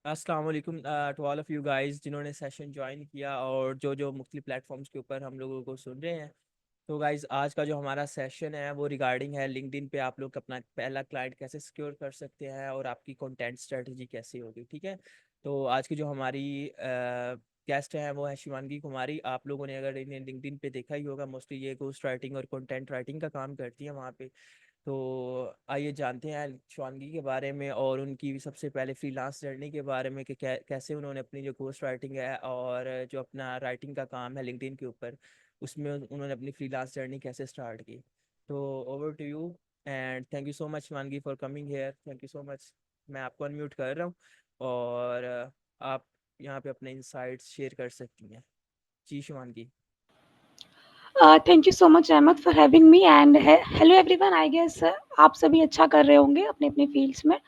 अस्सलाम वालेकुम to all of you guys जिन्होंने सेशन ज्वाइन किया और जो जो मुख्तलिफ प्लेटफॉर्म्स के ऊपर हम लोगों को सुन रहे हैं। तो गाइस आज का जो हमारा सेशन है वो रिगार्डिंग है लिंक्डइन पे आप लोग अपना पहला क्लाइंट कैसे सिक्योर कर सकते हैं और आपकी कंटेंट स्ट्रेटजी कैसी होगी। ठीक है, तो आज की जो हमारी गेस्ट हैं वो है शिवांगी कुमारी। आप लोगों ने अगर इन्हें लिंक्डइन पे देखा ही होगा, मोस्टली ये गोस्ट राइटिंग और कंटेंट राइटिंग का काम करती है वहाँ पे। तो आइए जानते हैं शिवांगी के बारे में और उनकी सबसे पहले फ्रीलांस जर्नी के बारे में कि कैसे उन्होंने अपनी जो घोस्ट राइटिंग है और जो अपना राइटिंग का काम है लिंक्डइन के ऊपर, उसमें उन्होंने अपनी फ्रीलांस जर्नी कैसे स्टार्ट की। तो over to you and thank you so much Shivangi for coming here. Thank you so much. मैं आपको अनम्यूट कर रहा हूँ और आप यहाँ पे अपने इंसाइट्स शेयर कर सकती हैं। जी Shivangi. Thank you so much Ahmed for having me and hello everyone. I guess आप सभी अच्छा कर रहे होंगे अपने अपने फील्ड्स में।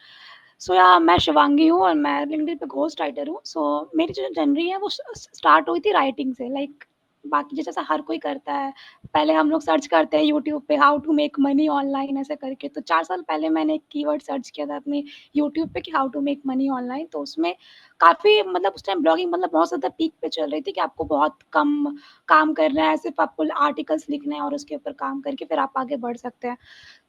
सो या मैं शिवांगी हूँ और मैं लिंक्डइन पे घोस्ट राइटर हूँ। सो मेरी जो जर्नी है वो स्टार्ट हुई थी राइटिंग से। लाइक बाकी जैसा हर कोई करता है, पहले हम लोग सर्च करते हैं यूट्यूब पे how to make money online ऐसे करके। तो 4 साल पहले मैंने एक कीवर्ड सर्च किया था अपने यूट्यूब पे कि how to make money online. तो उसमें काफ़ी मतलब उस टाइम ब्लॉगिंग मतलब बहुत ज़्यादा पीक पे चल रही थी कि आपको बहुत कम काम करना है, सिर्फ आपको आर्टिकल्स लिखने हैं और उसके ऊपर काम करके फिर आप आगे बढ़ सकते हैं।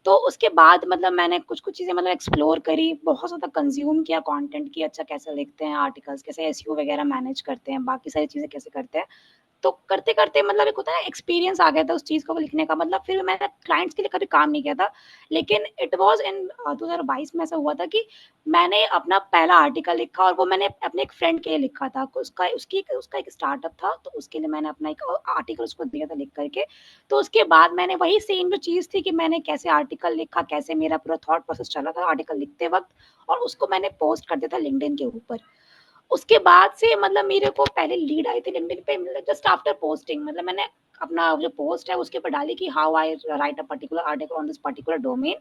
तो उसके बाद मतलब मैंने कुछ-कुछ चीज़ें मतलब एक्सप्लोर करी, बहुत ज़्यादा कंज़्यूम किया कंटेंट कि अच्छा कैसे लिखते हैं आर्टिकल्स, कैसे एसईओ वगैरह मैनेज करते हैं, बाकी सारी चीज़ें कैसे करते हैं। तो करते-करते मतलब एक होता है ना एक्सपीरियंस आ गया था उस चीज़ को लिखने का। मतलब फिर मैंने क्लाइंट्स के लिए कभी काम नहीं किया था। लेकिन इट वाज़ इन 2022 में ऐसा हुआ था कि मैंने अपना पहला आर्टिकल लिखा और वो मैंने अपने एक फ्रेंड के लिए लिखा था। उसका एक स्टार्टअप था, तो उसके लिए मैंने अपना एक आर्टिकल उसको दिया था लिख कर के। तो उसके बाद मैंने वही सेम जो चीज़ थी कि मैंने कैसे आर्टिकल लिखा, कैसे मेरा पूरा थॉट प्रोसेस चला था आर्टिकल लिखते वक़्त, और उसको मैंने पोस्ट कर दिया था लिंक्डइन के ऊपर। उसके बाद से मतलब मेरे को पहले लीड आई थी लिंक्डइन पे, मतलब जस्ट आफ्टर पोस्टिंग मतलब मैंने अपना जो पोस्ट है उसके ऊपर डाली कि how I right a particular article on this particular domain.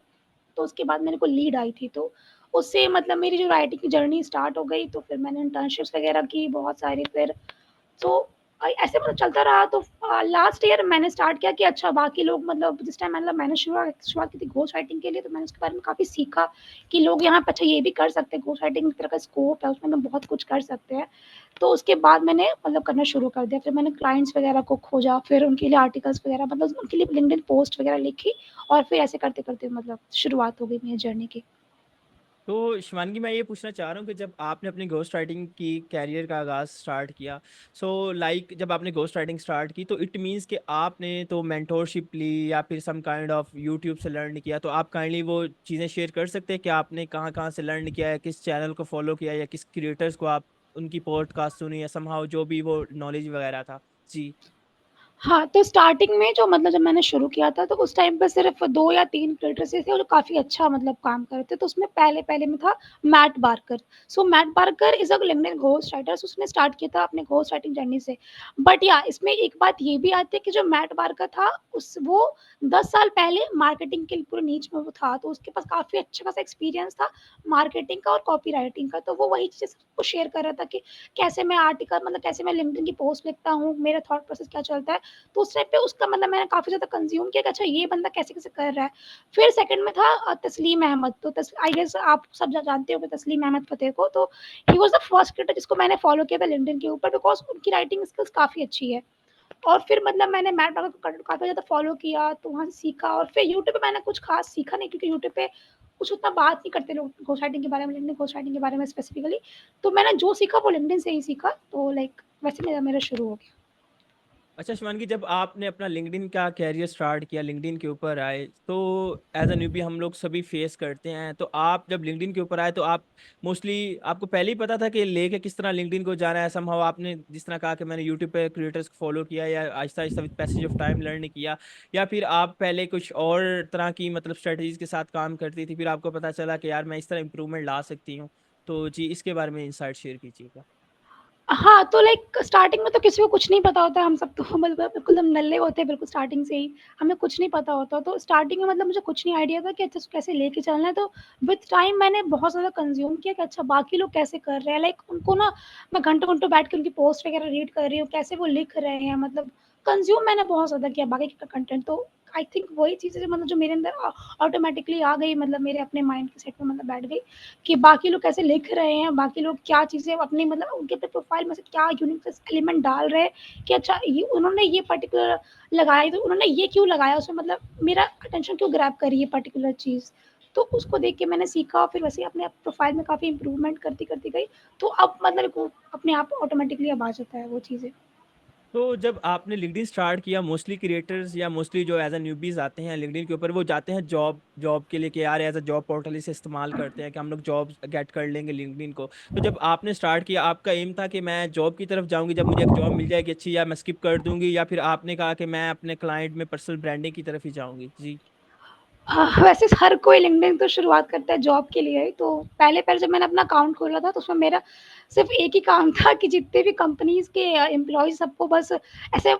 तो उसके बाद मेरे को लीड आई थी। तो उससे मतलब मेरी जो राइटिंग की जर्नी स्टार्ट हो गई। तो फिर मैंने इंटर्नशिप्स वगैरह की बहुत सारी। फिर तो ऐसे मतलब चलता रहा। तो लास्ट ईयर मैंने स्टार्ट किया कि अच्छा बाकी लोग मतलब जिस टाइम मतलब मैंने शुरुआत की थी घोस्ट राइटिंग के लिए, तो मैंने उसके बारे में काफ़ी सीखा कि लोग यहाँ पे अच्छा ये भी कर सकते हैं, घोस्ट राइटिंग एक तरह का स्कोप है उसमें, हम बहुत कुछ कर सकते हैं। तो उसके बाद मैंने मतलब करना शुरू कर दिया। फिर मैंने क्लाइंट्स वगैरह को खोजा, फिर उनके लिए आर्टिकल्स वगैरह मतलब उनके लिए लिंक्डइन पोस्ट वगैरह लिखी, और फिर ऐसे करते करते मतलब शुरुआत हो गई मेरी जर्नी की। तो शिवानगी मैं ये पूछना चाह रहा हूँ कि जब आपने अपनी घोस्ट राइटिंग की कैरियर का आगाज़ स्टार्ट किया, सो लाइक जब आपने घोस्ट राइटिंग स्टार्ट की तो इट मीन्स कि आपने तो मेंटोरशिप ली या फिर सम काइंड ऑफ यूट्यूब से लर्न किया। तो आप काइंडली वो चीज़ें शेयर कर सकते हैं कि आपने कहाँ कहाँ से लर्न किया है, किस चैनल को फॉलो किया या किस क्रिएटर्स को आप उनकी पॉडकास्ट सुनी या समहाउ जो भी वो नॉलेज वगैरह था। जी। हाँ, तो स्टार्टिंग में जो मतलब जब मैंने शुरू किया था तो उस टाइम पे सिर्फ़ 2 या 3 क्रिएटर्स ही थे जो काफ़ी अच्छा मतलब काम कर रहे थे। तो उसमें पहले-पहले में था Matt Barker. So Matt Barker is a LinkedIn ghost writer. उसने स्टार्ट किया था अपने घोस्ट राइटिंग जर्नी से। बट या इसमें एक बात ये भी आती है कि जो मैट बार्कर था उस वो 10 साल पहले मार्केटिंग के पूरे नीच में वो था। तो उसके पास काफ़ी अच्छा खासा एक्सपीरियंस था मार्केटिंग का और कॉपीराइटिंग का। तो वो वही चीज़ें सबको शेयर कर रहा था कि कैसे मैं आर्टिकल मतलब कैसे मैं लिंक्डइन की पोस्ट लिखता हूँ, मेरा थॉट प्रोसेस क्या चलता है। तो उस टाइम पे उसका मतलब मैंने काफ़ी ज़्यादा कंज़्यूम किया कि अच्छा ये बंदा कैसे-कैसे कर रहा है। फिर सेकंड में था तस्लीम अहमद। तो आई गेस आप सब जानते होंगे तस्लीम अहमद फ़तेह को। तो he was the first creator जिसको मैंने फ़ॉलो किया था लिंक्डइन के ऊपर, बिकॉज़ उनकी राइटिंग स्किल्स काफ़ी अच्छी है। और फिर मतलब मैंने मैट डॉगर को काफ़ी ज़्यादा फ़ॉलो किया, तो वहाँ से सीखा। और फिर यूट्यूब पे मैंने कुछ ख़ास सीखा नहीं, क्योंकि यूट्यूब पे कुछ उतना बात नहीं करते लोग घोस्ट राइटिंग के बारे में, लिंक्डइन घोस्ट राइटिंग के बारे में स्पेसिफिकली। तो मैंने जो सीखा वो लिंक्डइन से ही सीखा। तो लाइक वैसे मेरा मेरा शुरू हो गया। अच्छा शिवानगी, जब आपने अपना लिंक्डइन का कैरियर स्टार्ट किया, लिंक्डइन के ऊपर आए, तो एज अ न्यूबी हम लोग सभी फेस करते हैं। तो आप जब लिंक्डइन के ऊपर आए तो आप मोस्टली आपको पहले ही पता था कि लेके किस तरह लिंक्डइन को जाना है। समहाउ आपने जिस तरह कहा कि मैंने यूट्यूब पे क्रिएटर्स को फॉलो किया या Aahista Aahista with passage of time learn किया, या फिर आप पहले कुछ और तरह की मतलब स्ट्रेटजीज के साथ काम करती थी, फिर आपको पता चला कि यार मैं इस तरह इंप्रूवमेंट ला सकती हूँ। तो जी इसके बारे में इंसाइट शेयर कीजिएगा। हाँ, तो लाइक स्टार्टिंग में तो किसी को कुछ नहीं पता होता है, हम सब तो मतलब बिल्कुल हम नल्ले होते हैं बिल्कुल स्टार्टिंग से ही, हमें कुछ नहीं पता होता। तो स्टार्टिंग में मतलब मुझे कुछ नहीं आइडिया था कि अच्छा कैसे लेके चलना है। तो विद टाइम मैंने बहुत ज़्यादा कंज़्यूम किया कि अच्छा बाकी लोग कैसे कर रहे हैं। लाइक उनको ना मैं घंटों-घंटों बैठ के उनकी पोस्ट वगैरह रीड कर रही हूँ, कैसे वो लिख रहे हैं, मतलब कंज़्यूम मैंने बहुत ज़्यादा किया बाकी का कंटेंट। तो आई थिंक वही चीज़ है मतलब जो मेरे अंदर ऑटोमेटिकली आ गई, मतलब मेरे अपने माइंड के सेट में मतलब बैठ गई कि बाकी लोग कैसे लिख रहे हैं, बाकी लोग क्या चीज़ें अपनी मतलब उनके अपने प्रोफाइल में से क्या यूनिक एलिमेंट डाल रहे हैं कि अच्छा ये उन्होंने ये पर्टिकुलर लगाया, तो उन्होंने ये क्यों लगाया, उसमें मतलब मेरा अटेंशन क्यों ग्रैब करी ये पर्टिकुलर चीज़। तो उसको देख के मैंने सीखा, फिर वैसे ही अपने प्रोफाइल में काफ़ी इम्प्रूवमेंट करती करती गई। तो अब मतलब को अपने आप ऑटोमेटिकली अब आ जाता है वो चीज़ें। तो जब आपने लिंक्डइन स्टार्ट किया, मोस्टली क्रिएटर्स या मोस्टली जो एज अ न्यूबीज आते हैं लिंक्डइन के ऊपर, वो जाते हैं जॉब जॉब के लिए कि यार एज अ जॉब पोर्टल इसे इस्तेमाल करते हैं कि हम लोग जॉब गेट कर लेंगे लिंक्डइन को। तो जब आपने स्टार्ट किया, आपका एम था कि मैं जॉब की तरफ जाऊंगी, जब मुझे एक जॉब मिल जाएगी अच्छी, या मैं स्किप कर दूंगी, या फिर आपने कहा कि मैं अपने क्लाइंट में पर्सनल ब्रांडिंग की तरफ ही जाऊंगी? जी। वैसे हर कोई लिंक्डइन तो शुरुआत करता है जॉब के लिए ही। तो पहले-पहले जब मैंने अपना अकाउंट खोला था तो उसमें मेरा सिर्फ़ एक ही काम था कि जितने भी कंपनीज़ के एम्प्लॉइज़ सबको बस ऐसे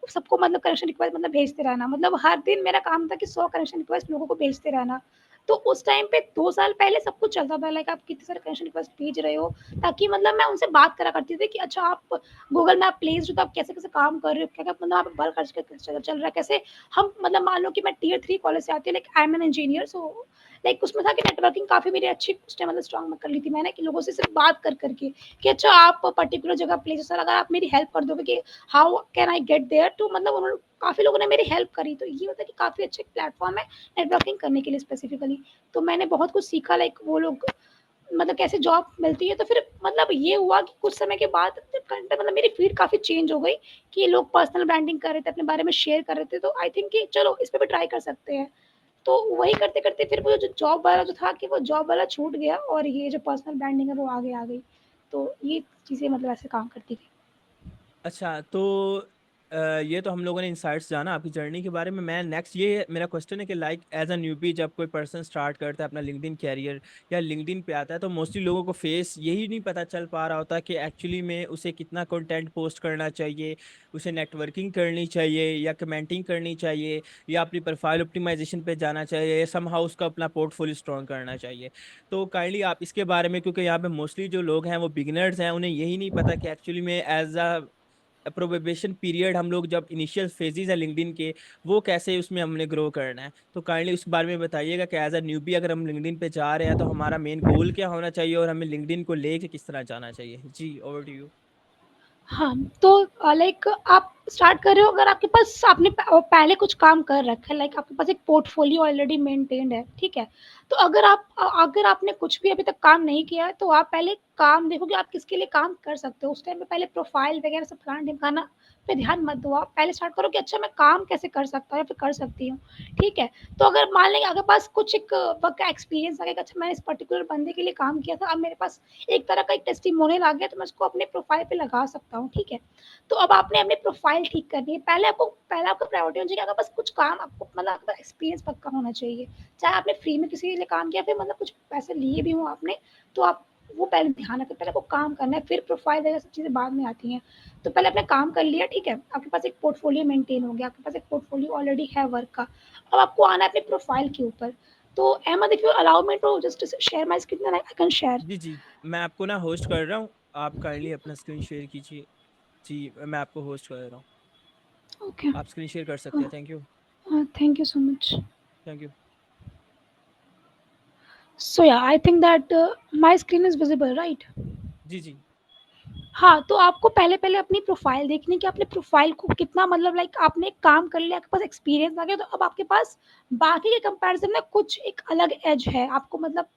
सबको मतलब कनेक्शन रिक्वेस्ट मतलब भेजते रहना। मतलब हर दिन मेरा काम था कि 100 कनेक्शन रिक्वेस्ट लोगों को भेजते रहना। तो उस टाइम पे 2 साल पहले सब कुछ चलता था, लाइक आप कितने सारे कनेक्शन रिक्वेस्ट भेज रहे हो, ताकि मतलब मैं उनसे बात करा करती थी कि अच्छा आप गूगल मैप प्लेस्ड हो तो आप कैसे-कैसे काम कर रहे हो, क्या-क्या मतलब वहाँ पे वर्क आजकल चल रहा है, कैसे हम मतलब मान लो कि मैं टियर 3 कॉलेज से आती हूँ, like I am an engineer, so like उसमें था कि नेटवर्किंग काफ़ी मेरी अच्छी उस टाइम मतलब स्ट्रॉन्ग कर ली थी मैंने कि लोगों से सिर्फ बात कर करके कि अच्छा आप पर्टिकुलर जगह प्लेस सर अगर आप मेरी हेल्प कर दोगे कि how can I get there, तो मतलब उन्होंने काफ़ी लोगों ने मेरी हेल्प करी। तो ये होता है कि काफ़ी अच्छा प्लेटफॉर्म है नेटवर्किंग करने के लिए स्पेसिफिकली। तो मैंने बहुत कुछ सीखा, लाइक वो लोग मतलब कैसे जॉब मिलती है। तो फिर मतलब ये हुआ कि कुछ समय के बाद कंटेंट मतलब मेरी फीड काफ़ी चेंज हो गई कि लोग पर्सनल ब्रांडिंग कर रहे थे, अपने बारे में शेयर कर रहे थे। तो आई थिंक कि चलो इस पे भी ट्राई कर सकते हैं। तो वही करते-करते फिर वो जो जॉब वाला जो था कि वो जॉब वाला छूट गया और ये जो पर्सनल ब्रांडिंग है वो आगे आ गई। तो ये चीज़ें मतलब ऐसे काम करती गई। अच्छा, तो ये तो हम लोगों ने इंसाइट्स जाना आपकी जर्नी के बारे में। मैं नेक्स्ट, ये मेरा क्वेश्चन है कि लाइक एज अ न्यूबी जब कोई पर्सन स्टार्ट करता है अपना लिंक्डइन कैरियर या लिंक्डइन पे आता है, तो मोस्टली लोगों को फेस यही नहीं पता चल पा रहा होता कि एक्चुअली में उसे कितना कंटेंट पोस्ट करना चाहिए, उसे नेटवर्किंग करनी चाहिए या कमेंटिंग करनी चाहिए, या अपनी प्रोफाइल ऑप्टिमाइजेशन पे जाना चाहिए, या समहाउ उसका अपना पोर्टफोलियो स्ट्रॉन्ग करना चाहिए। तो काइंडली आप इसके बारे में, क्योंकि यहाँ पे मोस्टली जो लोग हैं वो बिगिनर्स हैं, उन्हें यही नहीं पता कि एक्चुअली में एज अ प्रोबेशन पीरियड हम लोग जब इनिशियल फेजेस है लिंक्डइन के, वो कैसे उसमें हमने ग्रो करना है। तो काइंडली उस बारे में बताइएगा कि एज अ न्यूबी अगर हम लिंक्डइन पे जा रहे हैं तो हमारा मेन गोल क्या होना चाहिए और हमें लिंक्डइन को लेके किस तरह जाना चाहिए। जी, ओवर टू यू। हाँ, तो लाइक आप स्टार्ट कर रहे हो, अगर आपके पास आपने पहले कुछ काम कर रखा है, लाइक आपके पास एक पोर्टफोलियो ऑलरेडी मेंटेन्ड है, ठीक है? तो अगर आपने कुछ भी अभी तक काम नहीं किया है, तो आप पहले काम देखो कि आप किसके लिए काम कर सकते हो। उस टाइम पे पहले प्रोफाइल वगैरह सब फलाना-ढिमकाना पे ध्यान मत दो। आप पहले स्टार्ट करो कि अच्छा मैं काम कैसे कर सकता हूँ या फिर कर सकती हूँ, ठीक है? तो अगर मान लें आपके पास कुछ एक वर्क का एक्सपीरियंस आ गया कि अच्छा मैंने इस पर्टिकुलर बंदे के लिए काम किया था, अब मेरे पास एक तरह का एक टेस्टिमोनियल आ गया, तो मैं उसको अपने प्रोफाइल पे लगा सकता हूँ, ठीक है? तो अब आपने अपनी प्रोफाइल ठीक करनी है। पहले आपका प्रायोरिटी होनी चाहिए कि आपके पास कुछ काम आपको मतलब आपका एक्सपीरियंस पक्का होना चाहिए। चाहे आपने फ्री में किसी के लिए काम किया, फिर मतलब कुछ पैसे लिए भी हों आपने, तो आप वो पहले ध्यान रखें, पहले आपको काम करना है, फिर प्रोफाइल वगैरह सब चीज़ें बाद में आती हैं। तो पहले आपने काम कर लिया, ठीक है? आपके पास एक पोर्टफोलियो मेंटेन हो गया, आपके पास एक पोर्टफोलियो ऑलरेडी है वर्क का। अब आपको आना है अपनी प्रोफाइल के ऊपर। तो Ahmed, if you allow me to just share my screen, then I can share. जी जी, मैं आपको ना होस्ट कर रहा हूँ, आप काइंडली अपना स्क्रीन शेयर कीजिए। जी, मैं आपको होस्ट कर रहा हूँ, ओके। आप स्क्रीन शेयर कर सकते हैं। Thank you. Thank you so much. Thank you. So yeah, I think that my screen is visible, right? जी जी। हाँ, तो आपको पहले-पहले अपनी प्रोफ़ाइल देखनी है कि आपने प्रोफ़ाइल को कितना मतलब लाइक आपने एक काम कर लिया, आपके पास एक्सपीरियंस आ गया, तो अब आपके पास बाकी के कंपैरिज़न में कुछ एक अलग एज है। आपको मतलब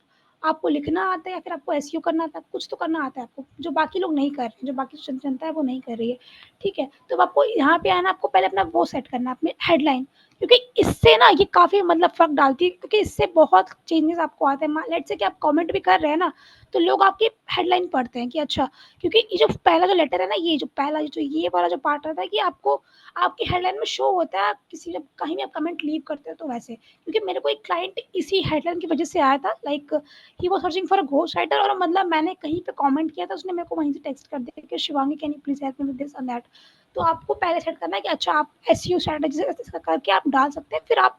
आपको लिखना आता है या फिर आपको एसईओ करना आता है, कुछ तो करना आता है आपको, जो बाकी लोग नहीं कर रहे हैं, जो बाकी जनता है वो नहीं कर रही है, ठीक है? तो अब आपको यहाँ पे आना, आपको पहले अपना वो सेट करना है, अपनी हेडलाइन, क्योंकि इससे ना ये काफ़ी मतलब फ़र्क डालती है, क्योंकि इससे बहुत चेंजेज़ आपको आते हैं। लेट्स से कि आप कमेंट भी कर रहे हैं ना, तो लोग आपकी हेडलाइन पढ़ते हैं कि अच्छा, क्योंकि ये जो पहला जो लेटर है ना, ये जो पहला जो ये वाला जो पार्ट रहता है कि आपको आपकी हेडलाइन में शो होता है, आप किसी जब कहीं भी आप कमेंट लीव करते हो तो वैसे। क्योंकि मेरे को एक क्लाइंट इसी हेडलाइन की वजह से आया था, like he was searching for a ghost writer, और मतलब मैंने कहीं पे कमेंट किया था, उसने मेरे को वहीं से टेक्स्ट कर दिया कि Shivangi can you please help me with this and that. तो आपको पहले सेट करना है कि अच्छा आप एसईओ स्ट्रैटेजी करके आप डाल सकते हैं। फिर आप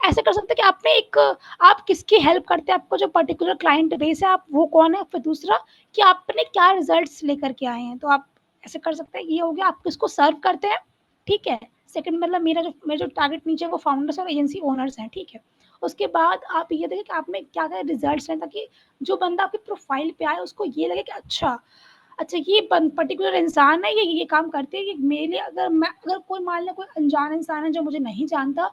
ऐसे कर सकते हैं कि आपने एक आप किसकी हेल्प करते हैं, आपको जो पर्टिकुलर क्लाइंट बेस है, आप वो कौन है? फिर दूसरा कि आपने क्या रिजल्ट्स लेकर के आए हैं, तो आप ऐसे कर सकते हैं। ये हो गया आप किसको सर्व करते हैं, ठीक है? सेकंड मतलब मेरा जो टारगेट नीचे वो फाउंडर्स और एजेंसी ओनर्स हैं, ठीक है। उसके बाद आप ये देखें कि आप में क्या-क्या रिजल्ट्स हैं, ताकि जो बंदा आपकी प्रोफाइल पे आए उसको ये लगे कि अच्छा ये पर्टिकुलर इंसान है, ये काम करते हैं, ये मेरे लिए अगर कोई मान लें कोई अनजान इंसान है जो मुझे नहीं जानता,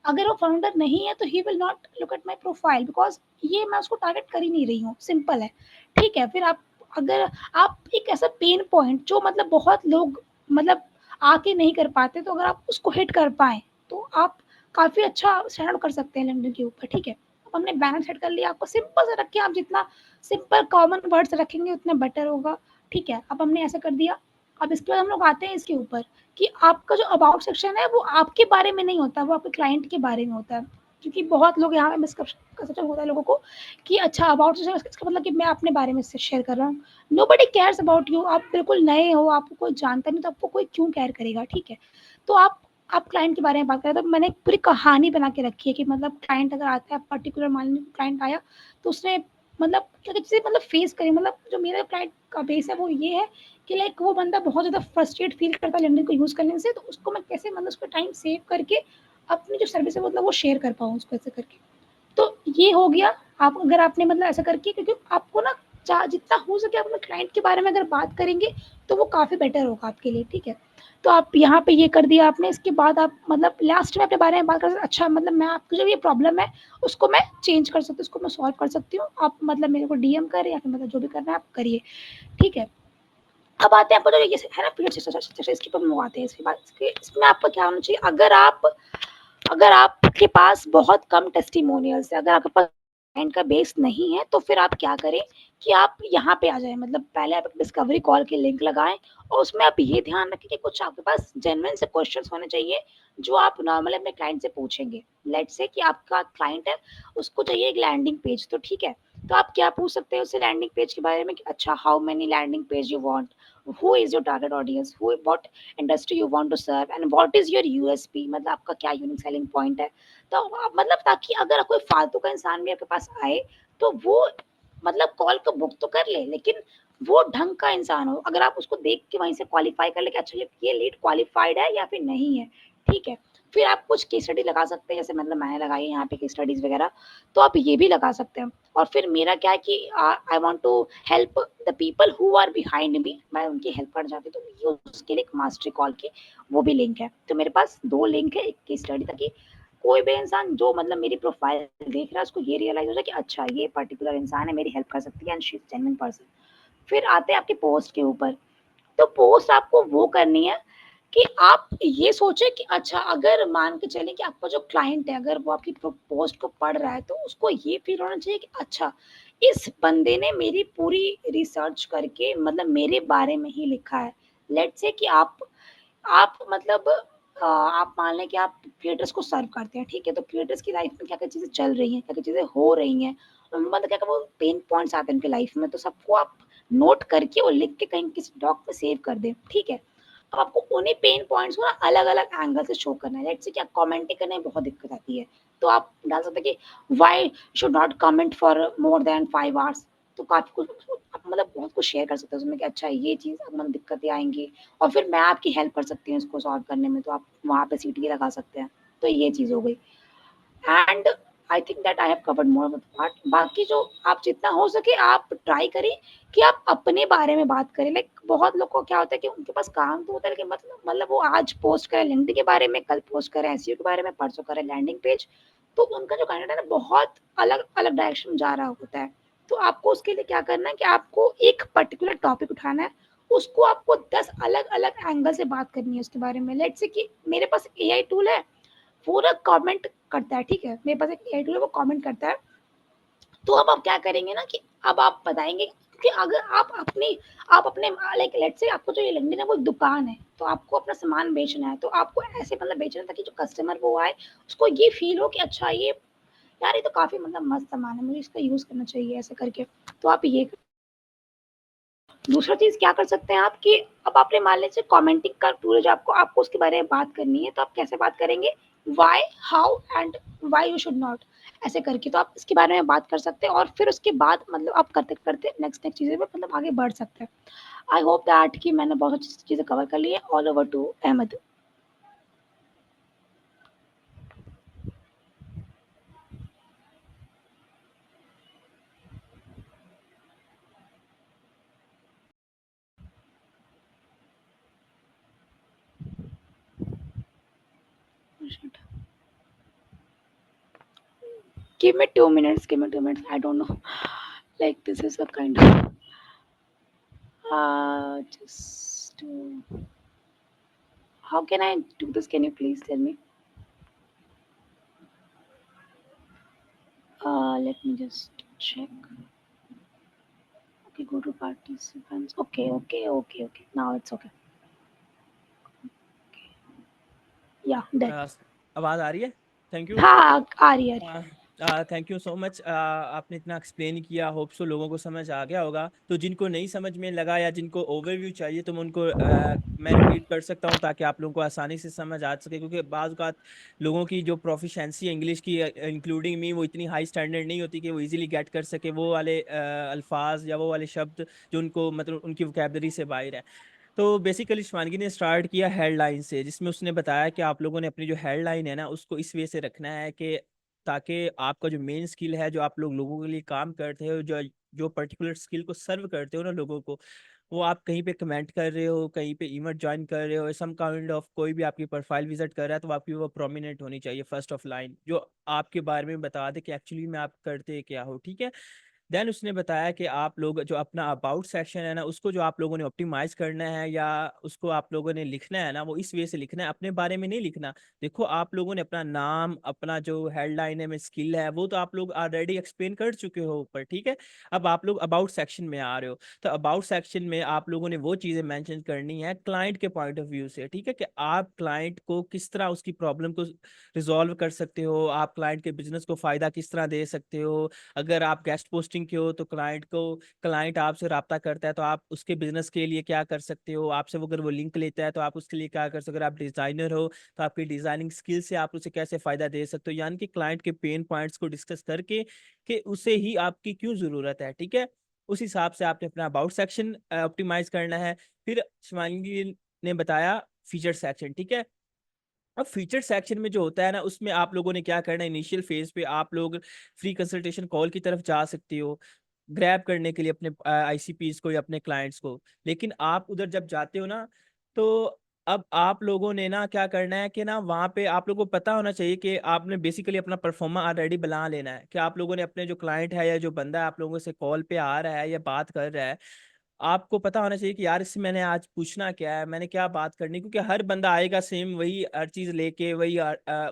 अगर वो फाउंडर नहीं है तो he will not look at my profile, because ये मैं उसको टारगेट कर ही नहीं रही हूँ, सिंपल है, ठीक है। फिर अगर आप एक ऐसा पेन पॉइंट जो मतलब बहुत लोग मतलब आके नहीं कर पाते, तो अगर आप उसको हिट कर पाएँ, तो आप काफ़ी अच्छा स्टैंड आउट कर सकते हैं लिंक्डइन के ऊपर, ठीक है। अब हमने बैनर सेट कर लिया, आपको सिंपल सा रखें, आप जितना सिंपल कॉमन वर्ड्स रखेंगे उतना बेटर होगा, ठीक है। अब हमने ऐसा कर दिया। अब इसके बाद हम लोग आते हैं इसके ऊपर कि आपका जो अबाउट सेक्शन है वो आपके बारे में नहीं होता, वो आपके क्लाइंट के बारे में होता है। क्योंकि बहुत लोग यहाँ पे मिसकंसेप्शन होता है लोगों को कि अच्छा अबाउट सेक्शन इसका मतलब कि मैं अपने बारे में शेयर कर रहा हूँ। नोबडी केयर्स अबाउट यू, आप बिल्कुल नए हो, आपको कोई जानता नहीं, तो आपको कोई क्यों केयर करेगा, ठीक है। तो आप क्लाइंट के बारे में बात करें, तो मैंने पूरी कहानी बना के रखी है कि मतलब क्लाइंट अगर आता है, पर्टिकुलर मान लीजिए क्लाइंट आया, तो उसने मतलब क्या क्या चीज़ें मतलब फेस करी, मतलब जो मेरा क्लाइंट का बेस है वो ये है कि लाइक वो बंदा बहुत ज़्यादा फ्रस्ट्रेट फील करता है लिंक्डइन को यूज़ करने से, तो उसको मैं कैसे मतलब उसका टाइम सेव करके अपनी जो सर्विस है मतलब वो शेयर कर पाऊँ उसको ऐसे करके। तो ये हो गया। आप अगर आपने मतलब ऐसा करके, क्योंकि आपको ना जितना हो सके आप अपने क्लाइंट के बारे में अगर बात करेंगे तो वो काफ़ी बेटर होगा आपके लिए, ठीक है। तो आप यहाँ पे ये कर दिया आपने, इसके बाद आप मतलब लास्ट में अपने बारे में बात कर सकते, अच्छा मतलब मैं आपको जो ये प्रॉब्लम है उसको मैं चेंज कर सकती हूँ, उसको मैं सॉल्व कर सकती हूँ, आप मतलब मेरे को डीएम करें या फिर मतलब जो भी करना है आप करिए, ठीक है। अब आते हैं आपको जो ये है ना पीरियड इसके ऊपर हम लोग आते हैं, इसके बाद इसमें आपका क्या होना चाहिए, अगर आपके पास बहुत कम टेस्टिमोनियल्स है, अगर आपके पास क्लाइंट का बेस नहीं है, तो फिर आप क्या करें कि आप यहाँ पे आ जाएँ, मतलब पहले आप डिस्कवरी कॉल की लिंक लगाएँ और उसमें आप ये ध्यान रखें कि कुछ आपके पास जेन्युइन से क्वेश्चंस होने चाहिए, जो आप नॉर्मली अपने क्लाइंट से पूछेंगे। लेट्स से कि आपका क्लाइंट है, उसको चाहिए एक लैंडिंग पेज, तो ठीक है। तो आप क्या पूछ सकते हैं उससे लैंडिंग पेज के बारे में कि अच्छा how many landing page you want, who is your target audience, who what industry you want to serve and what is your USP, मतलब आपका क्या यूनिक सेलिंग पॉइंट है। तो मतलब ताकि अगर कोई फालतू का इंसान भी आपके पास आए तो वो मतलब कॉल को बुक तो कर ले, लेकिन वो ढंग का इंसान हो, अगर आप उसको देख के वहीं से क्वालिफाई कर ले कि अच्छा ये लीड क्वालिफाइड है या फिर नहीं है, ठीक है। फिर आप कुछ केस स्टडी लगा सकते हैं, जैसे मतलब मैंने लगाई है यहाँ पे केस स्टडीज वगैरह, तो आप ये भी लगा सकते हैं। और फिर मेरा क्या है कि I want to help the people who are behind me, मैं उनकी हेल्प कर जाती हूँ, तो ये उसके लिए एक मास्टरी कॉल की वो भी लिंक है। तो मेरे पास 2 लिंक है, एक केस स्टडी, ताकि कोई भी इंसान जो मतलब मेरी प्रोफाइल देख रहा है उसको ये रियलाइज़ हो जाए कि अच्छा ये पर्टिकुलर इंसान है, मेरी हेल्प कर सकती है and she is genuine person. फिर आते हैं आपके पोस्ट के ऊपर। तो पोस्ट आपको वो करनी है कि आप ये सोचें कि अच्छा अगर मान के चलें कि आपका जो क्लाइंट है, अगर वो आपकी पोस्ट को पढ़ रहा है, तो उसको ये फील होना चाहिए कि अच्छा इस बंदे ने मेरी पूरी रिसर्च करके मतलब मेरे बारे में ही लिखा है। लेट्स से कि आप मतलब आप मान लें कि आप क्रिएटर्स को सर्व करते हैं, ठीक है। तो क्रिएटर्स की लाइफ में क्या क्या चीज़ें चल रही हैं, क्या क्या चीज़ें हो रही हैं, मतलब क्या क्या वो पेन पॉइंट्स आते हैं उनकी लाइफ में, तो सबको आप नोट करके और लिख के कहीं किसी डॉक में सेव कर दें, ठीक है। अब आपको उन्हीं पेन पॉइंट्स को ना अलग-अलग एंगल से शो करना है। लेट्स से कि आप कमेंटिंग करने में बहुत दिक्कत आती है, तो आप डाल सकते हैं कि why should not comment for more than 5 hours. तो काफ़ी कुछ आप मतलब बहुत कुछ शेयर कर सकते हैं उसमें कि अच्छा ये चीज़ अब मतलब दिक्कतें आएँगी और फिर मैं आपकी हेल्प कर सकती हूँ इसको सॉल्व करने में, तो आप वहाँ पे सीटी लगा सकते हैं। तो ये चीज़ हो गई। And I think that I have covered more of the part. बाकी जो आप जितना हो सके आप ट्राई करें कि आप अपने बारे में बात करें। लाइक बहुत लोग को क्या होता है कि उनके पास काम तो होता है, लेकिन मतलब वो आज पोस्ट करें लिंक्डइन के बारे में, कल पोस्ट करें एसईओ के बारे में, परसों करें लैंडिंग पेज, तो उनका जो कंटेंट है ना बहुत अलग अलग डायरेक्शन में जा रहा होता है। तो आपको उसके लिए क्या करना है कि आपको एक पर्टिकुलर टॉपिक उठाना है, उसको आपको 10 अलग अलग एंगल से बात करनी है उसके बारे में। लेट्स से कि मेरे पास एआई टूल है, वो ना कमेंट करता है, ठीक है। मेरे पास एक एआई टूल है, वो कमेंट करता है। तो अब आप क्या करेंगे ना कि अब आप बताएँगे, क्योंकि अगर आप अपने लाइक लेट्स से आपको जो ये लिंक्डइन है वो एक दुकान है, तो आपको अपना सामान बेचना है, तो आपको ऐसे मतलब बेचना है ताकि जो कस्टमर वो आए, उसको ये फ़ील हो कि अच्छा ये यार ये तो काफ़ी मतलब मस्त सामान है, मुझे इसका यूज़ करना चाहिए ऐसे करके। तो आप ये दूसरा चीज़ क्या कर सकते हैं आप कि अब आपने मान लीजिए कमेंटिंग का टूल है जो आपको उसके बारे में बात करनी है, तो आप कैसे बात करेंगे? Why, how and why you should not, ऐसे करके तो आप इसके बारे में बात कर सकते हैं और फिर उसके बाद मतलब आप करते-करते नेक्स्ट चीज़ें पे मतलब आगे बढ़ सकते हैं। आई होप दैट कि मैंने बहुत अच्छी चीज़ें कवर कर ली है। All over to Ahmad. shit. Give me 2 minutes. Give me 2 minutes. I don't know. Like this is a kind of just how can I do this? Can you please tell me? Let me just check. Okay, go to participants. Okay. Now it's okay. Yeah, that. आवाज़ आ रही है? Thank you. हाँ, आ रही है। Thank you so much. आपने इतना explain किया, hope so लोगों को समझ आ गया होगा। तो जिनको नहीं समझ में लगा या जिनको ओवरव्यू चाहिए तो मैं उनको मैं रिपीट कर सकता हूँ ताकि आप लोगों को आसानी से समझ आ सके, क्योंकि बाज़ औक़ात लोगों की जो प्रोफिशेंसी है इंग्लिश की, इंक्लूडिंग मी, वो इतनी हाई स्टैंडर्ड नहीं होती कि वो इजीली गेट कर सके वो वाले अल्फाज या वो वाले शब्द जो उनको मतलब उनकी वोकैबलरी से बाहर है। तो बेसिकली शिवानगी ने स्टार्ट किया हेडलाइन से, जिसमें उसने बताया कि आप लोगों ने अपनी जो हेडलाइन है ना उसको इस वे से रखना है कि ताकि आपका जो मेन स्किल है, जो आप लोगों के लिए काम करते हो, जो जो पर्टिकुलर स्किल को सर्व करते हो ना लोगों को, वो आप कहीं पे कमेंट कर रहे हो, कहीं पे इवेंट ज्वाइन कर रहे हो, सम काइंड ऑफ कोई भी आपकी प्रोफाइल विजिट कर रहा है, तो आपकी वो प्रोमिनेंट होनी चाहिए फर्स्ट ऑफ लाइन, जो आपके बारे में बता दे कि एक्चुअली में आप करते क्या हो। ठीक है। देन उसने बताया कि आप लोग जो अपना अबाउट सेक्शन है ना उसको जो आप लोगों ने ऑप्टिमाइज करना है या उसको आप लोगों ने लिखना है ना, वो इस वे से लिखना है, अपने बारे में नहीं लिखना। देखो आप लोगों ने अपना नाम, अपना जो हेडलाइन है में स्किल है वो तो आप लोग ऑलरेडी एक्सप्लेन कर चुके हो ऊपर। ठीक है। अब आप लोग अबाउट सेक्शन में आ रहे हो, तो अबाउट सेक्शन में आप लोगों ने वो चीज़ें मेंशन करनी है क्लाइंट के पॉइंट ऑफ व्यू से। ठीक है, कि आप क्लाइंट को किस तरह उसकी प्रॉब्लम को रिजॉल्व कर सकते हो, आप क्लाइंट के बिजनेस को फ़ायदा किस तरह दे सकते हो। अगर आप गेस्ट पोस्टिंग के हो तो क्लाइंट आपसे रब्ता करता है तो आप उसके बिजनेस के लिए क्या कर सकते हो, आपसे वो अगर वो लिंक लेता है तो आप उसके लिए क्या कर सकते हो। अगर आप डिज़ाइनर हो तो आपकी डिज़ाइनिंग स्किल से आप उसे कैसे फ़ायदा दे सकते हो, यानी कि क्लाइंट के पेन पॉइंट्स को डिस्कस करके कि उसे ही आपकी क्यों ज़रूरत है। ठीक है। उस हिसाब से आपने अपना अबाउट सेक्शन ऑप्टिमाइज करना है। फिर शिवांगी ने बताया फीचर सेक्शन। ठीक है। अब फीचर सेक्शन में जो होता है ना उसमें आप लोगों ने क्या करना है, इनिशियल फेज पे आप लोग फ्री कंसल्टेशन कॉल की तरफ जा सकते हो ग्रैब करने के लिए अपने आईसीपीस को या अपने क्लाइंट्स को। लेकिन आप उधर जब जाते हो ना, तो अब आप लोगों ने ना क्या करना है कि ना वहाँ पे आप लोगों को पता होना चाहिए कि आपने बेसिकली अपना परफॉर्मा ऑलरेडी बना लेना है, कि आप लोगों ने अपने जो क्लाइंट है या जो बंदा आप लोगों से कॉल पे आ रहा है या बात कर रहा है, आपको पता होना चाहिए कि यार इससे मैंने आज पूछना क्या है, मैंने क्या बात करनी, क्योंकि हर बंदा आएगा सेम वही हर चीज लेके वही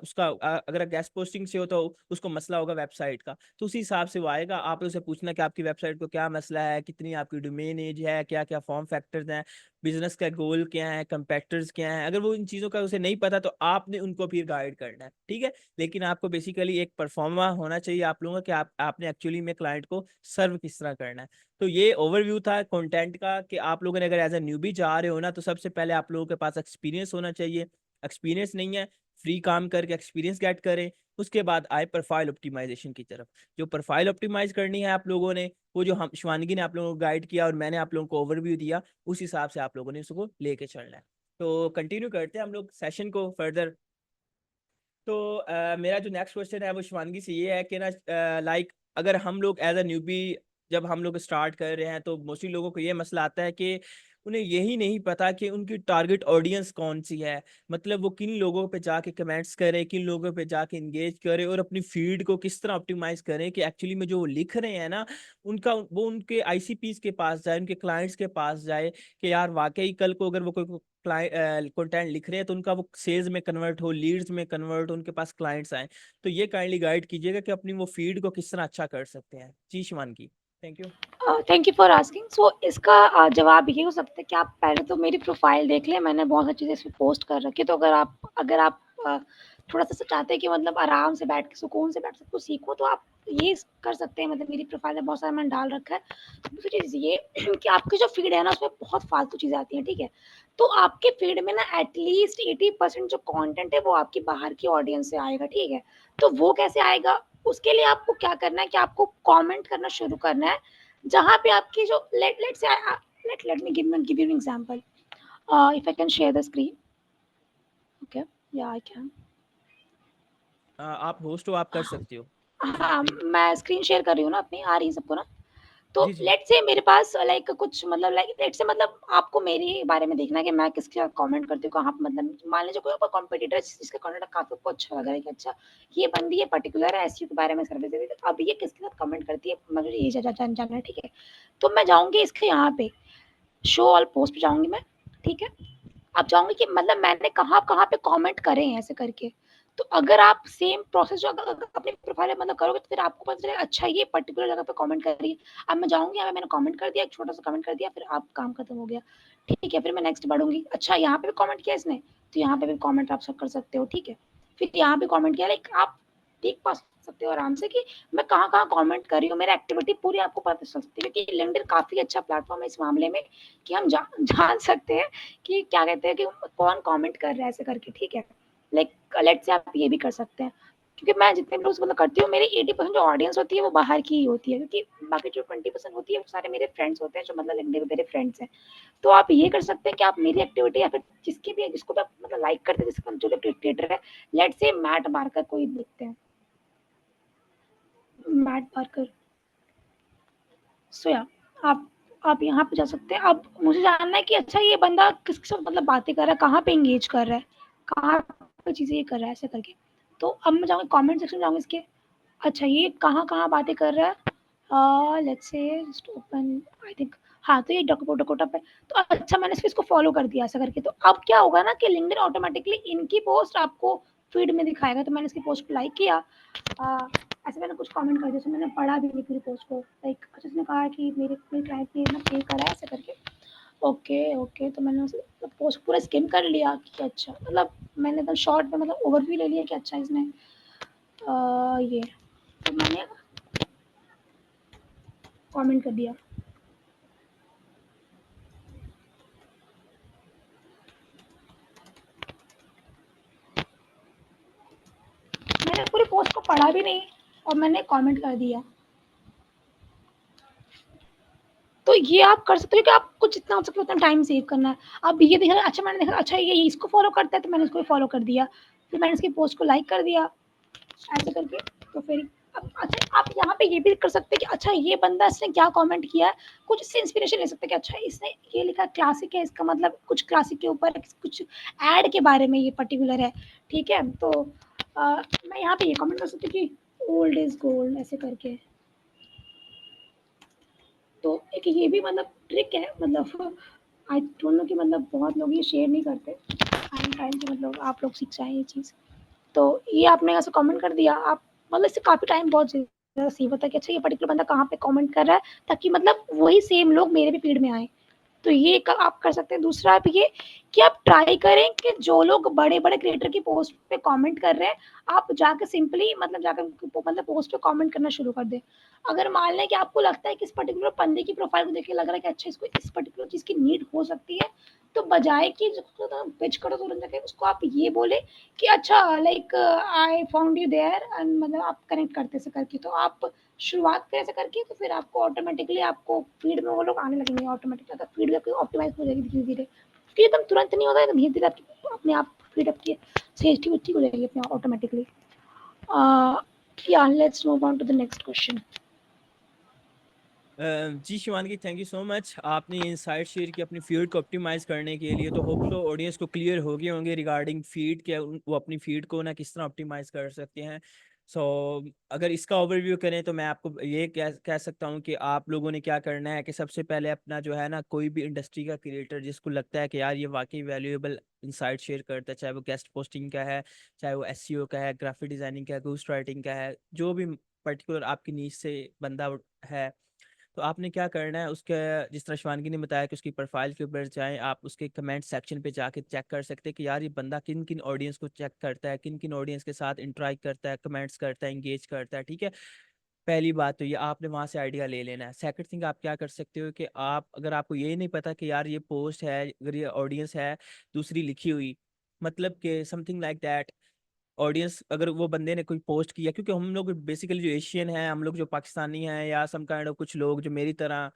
उसका अगर गेस्ट पोस्टिंग से हो तो उसको मसला होगा वेबसाइट का, तो उसी हिसाब से वो आएगा। आप उसे पूछना कि आपकी वेबसाइट को क्या मसला है, कितनी आपकी डोमेन एज है, क्या क्या फॉर्म फैक्टर्स हैं, बिजनेस का गोल क्या है, कंपेटिटर्स क्या है। अगर वो इन चीज़ों का उसे नहीं पता तो आपने उनको फिर गाइड करना है। ठीक है। लेकिन आपको बेसिकली एक परफॉर्मा होना चाहिए आप लोगों का कि आपने एक्चुअली में क्लाइंट को सर्व किस तरह करना है। तो ये ओवरव्यू था कंटेंट का कि आप लोगों ने अगर एज ए न्यूबी जा रहे हो ना तो सबसे पहले आप लोगों के पास एक्सपीरियंस होना चाहिए। एक्सपीरियंस नहीं है, फ्री काम करके एक्सपीरियंस गेट करें। उसके बाद आए प्रोफाइल ऑप्टिमाइजेशन की तरफ। जो प्रोफाइल ऑप्टिमाइज करनी है आप लोगों ने, वो जो हम शिवानगी ने आप लोगों को गाइड किया और मैंने आप लोगों को ओवरव्यू दिया, उस हिसाब से आप लोगों ने उसको लेके चलना है। तो कंटिन्यू करते हैं हम लोग सेशन को फर्दर। तो मेरा जो नेक्स्ट क्वेश्चन है वो शिवानगी से ये है कि ना लाइक अगर हम लोग एज अ न्यूबी जब हम लोग स्टार्ट कर रहे हैं तो मोस्टली लोगों को ये मसला आता है कि उन्हें यही नहीं पता कि उनकी टारगेट ऑडियंस कौन सी है। मतलब वो किन लोगों पे जाके कमेंट्स करे, किन लोगों पे जाके इंगेज करे और अपनी फीड को किस तरह ऑप्टिमाइज करें कि एक्चुअली में जो वो लिख रहे हैं ना उनका वो उनके आईसीपीस के पास जाए, उनके क्लाइंट्स के पास जाए, कि यार वाकई कल को अगर वो कोई कंटेंट लिख रहे हैं तो उनका वो सेल्स में कन्वर्ट हो, लीड्स में कन्वर्ट हो, उनके पास क्लाइंट्स आए। तो ये काइंडली गाइड कीजिएगा कि अपनी वो फीड को किस तरह अच्छा कर सकते हैं। जी शिवान की, thank you. Thank you for asking. So इसका जवाब ये हो सकता है कि आप पहले तो मेरी प्रोफाइल देख लें, मैंने बहुत सारी चीज़ें इसमें पोस्ट कर रखी है। तो अगर आप थोड़ा सा चाहते हैं कि मतलब आराम से बैठ के सुकून से बैठ के कुछ सीखो तो आप ये कर सकते हैं। मतलब मेरी प्रोफाइल में बहुत सारा मैंने डाल रखा है। दूसरी चीज़ ये कि आपकी जो फीड है ना उसमें बहुत फालतू चीज़ें आती हैं। ठीक है। तो आपके फीड में ना एटलीस्ट 80% जो कंटेंट है वो आपकी बाहर की ऑडियंस से आएगा। ठीक है। तो वो कैसे आएगा, उसके लिए आपको क्या करना है कि आपको कमेंट करना शुरू करना है जहाँ पे आपकी जो लेट से let me give you an example. If I can share the screen. Okay. Yeah, I can. आप होस्ट हो, आप कर सकते हो। जी हाँ, प्लीज। मैं स्क्रीन शेयर कर रही हूँ ना अपनी, आ रही है सबको ना। तो जी जी लेट्स से मेरे पास लाइक कुछ मतलब लाइक लेट्स से मतलब आपको मेरे बारे में देखना है कि मैं किसके साथ कमेंट करती हूँ, कहाँ पे मतलब मान लीजिए कोई आपका कॉम्पिटिटर जिसका कंटेंट काफ़ी आपको अच्छा लग रहा है कि अच्छा ये बंदी ये पर्टिकुलर है एसईओ के बारे में सर्विस दे रही है, तो अब ये किसके साथ कमेंट करती है मुझे ये जानना है, ठीक है। तो मैं जाऊँगी इसके यहाँ पे शो ऑल पोस्ट पे जाऊँगी मैं, ठीक है। अब जाऊँगी कि मतलब मैंने कहाँ-कहाँ पे कमेंट करे हैं ऐसे करके। तो अगर आप सेम प्रोसेस जो अगर अपने प्रोफाइल में मतलब करोगे तो फिर आपको पता चलेगा अच्छा ये पर्टिकुलर जगह पे कमेंट कर रही है। अब मैं जाऊँगी यहाँ पे मैंने कमेंट कर दिया, एक छोटा-सा कमेंट कर दिया, फिर आप काम खत्म हो गया। ठीक है, फिर मैं नेक्स्ट बढ़ूँगी, अच्छा यहाँ पे भी कमेंट किया इसने, तो यहाँ पे भी कमेंट आप सब कर सकते हो, ठीक है। फिर यहाँ पे कमेंट किया लाइक आप देख पा सकते हो आराम से कि मैं कहाँ-कहाँ कमेंट कर रही हूँ, मेरा एक्टिविटी पूरी आपको पता चल सकती है क्योंकि लिंक्डइन काफ़ी अच्छा प्लेटफ़ॉर्म है इस मामले में कि हम जान सकते हैं कि क्या कहते हैं कि कौन कमेंट कर रहा है ऐसे करके, ठीक है। लाइक लेट्स से आप ये भी कर सकते हैं क्योंकि मैं जितने भी लोग मतलब करती हूँ मेरी 80% जो ऑडियंस होती है वो बाहर की ही होती है क्योंकि बाकी जो 20% होती है वो सारे मेरे फ्रेंड्स होते हैं जो मतलब लिंक्डइन पे मेरे फ्रेंड्स हैं। तो आप ये कर सकते हैं कि आप मेरी एक्टिविटी या फिर जिसकी भी जिसको भी आप मतलब लाइक करते हैं जिसका जो भी क्रिएटर है, लेट्स से मैट बारकर कोई देखते हैं, मैट बारकर। सो या आप यहाँ पे जा सकते हैं। अब मुझे जानना है कि अच्छा ये बंदा किसके साथ मतलब बातें कर रहा है, कहाँ पे एंगेज कर रहा है, कहाँ पे चीज़ें ये कर रहा है ऐसे करके। तो अब मैं जाऊँगी कमेंट सेक्शन में जाऊँगी इसके, अच्छा ये कहाँ-कहाँ बातें कर रहा है, let's say just open I think, हाँ, तो ये डकोटा पे। तो अच्छा मैंने इसको फॉलो कर दिया ऐसा करके। तो अब क्या होगा ना कि लिंक्डइन ऑटोमैटिकली इनकी पोस्ट आपको फीड में दिखाएगा। तो मैंने इसकी पोस्ट को लाइक किया, अ, ऐसे मैंने कुछ कमेंट कर दिया, तो मैंने पढ़ा भी नहीं पूरी पोस्ट को। लाइक अच्छा उसने कहा कि मेरे क्लाइंट ने ना पे करा है ऐसे करके। ओके, ओके, तो मैंने उसे पोस्ट पूरा स्किम कर लिया कि अच्छा मतलब मैंने एकदम शॉर्ट में मतलब ओवरव्यू ले लिया कि अच्छा इसने ये तो मैंने कमेंट कर दिया। मैंने पूरी पोस्ट को पढ़ा भी नहीं और मैंने कमेंट कर दिया। तो ये आप कर सकते हो कि आपको जितना हो सके उतना टाइम सेव करना है। अब ये देखा अच्छा मैंने देखा अच्छा ये इसको फॉलो करता है तो मैंने इसको भी फॉलो कर दिया। फिर मैंने इसकी पोस्ट को लाइक कर दिया ऐसे करके। तो फिर अब अच्छा आप यहाँ पे ये भी कर सकते हैं कि अच्छा ये बंदा इसने क्या कमेंट किया है, कुछ इससे इंस्पिरेशन ले सकते हैं कि अच्छा इसने ये लिखा क्लासिक है, इसका मतलब कुछ क्लासिक के ऊपर कुछ ऐड के बारे में ये पर्टिकुलर है, ठीक है। तो मैं यहाँ पे ये कमेंट कर सकती हूँ कि ओल्ड इज गोल्ड ऐसे करके। तो एक ये भी मतलब ट्रिक है मतलब आई डोंट नो कि मतलब बहुत लोग ये शेयर नहीं करते। आई एम ट्राइंग कि मतलब आप लोग सीख जाएँ ये चीज़। तो ये आपने ऐसे कमेंट कर दिया, आप मतलब इससे काफ़ी टाइम बहुत ज़्यादा सेव होता है कि अच्छा ये पर्टिकुलर बंदा कहाँ पे कमेंट कर रहा है, ताकि मतलब वही सेम लोग मेरे भी फीड में आएँ। तो ये एक आप कर सकते हैं। दूसरा आप ये कि आप ट्राई करें कि जो लोग बड़े-बड़े क्रिएटर की पोस्ट पे कमेंट कर रहे हैं, आप जाके सिंपली मतलब जाकर मतलब पोस्ट पे कमेंट करना शुरू कर दें। अगर मान लें कि आपको लगता है कि इस पर्टिकुलर बंदे की प्रोफाइल को देख के लग रहा है कि अच्छा इसको इस पर्टिकुलर चीज़ की नीड हो सकती है, तो बजाय कि जिसको पिच करो तुरंत जाके उसको आप ये बोले कि अच्छा like I found you there and मतलब आप कनेक्ट करते ऐसे करके। तो आप शुरुआत करें ऐसे करके तो फिर आपको ऑटोमेटिकली आपको फीड में वो लोग आने लगेंगे ऑटोमेटिकली, अगर फीड आपकी ऑप्टिमाइज हो जाएगी धीरे धीरे क्योंकि एकदम तुरंत नहीं होता है, धीरे धीरे आपकी अपने आप फीड आपकी सही ठीक हो जाएगी अपने ऑटोमेटिकली। या let's move on to the next question. जी Shivangi, thank you so much. आपने इनसाइट शेयर की अपनी फीड को ऑप्टिमाइज करने के लिए। तो होप सो ऑडियंस को क्लियर हो गए होंगे रिगार्डिंग फीड के, वो अपनी फीड को ना किस तरह ऑप्टिमाइज कर सकते हैं। सो अगर इसका ओवरव्यू करें तो मैं आपको ये कह सकता हूँ कि आप लोगों ने क्या करना है कि सबसे पहले अपना जो है ना कोई भी इंडस्ट्री का क्रिएटर जिसको लगता है कि यार ये वाकई वैल्यूएबल इंसाइट शेयर करता है, चाहे वो गेस्ट पोस्टिंग का है, चाहे वो एसईओ का है, ग्राफिक डिजाइनिंग का है, घोस्ट राइटिंग का है, जो भी पर्टिकुलर आपकी नीच से बंदा है, तो आपने क्या करना है उसके, जिस तरह शिवानगी ने बताया कि उसकी प्रोफाइल के ऊपर जाएं, आप उसके कमेंट सेक्शन पे जाके चेक कर सकते हैं कि यार ये बंदा किन किन ऑडियंस को चेक करता है, किन किन ऑडियंस के साथ इंटरेक्ट करता है, कमेंट्स करता है, इंगेज करता है, ठीक है। पहली बात तो ये आपने वहां से आइडिया ले लेना है। सेकंड थिंग आप क्या कर सकते हो कि आप अगर आपको ये नहीं पता कि यार ये पोस्ट है, अगर ये ऑडियंस है दूसरी लिखी हुई, मतलब कि समथिंग लाइक दैट, ऑडियंस अगर वो बंदे ने कोई पोस्ट किया, क्योंकि हम लोग बेसिकली जो एशियन हैं, हम लोग जो पाकिस्तानी हैं, या सम काइंड ऑफ कुछ लोग जो मेरी तरह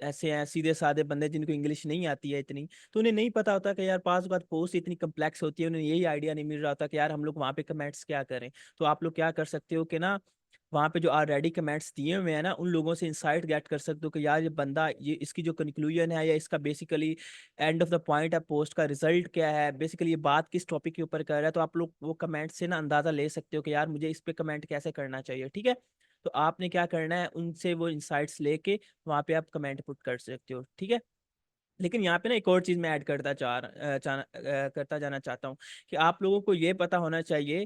ऐसे हैं सीधे साधे बंदे जिनको इंग्लिश नहीं आती है इतनी, तो उन्हें नहीं पता होता कि यार पास बात पोस्ट इतनी कम्प्लेक्स होती है, उन्हें यही आइडिया नहीं मिल रहा होता कि यार हम लोग वहाँ पे कमेंट्स क्या करें। तो आप लोग क्या कर सकते हो कि ना वहाँ पे जो ऑलरेडी कमेंट्स दिए हुए हैं ना, उन लोगों से इंसाइट गेट कर सकते हो कि यार ये बंदा, ये इसकी जो कंक्लूजन है या इसका basically end of the point है पोस्ट का रिजल्ट क्या है, बेसिकली ये बात किस टॉपिक के ऊपर कर रहा है। तो आप लोग वो कमेंट से ना अंदाजा ले सकते हो कि यार मुझे इस पे कमेंट कैसे करना चाहिए, ठीक है। तो आपने क्या करना है, उनसे वो इंसाइट्स लेके वहाँ पे आप कमेंट पुट कर सकते हो, ठीक है। लेकिन यहाँ पे ना एक और चीज़ मैं ऐड करता जाना चाहता हूँ कि आप लोगों को ये पता होना चाहिए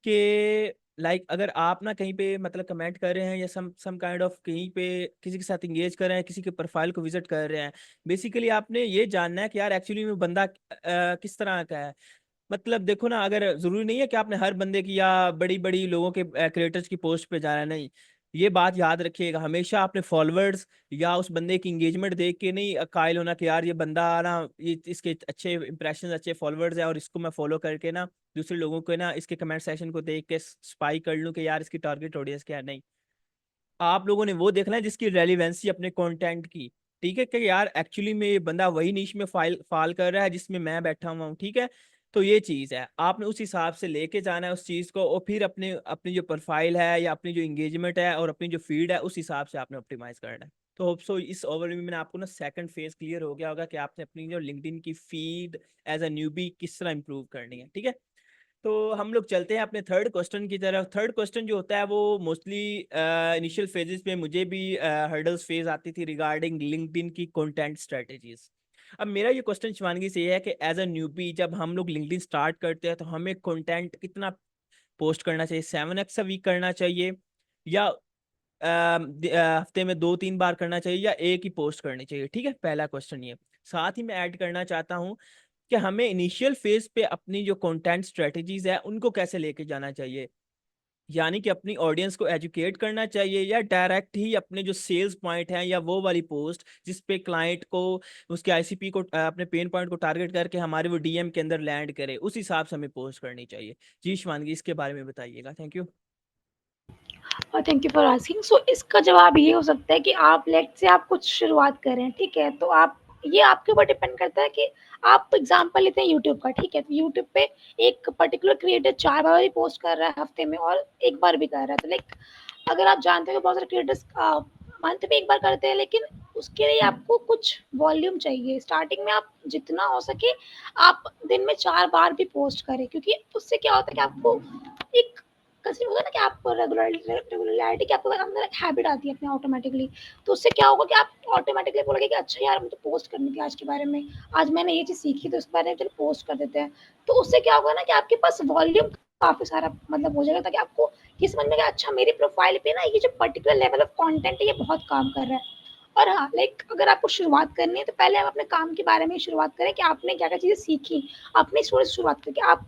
कि लाइक अगर आप ना कहीं पे मतलब कमेंट कर रहे हैं या सम काइंड ऑफ कहीं पे किसी के साथ इंगेज कर रहे हैं, किसी के प्रोफाइल को विजिट कर रहे हैं, बेसिकली आपने ये जानना है कि यार एक्चुअली में बंदा किस तरह का है। मतलब देखो ना, अगर जरूरी नहीं है कि आपने हर बंदे की या बड़ी बड़ी लोगों के क्रिएटर्स की पोस्ट पे जाना है, नहीं। ये बात याद रखिएगा, हमेशा आपने फॉलोअर्स या उस बंदे की इंगेजमेंट देख के नहीं कायल होना कि यार ये बंदा ना, ये इसके अच्छे इंप्रेशन, अच्छे फॉलोअर्स है और इसको मैं फॉलो करके ना दूसरे लोगों को ना इसके कमेंट सेक्शन को देख के स्पाई कर लूं कि यार इसकी टारगेट ऑडियंस क्या है, नहीं। आप लोगों ने वो देखना है जिसकी रेलिवेंसी अपने कंटेंट की, ठीक है, कि यार एक्चुअली में ये बंदा वही नीश में फाल कर रहा है जिसमें मैं बैठा हुआ हूँ, ठीक है। तो ये चीज है, आपने उस हिसाब से लेके जाना है उस चीज को, और फिर अपने अपनी जो प्रोफाइल है या अपनी जो एंगेजमेंट है और अपनी जो फीड है उस हिसाब से आपने ऑप्टिमाइज करना है। तो होप सो इस ओवरव्यू में मैंने आपको ना सेकंड फेज क्लियर हो गया होगा कि आपने अपनी जो लिंक्डइन की फीड एज अ न्यूबी किस तरह इंप्रूव करनी है, ठीक है। तो हम लोग चलते हैं अपने थर्ड क्वेश्चन की तरफ। थर्ड क्वेश्चन जो होता है वो मोस्टली इनिशियल फेजेस पे मुझे भी हर्डल्स फेज आती थी रिगार्डिंग लिंक्डइन की कंटेंट स्ट्रेटेजीज। अब मेरा ये क्वेश्चन शिवानगी से ये है कि एज अ न्यूबी जब हम लोग लिंक्डइन स्टार्ट करते हैं तो हमें कंटेंट कितना पोस्ट करना चाहिए, 7x अ वीक करना चाहिए, या हफ्ते में 2-3 बार करना चाहिए, या एक ही पोस्ट करनी चाहिए, ठीक है। पहला क्वेश्चन ये। साथ ही मैं ऐड करना चाहता हूँ कि हमें इनिशियल फेज पे अपनी जो कंटेंट स्ट्रेटजीज है उनको कैसे लेके जाना चाहिए, यानी कि अपनी ऑडियंस को एजुकेट करना चाहिए या डायरेक्ट ही अपने जो सेल्स पॉइंट है या वो वाली पोस्ट जिस पे क्लाइंट को उसके आईसीपी को अपने पेन पॉइंट को टारगेट करके हमारे वो डीएम के अंदर लैंड करे, उस हिसाब से हमें पोस्ट करनी चाहिए। जी शिवानगी, इसके बारे में बताइएगा। Thank you. Thank you for asking. So इसका जवाब ये हो सकता है कि आप लेट से आप कुछ शुरुआत करें, ठीक है। तो आप, ये आपके ऊपर डिपेंड करता है कि आप एग्जांपल लेते हैं यूट्यूब का, ठीक है। तो यूट्यूब पे एक पर्टिकुलर क्रिएटर 4 बार ही पोस्ट कर रहा है हफ्ते में और एक बार भी कर रहा है, तो लाइक अगर आप जानते हो बहुत सारे क्रिएटर्स मंथ में एक बार करते हैं, लेकिन उसके लिए आपको कुछ वॉल्यूम चाहिए। स्टार्टिंग में आप जितना हो सके आप दिन में 4 बार भी पोस्ट करें, क्योंकि उससे क्या होता है कि आपको एक कंसिडर होता है ना कि आप रेगुलरिटी की आपके अंदर एक हैबिट आती है अपने ऑटोमेटिकली। तो उससे क्या होगा कि आप ऑटोमेटिकली बोलोगे कि अच्छा यार मुझे पोस्ट करनी थी आज के बारे में, आज मैंने ये चीज़ सीखी तो इस बारे में चलो पोस्ट कर देते हैं। तो उससे क्या होगा ना कि आपके पास वॉल्यूम काफ़ी सारा मतलब हो जाएगा, ताकि आपको ये समझ में कि अच्छा मेरी प्रोफाइल पे ना ये जो पर्टिकुलर लेवल ऑफ कंटेंट है ये बहुत काम कर रहा है। और हाँ, लाइक अगर आपको शुरुआत करनी है तो पहले आप अपने काम के बारे में शुरुआत करें कि आपने क्या-क्या चीज़ें सीखी। अपनी स्टोरी से शुरुआत करें कि आप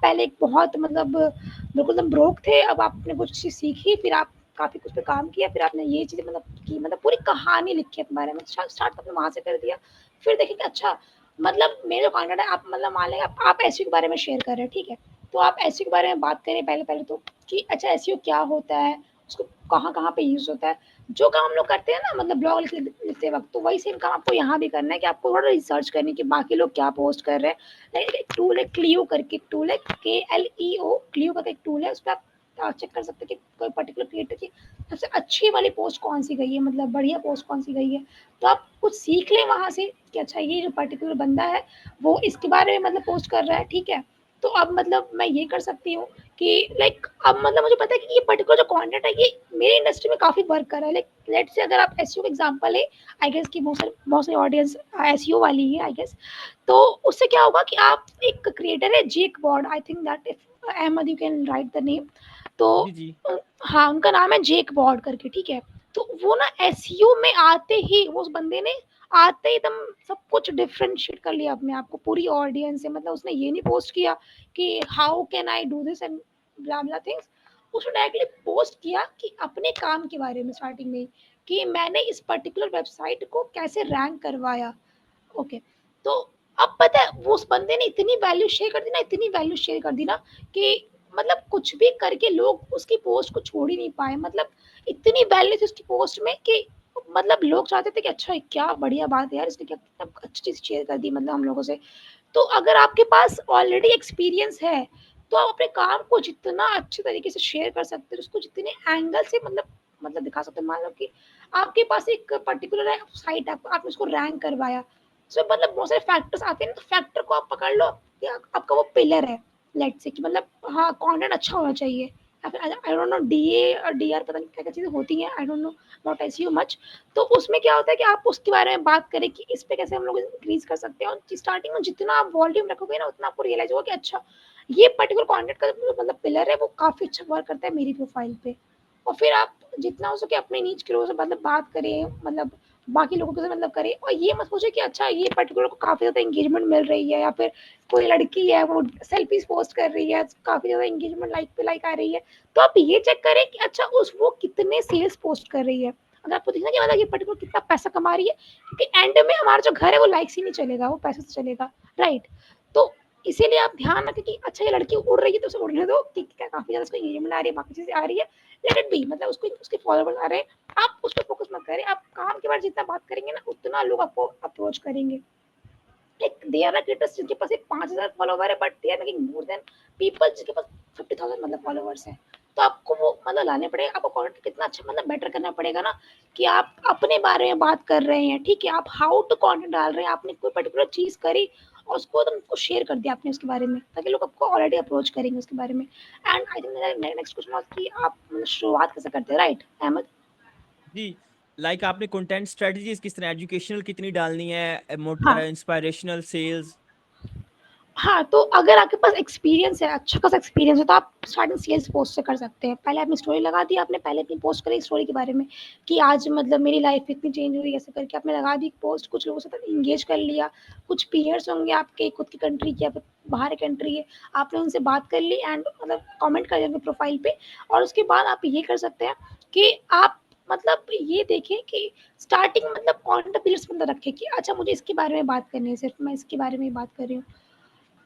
पहले एक बहुत मतलब बिल्कुल एकदम ब्रोक थे, अब आपने कुछ चीज़ सीखी, फिर आप काफ़ी कुछ पे काम किया, फिर आपने ये चीज़ें मतलब की, मतलब पूरी कहानी लिखी अपने बारे में। स्टार्ट आपने वहाँ से कर दिया। फिर देखें कि अच्छा मतलब मेरा जो कंटेंट है, आप मतलब मान लें आप एसईओ के बारे में शेयर कर रहे हैं, ठीक है। तो आप एसईओ के बारे में बात करें पहले-पहले तो, कि अच्छा एसईओ क्या होता है? उसको कहाँ-कहाँ पे यूज़ होता है? जो काम हम लोग करते हैं ना मतलब ब्लॉग लिखते वक़्त, तो वही सेम काम आपको यहाँ भी करना है कि आपको थोड़ा रिसर्च करनी है कि बाकी लोग क्या पोस्ट कर रहे हैं। लाइक एक टूल है क्लियो करके, एक टूल है KLEO, क्लियो करके एक टूल है, उसपे आप चेक कर सकते हैं कि कोई पर्टिकुलर क्रिएटर की सबसे अच्छी वाली पोस्ट कौन-सी गई है, मतलब बढ़िया पोस्ट कौन-सी गई है। तो आप कुछ सीख लें वहाँ से कि अच्छा ये जो पर्टिकुलर बंदा है, वो इसके बारे में मतलब पोस्ट कर रहा है, ठीक है। तो अब मतलब मैं ये कर सकती हूँ कि लाइक अब मतलब मुझे पता है कि ये पर्टिकुलर जो कंटेंट है ये मेरी इंडस्ट्री में काफ़ी वर्क कर रहा है। लाइक लेट्स से अगर आप एसईओ का एग्जांपल है, आई गेस कि बहुत सारी ऑडियंस एसईओ वाली है आई गेस। तो उससे क्या होगा कि आप, एक क्रिएटर है Jake board, I think that if Ahmed you can write the name. तो जी जी। हाँ, उनका नाम है जेक बॉर्ड करके, ठीक है। तो वो ना एसईओ में आते ही उस बंदे ने आते ही एकदम सब कुछ डिफरेंशिएट कर लिया अपने आप को पूरी ऑडियंस से। मतलब उसने ये नहीं पोस्ट किया कि how can I do this and blah blah things. उसने डायरेक्टली पोस्ट किया कि अपने काम के बारे में स्टार्टिंग में, कि मैंने इस पर्टिकुलर वेबसाइट को कैसे रैंक करवाया। ओके। तो अब पता है वो उस बंदे ने इतनी वैल्यू शेयर कर दी ना, इतनी वैल्यू शेयर कर दी ना कि मतलब कुछ भी करके लोग उसकी पोस्ट को छोड़ ही नहीं पाए। मतलब इतनी वैल्यू थी उसकी पोस्ट में कि मतलब लोग चाहते थे कि अच्छा क्या बढ़िया बात है यार, इसने क्या कितना अच्छी चीज़ शेयर कर दी मतलब हम लोगों से। तो अगर आपके पास ऑलरेडी एक्सपीरियंस है, तो आप अपने काम को जितना अच्छे तरीके से शेयर कर सकते हो, उसको जितने एंगल से दिखा सकते हो। मान लो कि आपके पास एक पर्टिकुलर साइट है, आपने उसको रैंक करवाया, तो बहुत सारे फैक्टर्स आते हैं ना, तो फैक्टर को आप पकड़ लो कि आपका वो पिलर है, लेट्स से कि हाँ, कंटेंट अच्छा होना चाहिए, या फिर आई डोंट नो डीए और डीआर, पता नहीं क्या क्या चीज़ें होती हैं, आई don't no, not SEO much. तो उसमें क्या होता है कि आप उसके बारे में बात करें कि इस पे कैसे हम लोग इंक्रीज कर सकते हैं, और स्टार्टिंग में जितना आप वॉल्यूम रखोगे ना, उतना आपको रियलाइज होगा कि अच्छा, ये पर्टिकुलर कंटेंट का पिलर है, वो काफी अच्छा वर्क करता है मेरी प्रोफाइल पे। और फिर आप जितना हो सके अपने नीच के लोगों से बात करें, बाकी लोगों से करें, और ये मत सोचे कि अच्छा, ये पर्टिकुलर को काफी ज्यादा एंगेजमेंट मिल रही है, या फिर कोई लड़की है वो सेल्फीज पोस्ट कर रही है, काफी ज्यादा एंगेजमेंट, लाइक पे लाइक आ रही है, तो आप ये चेक करें कि अच्छा, उस वो कितने सेल्स पोस्ट कर रही है। अगर आपको दिखना कि ये पर्टिकुलर कितना पैसा कमा रही है, क्योंकि एंड में हमारा जो घर है वो लाइक्स ही नहीं चलेगा, वो पैसे से चलेगा, राइट। तो इसीलिए आप ध्यान रखें कि अच्छा, ये लड़की उड़ रही है तो उसे उड़ने दो, कि क्या काफी ज्यादा उसको एंगेजमेंट आ रही है, बाकी चीजें आ रही है, लेट इट बी, उसको उसके फॉलोवर्स आ रहे हैं, आप उस पर फोकस मत करें। आप काम के बारे में जितना बात करेंगे ना, उतना लोग आपको अप्रोच करेंगे। लाइक दे आर क्रिएटर्स जिनके पास 5,000 फॉलोवर है, but they are making more than people जिनके पास 50,000 फॉलोवर्स है। तो आपको वो लाने पड़ेगा, आपको कंटेंट कितना अच्छा बेटर करना पड़ेगा ना, कि आप अपने बारे में बात कर रहे हैं, ठीक है, आप हाउ टू कंटेंट डाल रहे हैं, आपने कोई पर्टिकुलर चीज करी और उसको तुमको शेयर कर दिया आपने उसके बारे में, ताकि लोग आपको ऑलरेडी अप्रोच करेंगे उसके बारे में। And I think next question was कि आप शुरुआत कैसे करते हैं, राइट अहमद? जी, आपने कंटेंट स्ट्रेटजीज किस तरह, एजुकेशनल कितनी डालनी है, हाँ, इंस्पायरेशनल, सेल्स? हाँ, तो अगर आपके पास एक्सपीरियंस है, अच्छा खासा एक्सपीरियंस है, तो आप स्टार्टिंग सेल्स पोस्ट से कर सकते हैं। पहले आपने स्टोरी लगा दी, आपने पहले अपनी पोस्ट करी स्टोरी के बारे में कि आज मेरी लाइफ इतनी चेंज हुई, ऐसे करके आपने लगा दी पोस्ट, कुछ लोगों से इंगेज कर लिया, कुछ पीयर्स होंगे आपके खुद की कंट्री के या फिर बाहर की कंट्री है, आपने उनसे बात कर ली एंड कमेंट कर दिया प्रोफाइल पे। और उसके बाद आप ये कर सकते हैं कि आप ये देखें कि स्टार्टिंग कौन सा पिलर्स रखे कि अच्छा, मुझे इसके बारे में बात करनी है, सिर्फ मैं इसके बारे में ही बात कर रही हूँ।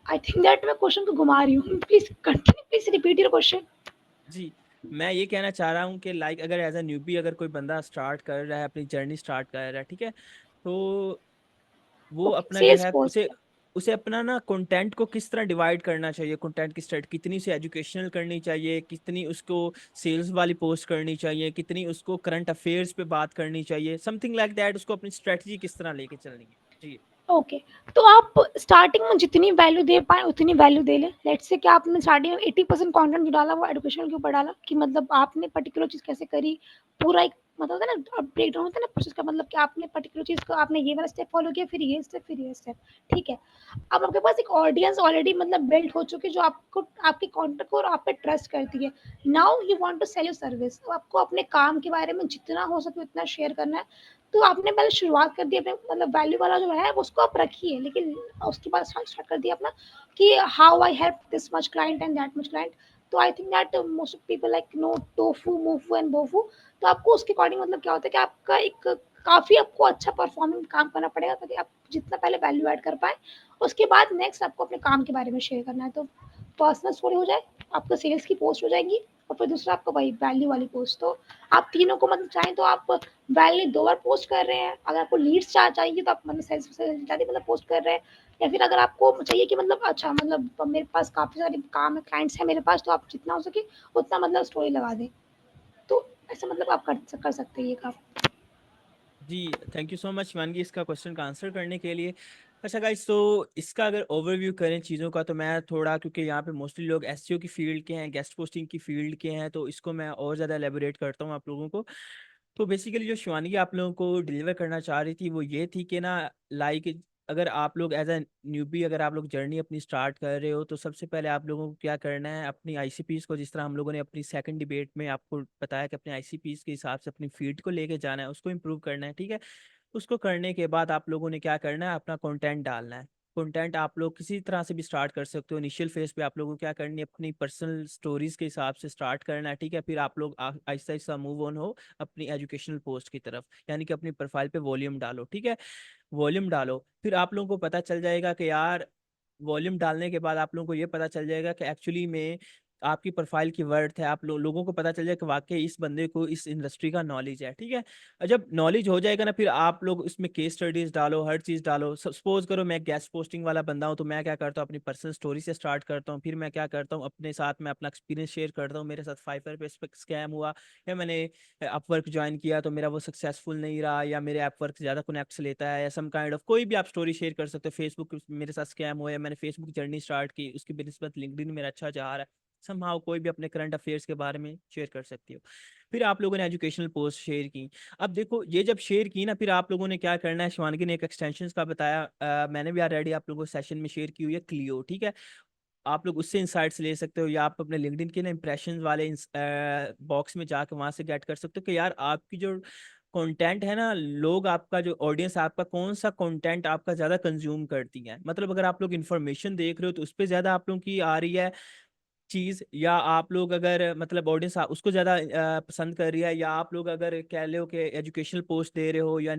आई थिंक दैट मैं क्वेश्चन को घुमा रही हूँ, please continue, please repeat your question. जी, मैं ये कहना चाह रहा हूँ कि अगर एज अ न्यूबी अगर कोई बंदा स्टार्ट कर रहा है, अपनी जर्नी स्टार्ट कर रहा है, ठीक है, तो वो ओके, अपना जो सेल्स है उसे पोस्ट। उसे अपना ना कंटेंट को किस तरह डिवाइड करना चाहिए, कंटेंट की स्टार्ट कितनी से एजुकेशनल करनी चाहिए, कितनी उसको सेल्स वाली पोस्ट करनी चाहिए, कितनी उसको करंट अफेयर्स पे बात करनी चाहिए, समथिंग लाइक दैट, उसको अपनी स्ट्रेटजी किस तरह लेके चलनी है। जी। ओके, तो आप स्टार्टिंग में जितनी वैल्यू दे पाए उतनी वैल्यू दे लें। लेट्स से कि आपने स्टार्टिंग में 80% कंटेंट जो डाला वो एजुकेशनल के ऊपर डाला, कि आपने पर्टिकुलर चीज़ कैसे करी, पूरा एक होता है ना, ब्रेक डाउन होता है ना प्रोसेस का, कि आपने पर्टिकुलर चीज़ को आपने ये वाला स्टेप फॉलो किया, फिर ये स्टेप, फिर ये स्टेप, ठीक है। अब आपके पास एक ऑडियंस ऑलरेडी बिल्ड हो चुकी है, जो आपको आपके कंटेंट को और आप पे ट्रस्ट करती है। Now you want to sell your service, तो आपको अपने काम के बारे में जितना हो सके उतना शेयर करना है। तो आपने पहले शुरुआत कर दी अपने वैल्यू वाला जो है उसको आप रखिए, लेकिन उसके बाद स्टार्ट कर दिया अपना कि how I help this much client and that much client. तो I think that most of people like no TOFU MOFU and BOFU. तो आपको उसके अकॉर्डिंग क्या होता है कि आपका एक काफी आपको अच्छा परफॉर्मिंग काम करना पड़ेगा, ताकि आप जितना पहले वैल्यू ऐड कर पाए। उसके बाद नेक्स्ट आपको अपने काम के बारे में शेयर करना है, तो पर्सनल स्टोरी हो जाए, आपका सेल्स की पोस्ट हो जाएगी, और फिर दूसरा आपका वही वैल्यू वाली पोस्ट। तो आप तीनों को चाहें तो आप वैल्यू 2 बार पोस्ट कर रहे हैं, अगर आपको लीड्स चाहिए तो आप सेल्स से ज़्यादा पोस्ट कर रहे हैं, या फिर अगर आपको चाहिए कि अच्छा, मेरे पास काफ़ी सारे काम है, क्लाइंट्स हैं मेरे पास, तो आप जितना हो सके उतना स्टोरी लगा दें। तो ऐसा आप कर सकते हैं ये काम। जी, thank you so much Shivangi इसका क्वेश्चन का आंसर करने के लिए। अच्छा गाइस, तो इसका अगर ओवरव्यू करें चीज़ों का, तो मैं थोड़ा, क्योंकि यहाँ पे मोस्टली लोग एसईओ की फील्ड के हैं, गेस्ट पोस्टिंग की फील्ड के हैं, तो इसको मैं और ज़्यादा एलेबोरेट करता हूँ आप लोगों को। तो बेसिकली जो शिवानी आप लोगों को डिलीवर करना चाह रही थी वो ये थी कि ना, लाइक अगर आप लोग एज अ न्यूबी अगर आप लोग जर्नी अपनी स्टार्ट कर रहे हो, तो सबसे पहले आप लोगों को क्या करना है, अपनी आईसीपीस को, जिस तरह हम लोगों ने अपनी सेकंड डिबेट में आपको बताया कि अपने आईसीपीस के हिसाब से अपनी फील्ड को लेके जाना है, उसको इम्प्रूव करना है, ठीक है। उसको करने के बाद आप लोगों ने क्या करना है, अपना कंटेंट डालना है। कंटेंट आप लोग किसी तरह से भी स्टार्ट कर सकते हो। इनिशियल फेज पे आप लोगों को क्या करनी है, अपनी पर्सनल स्टोरीज के हिसाब से स्टार्ट करना है, ठीक है। फिर आप लोग आहिस्ता आहिस्ता मूव ऑन हो अपनी एजुकेशनल पोस्ट की तरफ, यानी कि अपनी प्रोफाइल पे वॉल्यूम डालो, ठीक है। वॉल्यूम डालो, फिर आप लोगों को पता चल जाएगा कि यार, वॉल्यूम डालने के बाद आप लोगों को ये पता चल जाएगा कि एक्चुअली में आपकी प्रोफाइल की वर्थ है, आप लोगों को पता चल जाए कि वाकई इस बंदे को इस इंडस्ट्री का नॉलेज है, ठीक है। और जब नॉलेज हो जाएगा ना, फिर आप लोग इसमें केस स्टडीज डालो, हर चीज़ डालो। सपोज करो मैं गेस्ट पोस्टिंग वाला बंदा हूँ, तो मैं क्या करता हूँ, अपनी पर्सनल स्टोरी से स्टार्ट करता हूँ, फिर मैं क्या करता हूँ, अपने साथ में अपना एक्सपीरियंस शेयर करता हूँ, मेरे साथ फाइवर पे स्कैम हुआ, या मैंने अपवर्क ज्वाइन किया तो मेरा वो सक्सेसफुल नहीं रहा, या मेरे अपवर्क ज़्यादा कनेक्ट्स लेता है, या सम काइंड ऑफ कोई भी आप स्टोरी शेयर कर सकते हो। फेसबुक मेरे साथ स्कैम हुआ, या मैंने फेसबुक जर्नी स्टार्ट की, उसकी बिनस्बत लिंक्डइन मेरा अच्छा जा रहा है, समहाउ कोई भी अपने करंट अफेयर्स के बारे में शेयर कर सकती हो। फिर आप लोगों ने एजुकेशनल पोस्ट शेयर की। अब देखो ये जब शेयर की ना, फिर आप लोगों ने क्या करना है, शिवानगी ने एक एक्सटेंशन का बताया, मैंने भी ऑलरेडी आप लोगों को सेशन में शेयर की हुई है, क्लियो, ठीक है। आप लोग उससे इंसाइट्स ले सकते हो, या आप अपने लिंक्डइन के ना इंप्रेशन वाले बॉक्स में जाकर वहां से गेट कर सकते हो कि यार आपकी जो कंटेंट है ना, लोग आपका जो ऑडियंस आपका कौन सा कंटेंट आपका ज्यादा कंज्यूम करती है। मतलब अगर आप लोग इन्फॉर्मेशन देख रहे हो तो उस पर ज्यादा आप लोगों की आ रही है चीज, या आप लोग अगर मतलब ऑडियंस उसको ज्यादा पसंद कर रही है, या आप लोग अगर कह लो कि एजुकेशनल पोस्ट दे रहे हो या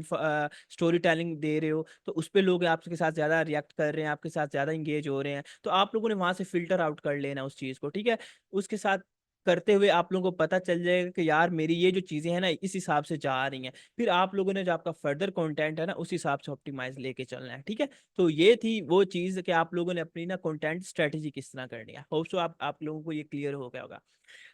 स्टोरी टेलिंग दे रहे हो, तो उस पे लोग आपके साथ ज्यादा रिएक्ट कर रहे हैं, आपके साथ ज्यादा इंगेज हो रहे हैं, तो आप लोगों ने वहां से फिल्टर आउट कर लेना उस चीज को, ठीक है। उसके साथ करते हुए आप लोगों को पता चल जाएगा कि यार मेरी ये जो चीजें हैं ना इस हिसाब से जा रही हैं, फिर आप लोगों ने जो आपका फर्दर कंटेंट है ना उस हिसाब से ऑप्टिमाइज लेके चलना है, ठीक है। तो ये थी वो चीज कि आप लोगों ने अपनी ना कंटेंट स्ट्रेटेजी किस तरह करनी है। होप सो आप लोगों को ये क्लियर हो गया होगा।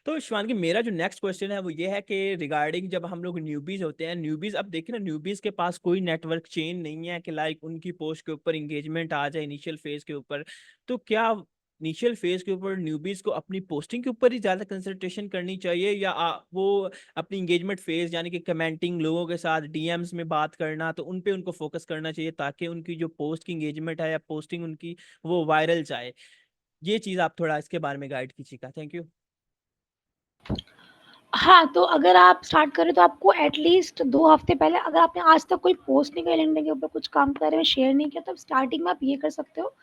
तो शिवानगी, मेरा जो नेक्स्ट क्वेश्चन है वो ये है कि रिगार्डिंग जब हम लोग न्यूबीज होते हैं, न्यूबीज अब देखिए ना, न्यूबीज के पास कोई नेटवर्क चेन नहीं है कि लाइक उनकी पोस्ट के ऊपर इंगेजमेंट आ जाए इनिशियल फेज के ऊपर। तो क्या इनिशियल फेज के ऊपर न्यूबीज को अपनी पोस्टिंग के ऊपर ही ज्यादा कंसंट्रेशन करनी चाहिए, या वो अपनी इंगेजमेंट फेज यानी कि कमेंटिंग, लोगों के साथ डीएम्स में बात करना, तो उन पे उनको फोकस करना चाहिए ताकि उनकी जो पोस्ट की इंगेजमेंट है या पोस्टिंग उनकी वो वायरल जाए। ये चीज आप थोड़ा इसके बारे में गाइड कीजिएगा, थैंक यू। हाँ, तो अगर आप स्टार्ट करें तो आपको एटलीस्ट 2 हफ्ते पहले, अगर आपने आज तक कोई पोस्ट नहीं किया लिंक्डइन के ऊपर, कुछ काम के बारे में शेयर नहीं किया, तो स्टार्टिंग में आप ये कर सकते हो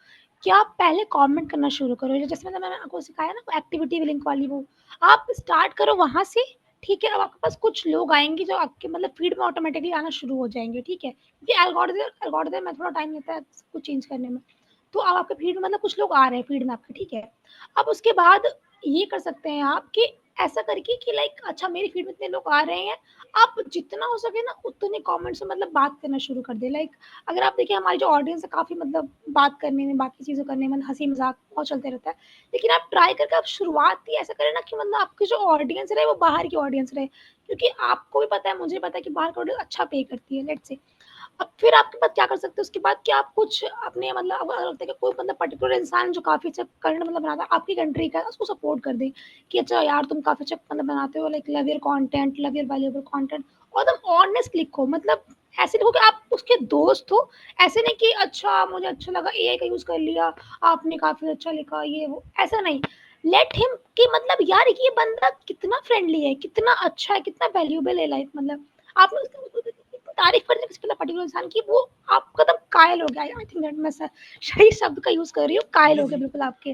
कि आप पहले कमेंट करना शुरू करो। जैसे मतलब मैंने आपको सिखाया ना एक्टिविटी लिंक वाली वो, आप स्टार्ट करो वहाँ से, ठीक है। अब आपके पास कुछ लोग आएँगे जो आपके मतलब फीड में ऑटोमेटिकली आना शुरू हो जाएँगे, ठीक है। क्योंकि एल्गोरिदम में थोड़ा टाइम लेता है सब कुछ चेंज करने में। तो अब आपके फीड में मतलब कुछ लोग आ रहे हैं फीड में आपके, ठीक है। अब उसके बाद ये कर सकते हैं आप कि ऐसा करके कि लाइक अच्छा मेरी फीड में इतने लोग आ रहे हैं, आप जितना हो सके ना उतने कमेंट्स में मतलब बात करना शुरू कर दें। लाइक अगर आप देखिए हमारी जो ऑडियंस है काफ़ी मतलब बात करने में, बाकी चीज़ें करने में, हँसी मज़ाक बहुत चलते रहता है। लेकिन आप ट्राई करके आप शुरुआत ही ऐसा करें ना कि मतलब आपकी जो ऑडियंस रहे वो बाहर की ऑडियंस रहे। क्योंकि आपको भी पता है, मुझे पता है कि बाहर की ऑडियंस अच्छा पे करती है, लेट्स से। अब फिर आपके पास क्या कर सकते हो उसके बाद कि आप कुछ अपने मतलब अगर लगता है कि कोई मतलब पर्टिकुलर इंसान जो काफ़ी अच्छा कंटेंट मतलब बनाता है आपकी कंट्री का, उसको सपोर्ट कर दें कि अच्छा यार तुम काफ़ी अच्छा मतलब बनाते हो, like love your content, love your valuable content. और तुम ऑनेस्ट लिखो, मतलब ऐसे लिखो कि आप उसके दोस्त हो। ऐसे नहीं कि अच्छा मुझे अच्छा लगा एआई का यूज़ कर लिया, आपने काफ़ी अच्छा लिखा ये वो, ऐसा नहीं। लेट हिम कि मतलब यार ये बंदा कितना फ्रेंडली है, कितना अच्छा है, कितना वैल्यूएबल है लाइफ, मतलब आपने तारीफ कर दी किसी पर्टिकुलर इंसान की, वो आपका एकदम कायल हो गया। आई थिंक दैट मैं सही शब्द का यूज कर रही हूँ, कायल जी हो गया जी। बिल्कुल आपके।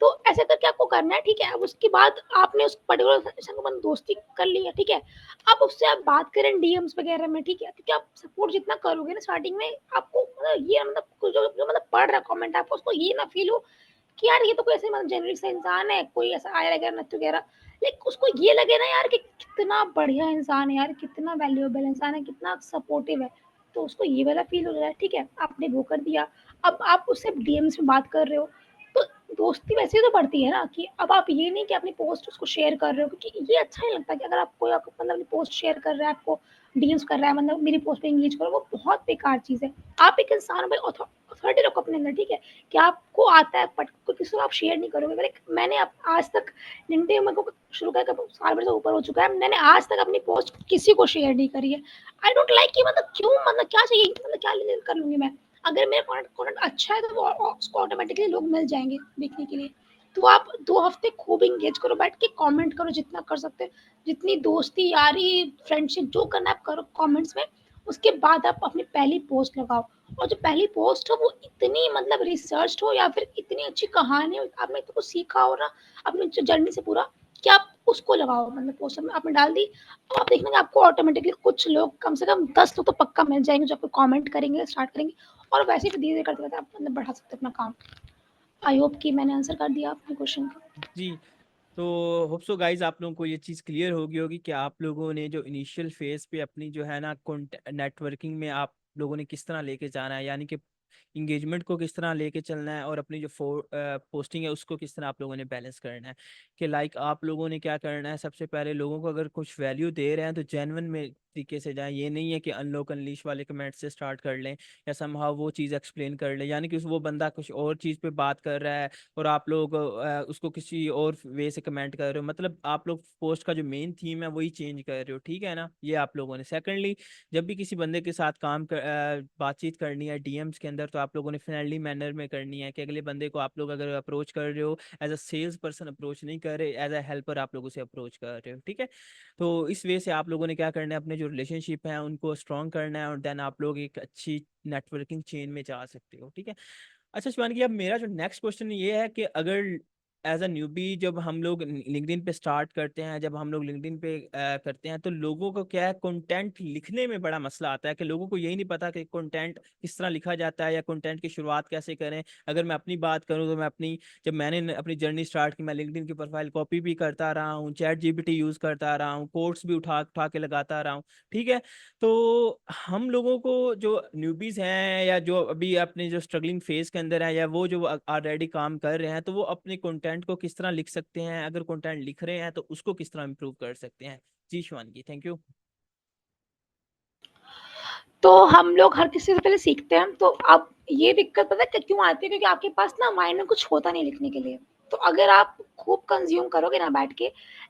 तो ऐसे करके आपको करना है, ठीक है। अब उसके बाद आपने उस पर्टिकुलर इंसान को मतलब दोस्ती कर ली है, ठीक है। अब उससे आप बात करें डीएम्स वगैरह में, ठीक है। क्योंकि आप सपोर्ट जितना करोगे ना स्टार्टिंग में, आपको मतलब ये मतलब जो मतलब पढ़ रहा है कमेंट, आपको उसको ये ना फील हो कि यार ये तो कोई ऐसे मतलब जेनरिक सा इंसान है, कोई ऐसा आया वगैरह नत्थु वगैरह। लाइक उसको ये लगे ना यार कि कितना बढ़िया इंसान है यार, कितना वैल्यूएबल इंसान है, कितना सपोर्टिव है। तो उसको ये वाला फील हो रहा है, ठीक है। आपने वो कर दिया। अब आप उससे डीएम्स में बात कर रहे हो, तो दोस्ती वैसे ही तो बढ़ती है ना कि अब आप ये नहीं कि अपनी पोस्ट उसको शेयर कर रहे हो, क्योंकि ये अच्छा नहीं लगता कि अगर आप कोई आपको मतलब पोस्ट शेयर कर रहा है, आपको डीएम्स कर रहा है, मतलब मेरी पोस्ट पे इंगेज करो, वो बहुत बेकार चीज़ है। आप एक इंसान भाई अथॉरिटी रखो अपने अंदर, ठीक है। कि आपको आता है बट किसी को आप शेयर नहीं करोगे। मैंने आज तक लिंक्डइन मेरे को शुरू कर साल भर से ऊपर हो चुका है, मैंने आज तक अपनी पोस्ट किसी को शेयर नहीं करी है। आई डोंट लाइक कि मतलब क्यों, मतलब क्या चाहिए, मतलब क्या कर लूंगी मैं। अगर मेरा कंटेंट अच्छा है तो वो उसको ऑटोमेटिकली लोग मिल जाएंगे देखने के लिए। तो आप 2 हफ्ते खूब इंगेज करो, बैठ के कमेंट करो जितना कर सकते हो, जितनी दोस्ती यारी फ्रेंडशिप जो करना है आप करो कमेंट्स में। उसके बाद आप अपनी पहली पोस्ट लगाओ, और जो पहली पोस्ट हो वो इतनी मतलब रिसर्च हो या फिर इतनी अच्छी कहानी हो, आपने तो कुछ सीखा हो ना अपनी जर्नी से पूरा, कि आप उसको लगाओ, मतलब पोस्ट में आपने डाल दी। तो आप देखना आपको ऑटोमेटिकली कुछ लोग, कम से कम 10 लोग तो पक्का मिल जाएंगे जो आपको कमेंट करेंगे, स्टार्ट करेंगे। और वैसे भी धीरे धीरे करते करते आप मतलब बढ़ा सकते हो अपना काम। आई होप कि मैंने आंसर कर दिया आपके क्वेश्चन का। जी तो होप सो गाइज आप लोगों को ये चीज़ क्लियर होगी होगी कि आप लोगों ने जो इनिशियल फेज पे अपनी जो है ना नेटवर्किंग में आप लोगों ने किस तरह लेके जाना है, यानी कि इंगेजमेंट को किस तरह लेके चलना है, और अपनी जो पोस्टिंग है उसको किस तरह आप लोगों ने बैलेंस करना है। कि लाइक आप लोगों ने क्या करना है, सबसे पहले लोगों को अगर कुछ वैल्यू दे रहे हैं तो जेन्युइन में तरीके से जाएं। ये नहीं है कि अनलॉक अनलीश वाले कमेंट से स्टार्ट कर लें या समहाउ वो चीज़ एक्सप्लेन कर लें, यानी कि वो बंदा कुछ और चीज़ पे बात कर रहा है और आप लोग उसको किसी और वे से कमेंट कर रहे हो, मतलब आप लोग पोस्ट का जो मेन थीम है वही चेंज कर रहे हो, ठीक है ना। ये आप लोगों ने सेकंडली, जब भी किसी बंदे के साथ बातचीत करनी है डीएम्स के अंदर, तो आप लोगों ने फ्रेंडली मैनर में करनी है कि अगले बंदे को आप लोग अगर अप्रोच कर रहे हो as a sales person approach नहीं कर रहे, एज अ हेल्पर आप लोग उसे अप्रोच कर रहे हो, ठीक है। तो इस वे से आप लोगों ने क्या करना है, अपने जो रिलेशनशिप है उनको स्ट्रॉन्ग करना है, और देन आप लोग एक अच्छी नेटवर्किंग चेन में जा सकते हो, ठीक है। अच्छा शिवानी, अब मेरा जो नेक्स्ट क्वेश्चन ये है कि अगर एज अ न्यूबी जब हम लोग लिंक्डइन पे स्टार्ट करते हैं, जब हम लोग लिंक्डइन पे करते हैं, तो लोगों को क्या है, कंटेंट लिखने में बड़ा मसला आता है कि लोगों को यही नहीं पता कि कंटेंट किस तरह लिखा जाता है या कंटेंट की शुरुआत कैसे करें। अगर मैं अपनी बात करूं तो मैं अपनी, जब मैंने अपनी जर्नी स्टार्ट की, मैं लिंक्डइन की प्रोफाइल कॉपी भी करता रहा हूँ, चैट जीपीटी यूज़ करता रहा हूँ, कोट्स भी उठा उठा के लगाता रहा हूँ, ठीक है। तो हम लोगों को जो न्यूबीज हैं या जो अभी अपने जो स्ट्रगलिंग फेज के अंदर है, या वो जो ऑलरेडी काम कर रहे हैं, तो वो अपने कंटेंट को किस तरह लिख सकते हैं, अगर कंटेंट लिख रहे हैं तो उसको किस तरह इम्प्रूव कर सकते हैं। जी शिवानगी, थैंक यू। तो हम लोग हर किसी से पहले सीखते हैं। तो अब ये दिक्कत पता है क्यों आती है, क्योंकि आपके पास ना माइंड में कुछ होता नहीं लिखने के लिए। तो अगर आप खूब कंज्यूम करोगे ना बैठ के,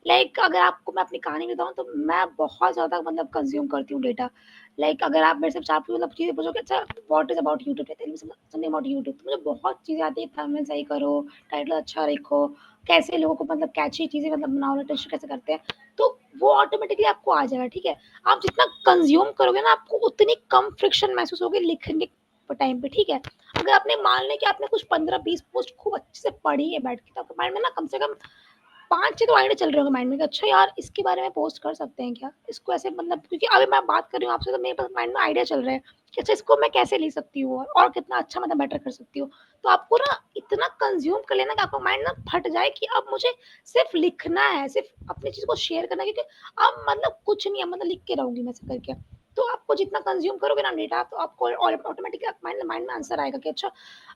लाइक अगर आपको मैं अपनी कहानी बताऊं तो मैं बहुत ज्यादा मतलब कंज्यूम करती हूँ डेटा। लाइक अगर आप मेरे से चार मतलब चीजें पूछोगे, अच्छा what is about YouTube, something about YouTube, तो मुझे बहुत चीजें आती है। थंबनेल सही करो, टाइटल अच्छा रखो, कैसे लोगों को मतलब कैची चीजें मतलब बनाओ, रिटेंशन कैसे करते हैं, तो वो ऑटोमेटिकली आपको आ जाएगा, ठीक है। आप जितना कंज्यूम करोगे ना, आपको उतनी कम फ्रिक्शन महसूस होगी लिखने टाइम पे, ठीक है। अगर आपने मान लें कि आपने कुछ 15-20 पोस्ट खूब अच्छे से पढ़ी है बैठ के, तो आपके माइंड में ना कम से कम 5-6 तो आइडिया चल रहे होंगे माइंड में कि अच्छा यार इसके बारे में पोस्ट कर सकते हैं क्या, इसको ऐसे मतलब, क्योंकि अभी मैं बात कर रही हूँ आपसे तो मेरे पास माइंड में आइडिया चल रहा है कि अच्छा इसको मैं कैसे ले सकती हूँ और कितना अच्छा मतलब बेटर कर सकती हूँ। तो आपको ना इतना कंज्यूम कर लेना कि आपका माइंड ना फट जाए कि अब मुझे सिर्फ लिखना है, सिर्फ अपनी चीज को शेयर करना है, क्योंकि अब मतलब कुछ नहीं है, मतलब लिख के रहूंगी मैं से करके। तो आपको जितना कंज्यूम करोगे ना डेटा, तो आपको ऑटोमेटिकली माइंड में आंसर आएगा कि अच्छा,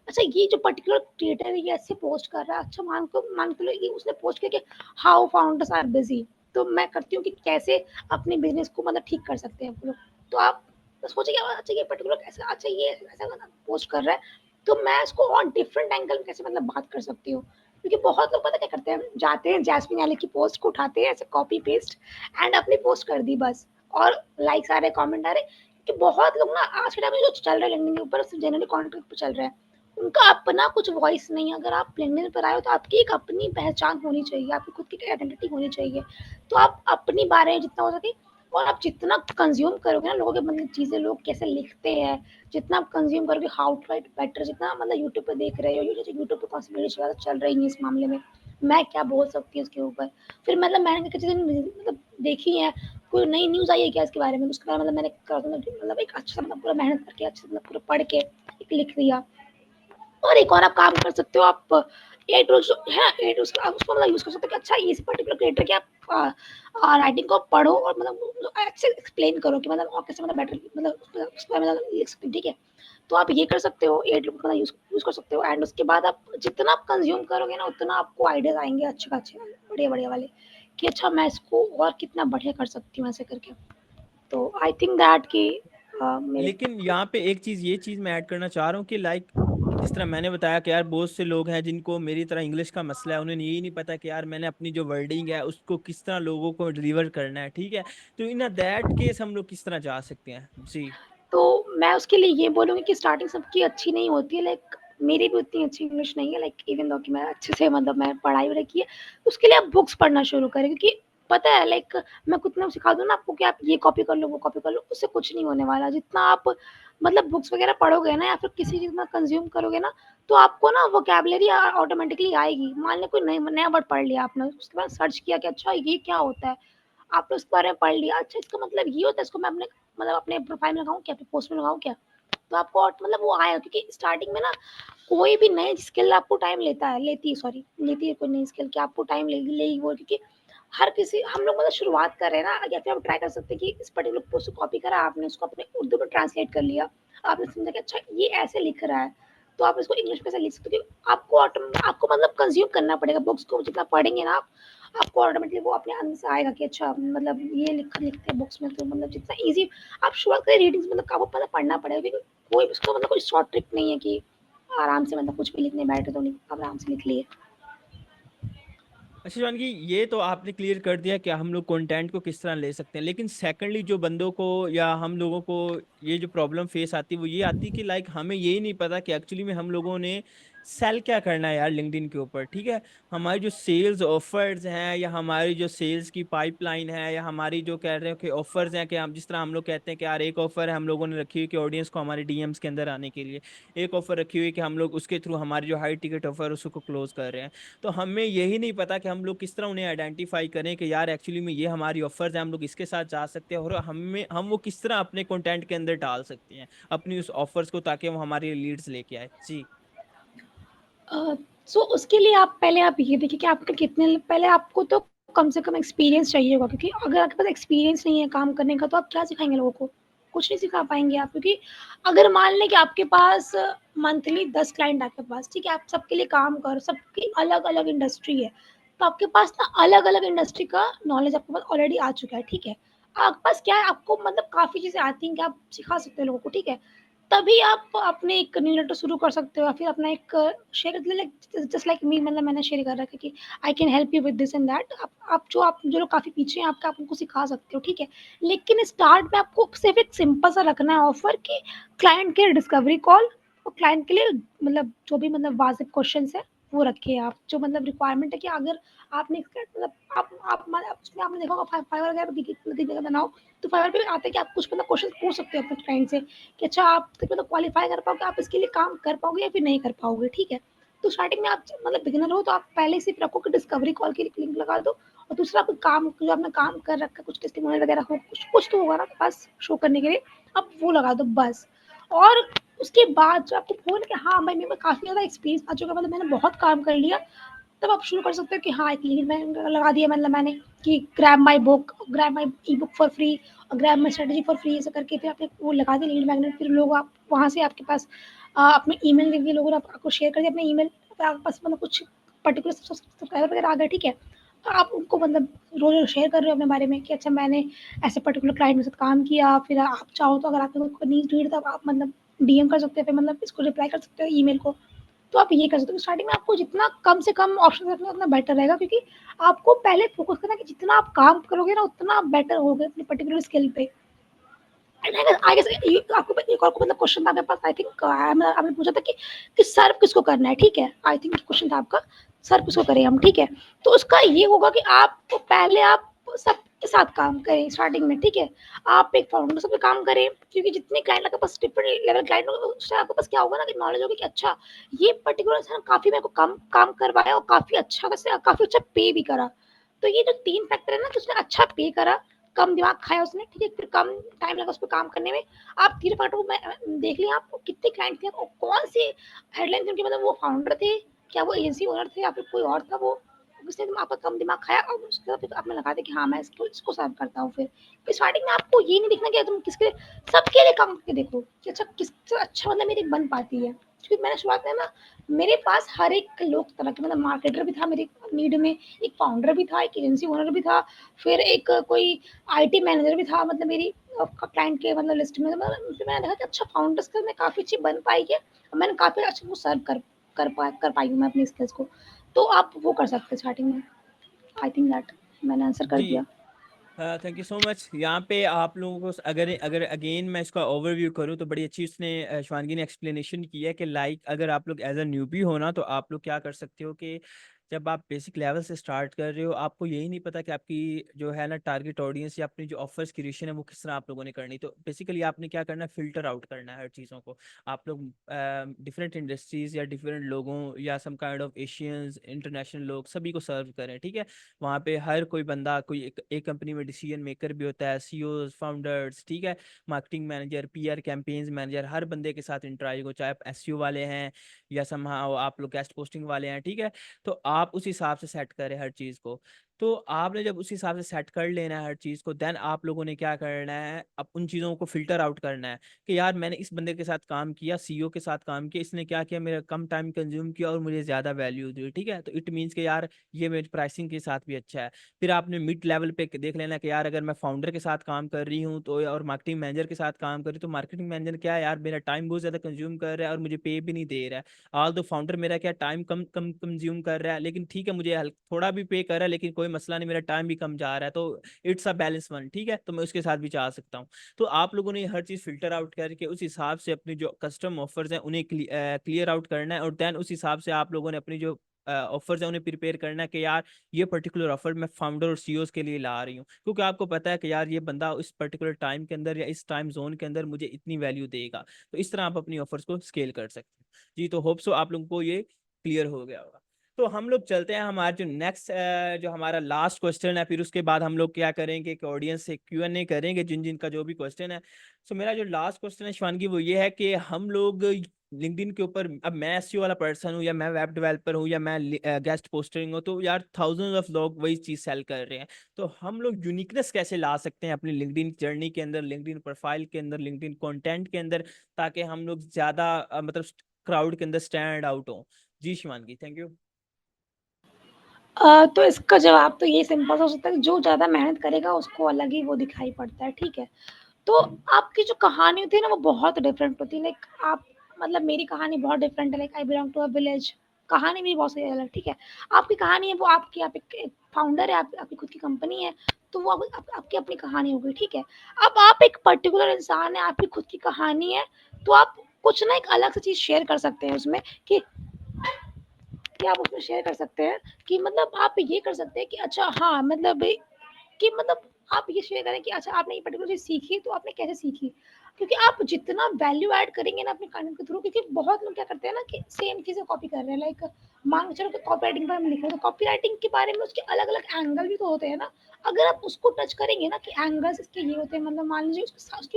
अच्छा ये जो पर्टिकुलर क्रिएटर है ये ऐसे पोस्ट कर रहा है, अच्छा मान को ये उसने पोस्ट किया कि हाउ फाउंडर्स आर बिजी, तो मैं करती हूँ कि कैसे अपने बिजनेस को मतलब ठीक कर सकते हैं लोग। तो आप सोचिए अच्छा ये पर्टिकुलर कैसे, अच्छा ये ऐसा मतलब पोस्ट कर रहा है, तो मैं इसको और डिफरेंट एंगल में कैसे मतलब बात कर सकती हूँ। क्योंकि बहुत लोग पता क्या करते हैं, जाते हैं जैस्मिन वाले की पोस्ट को उठाते हैं ऐसे कॉपी पेस्ट एंड अपनी पोस्ट कर दी बस, और लाइक्स आ रहे, कमेंट आ रहे। कि बहुत लोग ना आज के टाइम में जो चल रहा है लिंक्डइन के ऊपर, जनरली कंटेंट पे चल रहा है, उनका अपना कुछ वॉइस नहीं है। अगर आप लिंक्डइन पर आए हो तो आपकी एक अपनी पहचान होनी चाहिए, आपकी खुद की आइडेंटिटी होनी चाहिए। तो आप अपनी बारे में जितना हो सके, और आप जितना कंज्यूम करोगे ना लोगों के मतलब चीज़ें, लोग कैसे लिखते हैं, जितना आप कंज्यूम करोगे, हाउ टू राइट बेटर, जितना मतलब यूट्यूब पे देख रहे हो, यूट्यूब पे कौन सी वीडियो ज़्यादा चल रही है इस मामले में, मैं क्या बोल सकती हूँ उसके ऊपर। फिर मतलब मैंने क्या चीज़ें मतलब देखी है, कोई नई न्यूज़ आई है क्या इसके बारे में, उसके बारे में मतलब मैंने मतलब एक अच्छा मतलब पूरा मेहनत करके अच्छे मतलब पूरा पढ़ के एक लिख दिया। और एक और आप काम कर सकते हो, आप एआई टूल्स है, एआई टूल्स आप उसको मतलब यूज़ कर सकते हो कि अच्छा इस पर्टिकुलर क्रिएटर की आप राइटिंग को पढ़ो और मतलब अच्छे एक्सप्लेन करो कि मतलब और कैसे मतलब बेटर मतलब उसको मतलब लिख सकते हो, ठीक है। तो आप ये कर सकते हो, एआई टूल का यूज़ कर सकते हो, एंड उसके बाद आप जितना आप कंज्यूम करोगे ना, उतना आपको आइडियाज़ आएँगे अच्छे-खासे बढ़िया-बढ़िया वाले, कि अच्छा मैं इसको और कितना बढ़िया कर सकती हूँ ऐसे करके। तो आई थिंक दैट कि मेरे लेकिन यहाँ पे एक चीज, ये चीज मैं ऐड करना चाह रहा हूँ कि लाइक जिस तरह मैंने बताया कि यार बहुत से लोग हैं जिनको मेरी तरह इंग्लिश का मसला है, उन्हें यही नहीं पता कि यार मैंने अपनी जो वर्डिंग है उसको किस तरह लोगों को डिलीवर करना है, ठीक है। तो इन दैट केस हम लोग किस तरह जा सकते हैं जी। तो मैं उसके लिए ये बोलूँगी कि स्टार्टिंग सबकी अच्छी नहीं होती है, लाइक मेरी भी उतनी अच्छी इंग्लिश नहीं है, लाइक इवन दो कि मैं अच्छे से मतलब मैं पढ़ाई रखी है। उसके लिए आप बुक्स पढ़ना शुरू करें, क्योंकि पता है लाइक मैं खुद ना सिखा दूँ ना आपको कि आप ये कॉपी कर लो, वो कॉपी कर लो, उससे कुछ नहीं होने वाला। जितना आप मतलब बुक्स वगैरह पढ़ोगे ना या फिर किसी चीज़ में कंज़्यूम करोगे ना, तो आपको ना वोकैब्युलरी ऑटोमेटिकली आएगी। मान लो कोई नया वर्ड पढ़ लिया आपने, उसके बाद सर्च किया कि अच्छा ये क्या होता है? आपने उसके बारे में पढ़ लिया, अच्छा इसका मतलब ये होता है, इसको मैं अपने मतलब अपने प्रोफाइल में लगाऊँ क्या, अपने पोस्ट में लगाऊँ क्या? तो आपको मतलब वो आएगा, क्योंकि स्टार्टिंग में ना कोई भी नई स्किल आपको टाइम लेती है कोई नई स्किल की आपको टाइम लेगी वो, क्योंकि हर किसी हम लोग मतलब शुरुआत कर रहे हैं ना, या फिर आप ट्राई कर सकते हैं कि इस पर्टिकुलर पोस्ट को कॉपी करा आपने, उसको अपने उर्दू में ट्रांसलेट कर लिया, आपने समझा कि अच्छा ये ऐसे लिख रहा है, तो आप इसको इंग्लिश में से लिख सकते हो। आपको आपको मतलब कंज्यूम करना पड़ेगा बुक्स को, जितना पढ़ेंगे ना आप, आपको ऑटोमेटिकली वो अपने अंदर से आएगा कि अच्छा मतलब ये लिखते हैं बुक्स में, तो मतलब जितना ईजी आप शुरुआत करें रीडिंग, मतलब आपको पहले पढ़ना पड़ेगा, क्योंकि कोई उसका मतलब कोई शॉर्ट ट्रिक नहीं है कि आराम से मतलब कुछ भी लिखने बैठे तो नहीं, आप आराम से लिख लिए। अच्छा शिवानगी, ये तो आपने क्लियर कर दिया कि हम लोग कंटेंट को किस तरह ले सकते हैं, लेकिन सेकंडली जो बंदों को या हम लोगों को ये जो प्रॉब्लम फेस आती है वो ये आती है कि लाइक हमें ये नहीं पता कि एक्चुअली में हम लोगों ने सेल क्या करना है यार लिंक्डइन के ऊपर। ठीक है, हमारी जो सेल्स ऑफर्स हैं या हमारी जो सेल्स की पाइपलाइन है या हमारी जो कह रहे हो कि ऑफर्स हैं, कि हम जिस तरह हम लोग कहते हैं कि यार एक ऑफर है हम लोगों ने रखी हुई कि ऑडियंस को हमारे डीएम्स के अंदर आने के लिए, एक ऑफर रखी हुई कि हम लोग उसके थ्रू हमारी जो हाई टिकट ऑफर है उसको क्लोज कर रहे हैं। तो हमें यही नहीं पता कि हम लोग किस तरह उन्हें आइडेंटिफाई करें कि यार एक्चुअली में ये हमारी ऑफर्स हैं, हम लोग इसके साथ जा सकते हैं, और हम वो किस तरह अपने कंटेंट के अंदर डाल सकते हैं अपनी उस ऑफर्स को, ताकि वो हमारी लीड्स लेके आए। जी। सो उसके लिए आप ये देखिए कि आपके कितने, पहले आपको तो कम से कम एक्सपीरियंस चाहिए होगा, क्योंकि अगर आपके पास एक्सपीरियंस नहीं है काम करने का तो आप क्या सिखाएंगे लोगों को, कुछ नहीं सिखा पाएंगे आप, क्योंकि अगर मान लें कि आपके पास मंथली 10 क्लाइंट आपके पास, ठीक है, आप सबके लिए काम कर, सबकी अलग अलग इंडस्ट्री है, तो आपके पास ना अलग अलग इंडस्ट्री का नॉलेज आपके पास ऑलरेडी आ चुका है, ठीक है, आपके पास क्या है, आपको मतलब काफ़ी चीज़ें आती हैं कि आप सिखा सकते हो लोगों को, ठीक है, तभी आप अपने एक न्यूज़लेटर शुरू कर सकते हो, या फिर अपना एक share like just like me, मतलब मैंने शेयर कर रखा है कि I can help you with this and that. आप जो लोग काफ़ी पीछे हैं आपका, आप उनको सिखा सकते हो, ठीक है, लेकिन स्टार्ट में आपको सिर्फ एक सिंपल सा रखना है ऑफर कि क्लाइंट के डिस्कवरी कॉल, और क्लाइंट के लिए मतलब जो भी मतलब वाजिब क्वेश्चन है वो रखिए आप, जो मतलब रिक्वायरमेंट है कि अगर आपने मतलब आप उसमें आपने देखा होगा फाइवर वगैरह बनाओ, तो फाइवर पे आता है कि आप कुछ मतलब क्वेश्चन पूछ सकते हो अपने क्लाइंट से कि अच्छा आप मतलब क्वालिफाई कर पाओगे, आप इसके लिए काम कर पाओगे या फिर नहीं कर पाओगे, ठीक है। तो स्टार्टिंग में आप मतलब बिगिनर हो तो आप पहले से रखो कि डिस्कवरी कॉल के लिए लिंक लगा दो, और दूसरा कोई काम जो आपने काम कर रखा है, कुछ टेस्टिंग वगैरह हो, कुछ तो होगा ना पास शो करने के लिए, आप वो लगा दो बस। और उसके बाद जो आपको फोन कि हाँ भाई मेरे में काफ़ी ज़्यादा एक्सपीरियंस आ चुका, मतलब मैंने बहुत काम कर लिया, तब आप शुरू कर सकते हो कि हाँ एक लीड मैंने लगा दिया, मतलब मैंने कि grab my ebook for free और grab my strategy for free, ऐसा करके फिर आपने वो लगा दिया लीड मैग्नेट, फिर लोग आप वहाँ से आपके पास अपने ईमेल देंगे, लोगों ने आपको शेयर कर दिया अपने ईमेल, फिर आपके पास मतलब कुछ पर्टिकुलर सब्सक्राइबर वगैरह आ गए, ठीक है, तो आप उनको मतलब रोज रोज शेयर कर रहे हो अपने बारे में कि अच्छा मैंने ऐसे पर्टिकुलर क्लाइंट के साथ काम किया, फिर आप चाहो तो अगर आपको नीड तो आप मतलब डीएम कर सकते हो, फिर मतलब इसको रिप्लाई कर सकते हो ईमेल को, तो आप ये कर सकते हो। स्टार्टिंग में आपको जितना कम से कम ऑप्शन रखना उतना बेटर रहेगा, क्योंकि आपको पहले फोकस करना कि जितना आप काम करोगे ना उतना आप बेटर होगे अपनी पर्टिकुलर स्किल पे। आई गेस आपको एक और मतलब क्वेश्चन था आपके पास, आई थिंक आपने पूछा था कि सर्व किसको करना है, ठीक है, आई थिंक क्वेश्चन था आपका सर्व किसको करें हम, ठीक है, तो उसका ये होगा कि आपको पहले आप सबके साथ काम करें स्टार्टिंग में, ठीक है, आप एक फाउंडर से काम करें, क्योंकि जितने क्लाइंट आपके पास डिफरेंट लेवल क्लाइंट होगा उससे आपके पास क्या होगा ना कि नॉलेज होगी कि अच्छा ये पर्टिकुलर इंसान काफी मेरे को कम काम करवाया और काफी अच्छा पे भी करा, तो ये जो 3 फैक्टर है ना कि उसने अच्छा पे करा, कम दिमाग खाया उसने, ठीक है, फिर कम टाइम लगा उसको काम करने में, आप 3 फैक्टर को देख लिया, आपको कितने क्लाइंट थे और कौन सी हेडलाइन उनके, मतलब वो फाउंडर थे, क्या वो एजेंसी ओनर थे या फिर कोई और था, वो उसने आपका कम दिमाग खाया और उसके बाद फिर आपने लगा दिया कि हाँ मैं इसको सर्व करता हूँ, फिर स्टार्टिंग में आपको ये नहीं देखना कि तुम किसके सबके लिए काम करके देखो कि अच्छा किससे अच्छा मतलब मेरी बन पाती है, क्योंकि मैंने शुरुआत में ना मेरे पास हर एक लोग तरह के मतलब मार्केटर भी था मेरी नीड में, एक फाउंडर भी था, एक एजेंसी ओनर भी था, फिर एक कोई आईटी मैनेजर भी था, मतलब मेरी क्लाइंट के मतलब लिस्ट में, मतलब फिर मैंने देखा कि अच्छा फाउंडर्स का मैं काफ़ी अच्छी बन पाई है, मैंने काफ़ी अच्छा वो सर्व कर पाई हूँ मैं अपनी स्किल्स को, तो आप वो कर सकते हैं स्टार्टिंग में। आई थिंक दैट मैंने आंसर कर जी, दिया। Thank you so much. यहाँ पे आप लोगों को अगर अगर अगेन मैं इसका ओवरव्यू करूँ तो बड़ी अच्छी उसने शिवानगी ने एक्सप्लेनेशन की है कि लाइक अगर आप लोग एज अ न्यूबी हो ना तो आप लोग क्या कर सकते हो कि जब आप बेसिक लेवल से स्टार्ट कर रहे हो, आपको यही नहीं पता कि आपकी जो है ना टारगेट ऑडियंस या अपनी जो ऑफर्स क्रिएशन है वो किस तरह आप लोगों ने करनी। तो बेसिकली आपने क्या करना है, फिल्टर आउट करना है हर चीज़ों को। आप लोग डिफरेंट इंडस्ट्रीज या डिफरेंट लोगों या some kind of Asians international लोग सभी को सर्व करें, ठीक है। वहाँ पे हर कोई बंदा, कोई एक कंपनी में डिसीजन मेकर भी होता है, सीईओज, फाउंडर्स, ठीक है, marketing manager, PR campaigns manager, हर बंदे के साथ इंटरेक्ट हो, चाहे आप एसईओ वाले हैं या समहाउ आप लोग गेस्ट पोस्टिंग वाले हैं, ठीक है। तो आप उस हिसाब से सेट करें हर चीज़ को। तो आपने जब उस हिसाब से सेट कर लेना है हर चीज़ को, देन आप लोगों ने क्या करना है, अब उन चीज़ों को फिल्टर आउट करना है कि यार मैंने इस बंदे के साथ काम किया, सीईओ के साथ काम किया, इसने क्या किया, मेरा कम टाइम कंज्यूम किया और मुझे ज़्यादा वैल्यू दी, ठीक है। तो इट मीन्स कि यार ये मेरी प्राइसिंग के साथ भी अच्छा है। फिर आपने मिड लेवल पे देख लेना कि यार अगर मैं फाउंडर के साथ काम कर रही हूँ तो, और मार्केटिंग मैनेजर के साथ काम कर रही हूँ, तो मार्केटिंग मैनेजर क्या है यार, मेरा टाइम बहुत ज़्यादा कंज्यूम कर रहा है और मुझे पे भी नहीं दे रहा है। ऑल दो फाउंडर मेरा क्या टाइम कम कम कंज्यूम कर रहा है, लेकिन ठीक है मुझे थोड़ा भी पे कर रहा है, लेकिन कोई मसला नहीं, मेरा टाइम भी कम जा रहा है। तो इट्स अ बैलेंस वन, ठीक है, तो मैं उसके साथ भी चाह सकता हूँ। तो आप लोगों ने हर चीज़ फिल्टर आउट करके उस हिसाब से अपनी जो कस्टम ऑफर्स हैं उन्हें क्लियर आउट करना है, और देन उस हिसाब से आप लोगों ने अपनी जो ऑफर्स है उन्हें प्रिपेयर करना है कि यार ये पर्टिकुलर ऑफर मैं फाउंडर और सीईओज के लिए ला रही हूँ, क्योंकि आपको पता है कि यार ये बंदा इस पर्टिकुलर टाइम के अंदर या इस टाइम जोन के अंदर मुझे इतनी वैल्यू देगा। तो इस तरह आप अपनी ऑफर्स को स्केल कर सकते हैं। जी, तो होप सो आप लोगों को ये क्लियर हो गया होगा। तो हम लोग चलते हैं हमारे जो नेक्स्ट, जो हमारा लास्ट क्वेश्चन है, फिर उसके बाद हम लोग क्या करेंगे कि ऑडियंस से Q&A करेंगे जिन जिन का जो भी क्वेश्चन है। सो मेरा जो लास्ट क्वेश्चन है शिवानगी वो ये है कि हम लोग लिंक्डइन के ऊपर, अब मैं एसईओ वाला पर्सन हूँ या मैं वेब डेवलपर हूँ या मैं गेस्ट पोस्टिंग हूँ, तो यार थाउजेंड्स ऑफ लोग वही चीज़ सेल कर रहे हैं। तो हम लोग यूनिकनेस कैसे ला सकते हैं अपनी लिंक्डइन जर्नी के अंदर, लिंक्डइन प्रोफाइल के अंदर, लिंक्डइन कंटेंट के अंदर, ताकि हम लोग ज़्यादा मतलब क्राउड के अंदर स्टैंड आउट हो। जी शिवानगी, थैंक यू। तो इसका जवाब तो ये सिंपल सा हो सकता है, जो ज़्यादा मेहनत करेगा उसको अलग ही वो दिखाई पड़ता है, ठीक है। तो आपकी जो कहानी होती है ना वो बहुत डिफरेंट होती है, लाइक आप, मतलब मेरी कहानी बहुत डिफरेंट है, like I belong to a village. कहानी मेरी बहुत सही अलग, ठीक है। आपकी कहानी है वो आपकी, आप एक फाउंडर है, आपकी खुद की कंपनी है, तो वो आपकी अपनी कहानी हो गई, ठीक है। अब आप एक पर्टिकुलर इंसान है, आपकी खुद की कहानी है, तो आप कुछ ना एक अलग सी चीज़ शेयर कर सकते हैं उसमें, कि आप उसमें शेयर कर सकते हैं कि मतलब आप ये कर सकते हैं कि अच्छा हाँ, मतलब कि मतलब आप ये शेयर करें कि अच्छा आपने ये पर्टिकुलर चीज़ सीखी, तो आपने कैसे सीखी? क्योंकि आप जितना वैल्यू ऐड करेंगे ना अपने कंटेंट के थ्रू, क्योंकि बहुत लोग क्या करते हैं ना कि सेम चीज़ें कॉपी कर रहे हैं, लाइक मान के चलो कि कॉपी राइटिंग पर हम लिख रहे हैं, तो कॉपी राइटिंग के बारे में उसके अलग-अलग एंगल भी तो होते हैं ना। अगर आप उसको टच करेंगे ना कि एंगल्स इसके ये होते हैं, मतलब मान लीजिए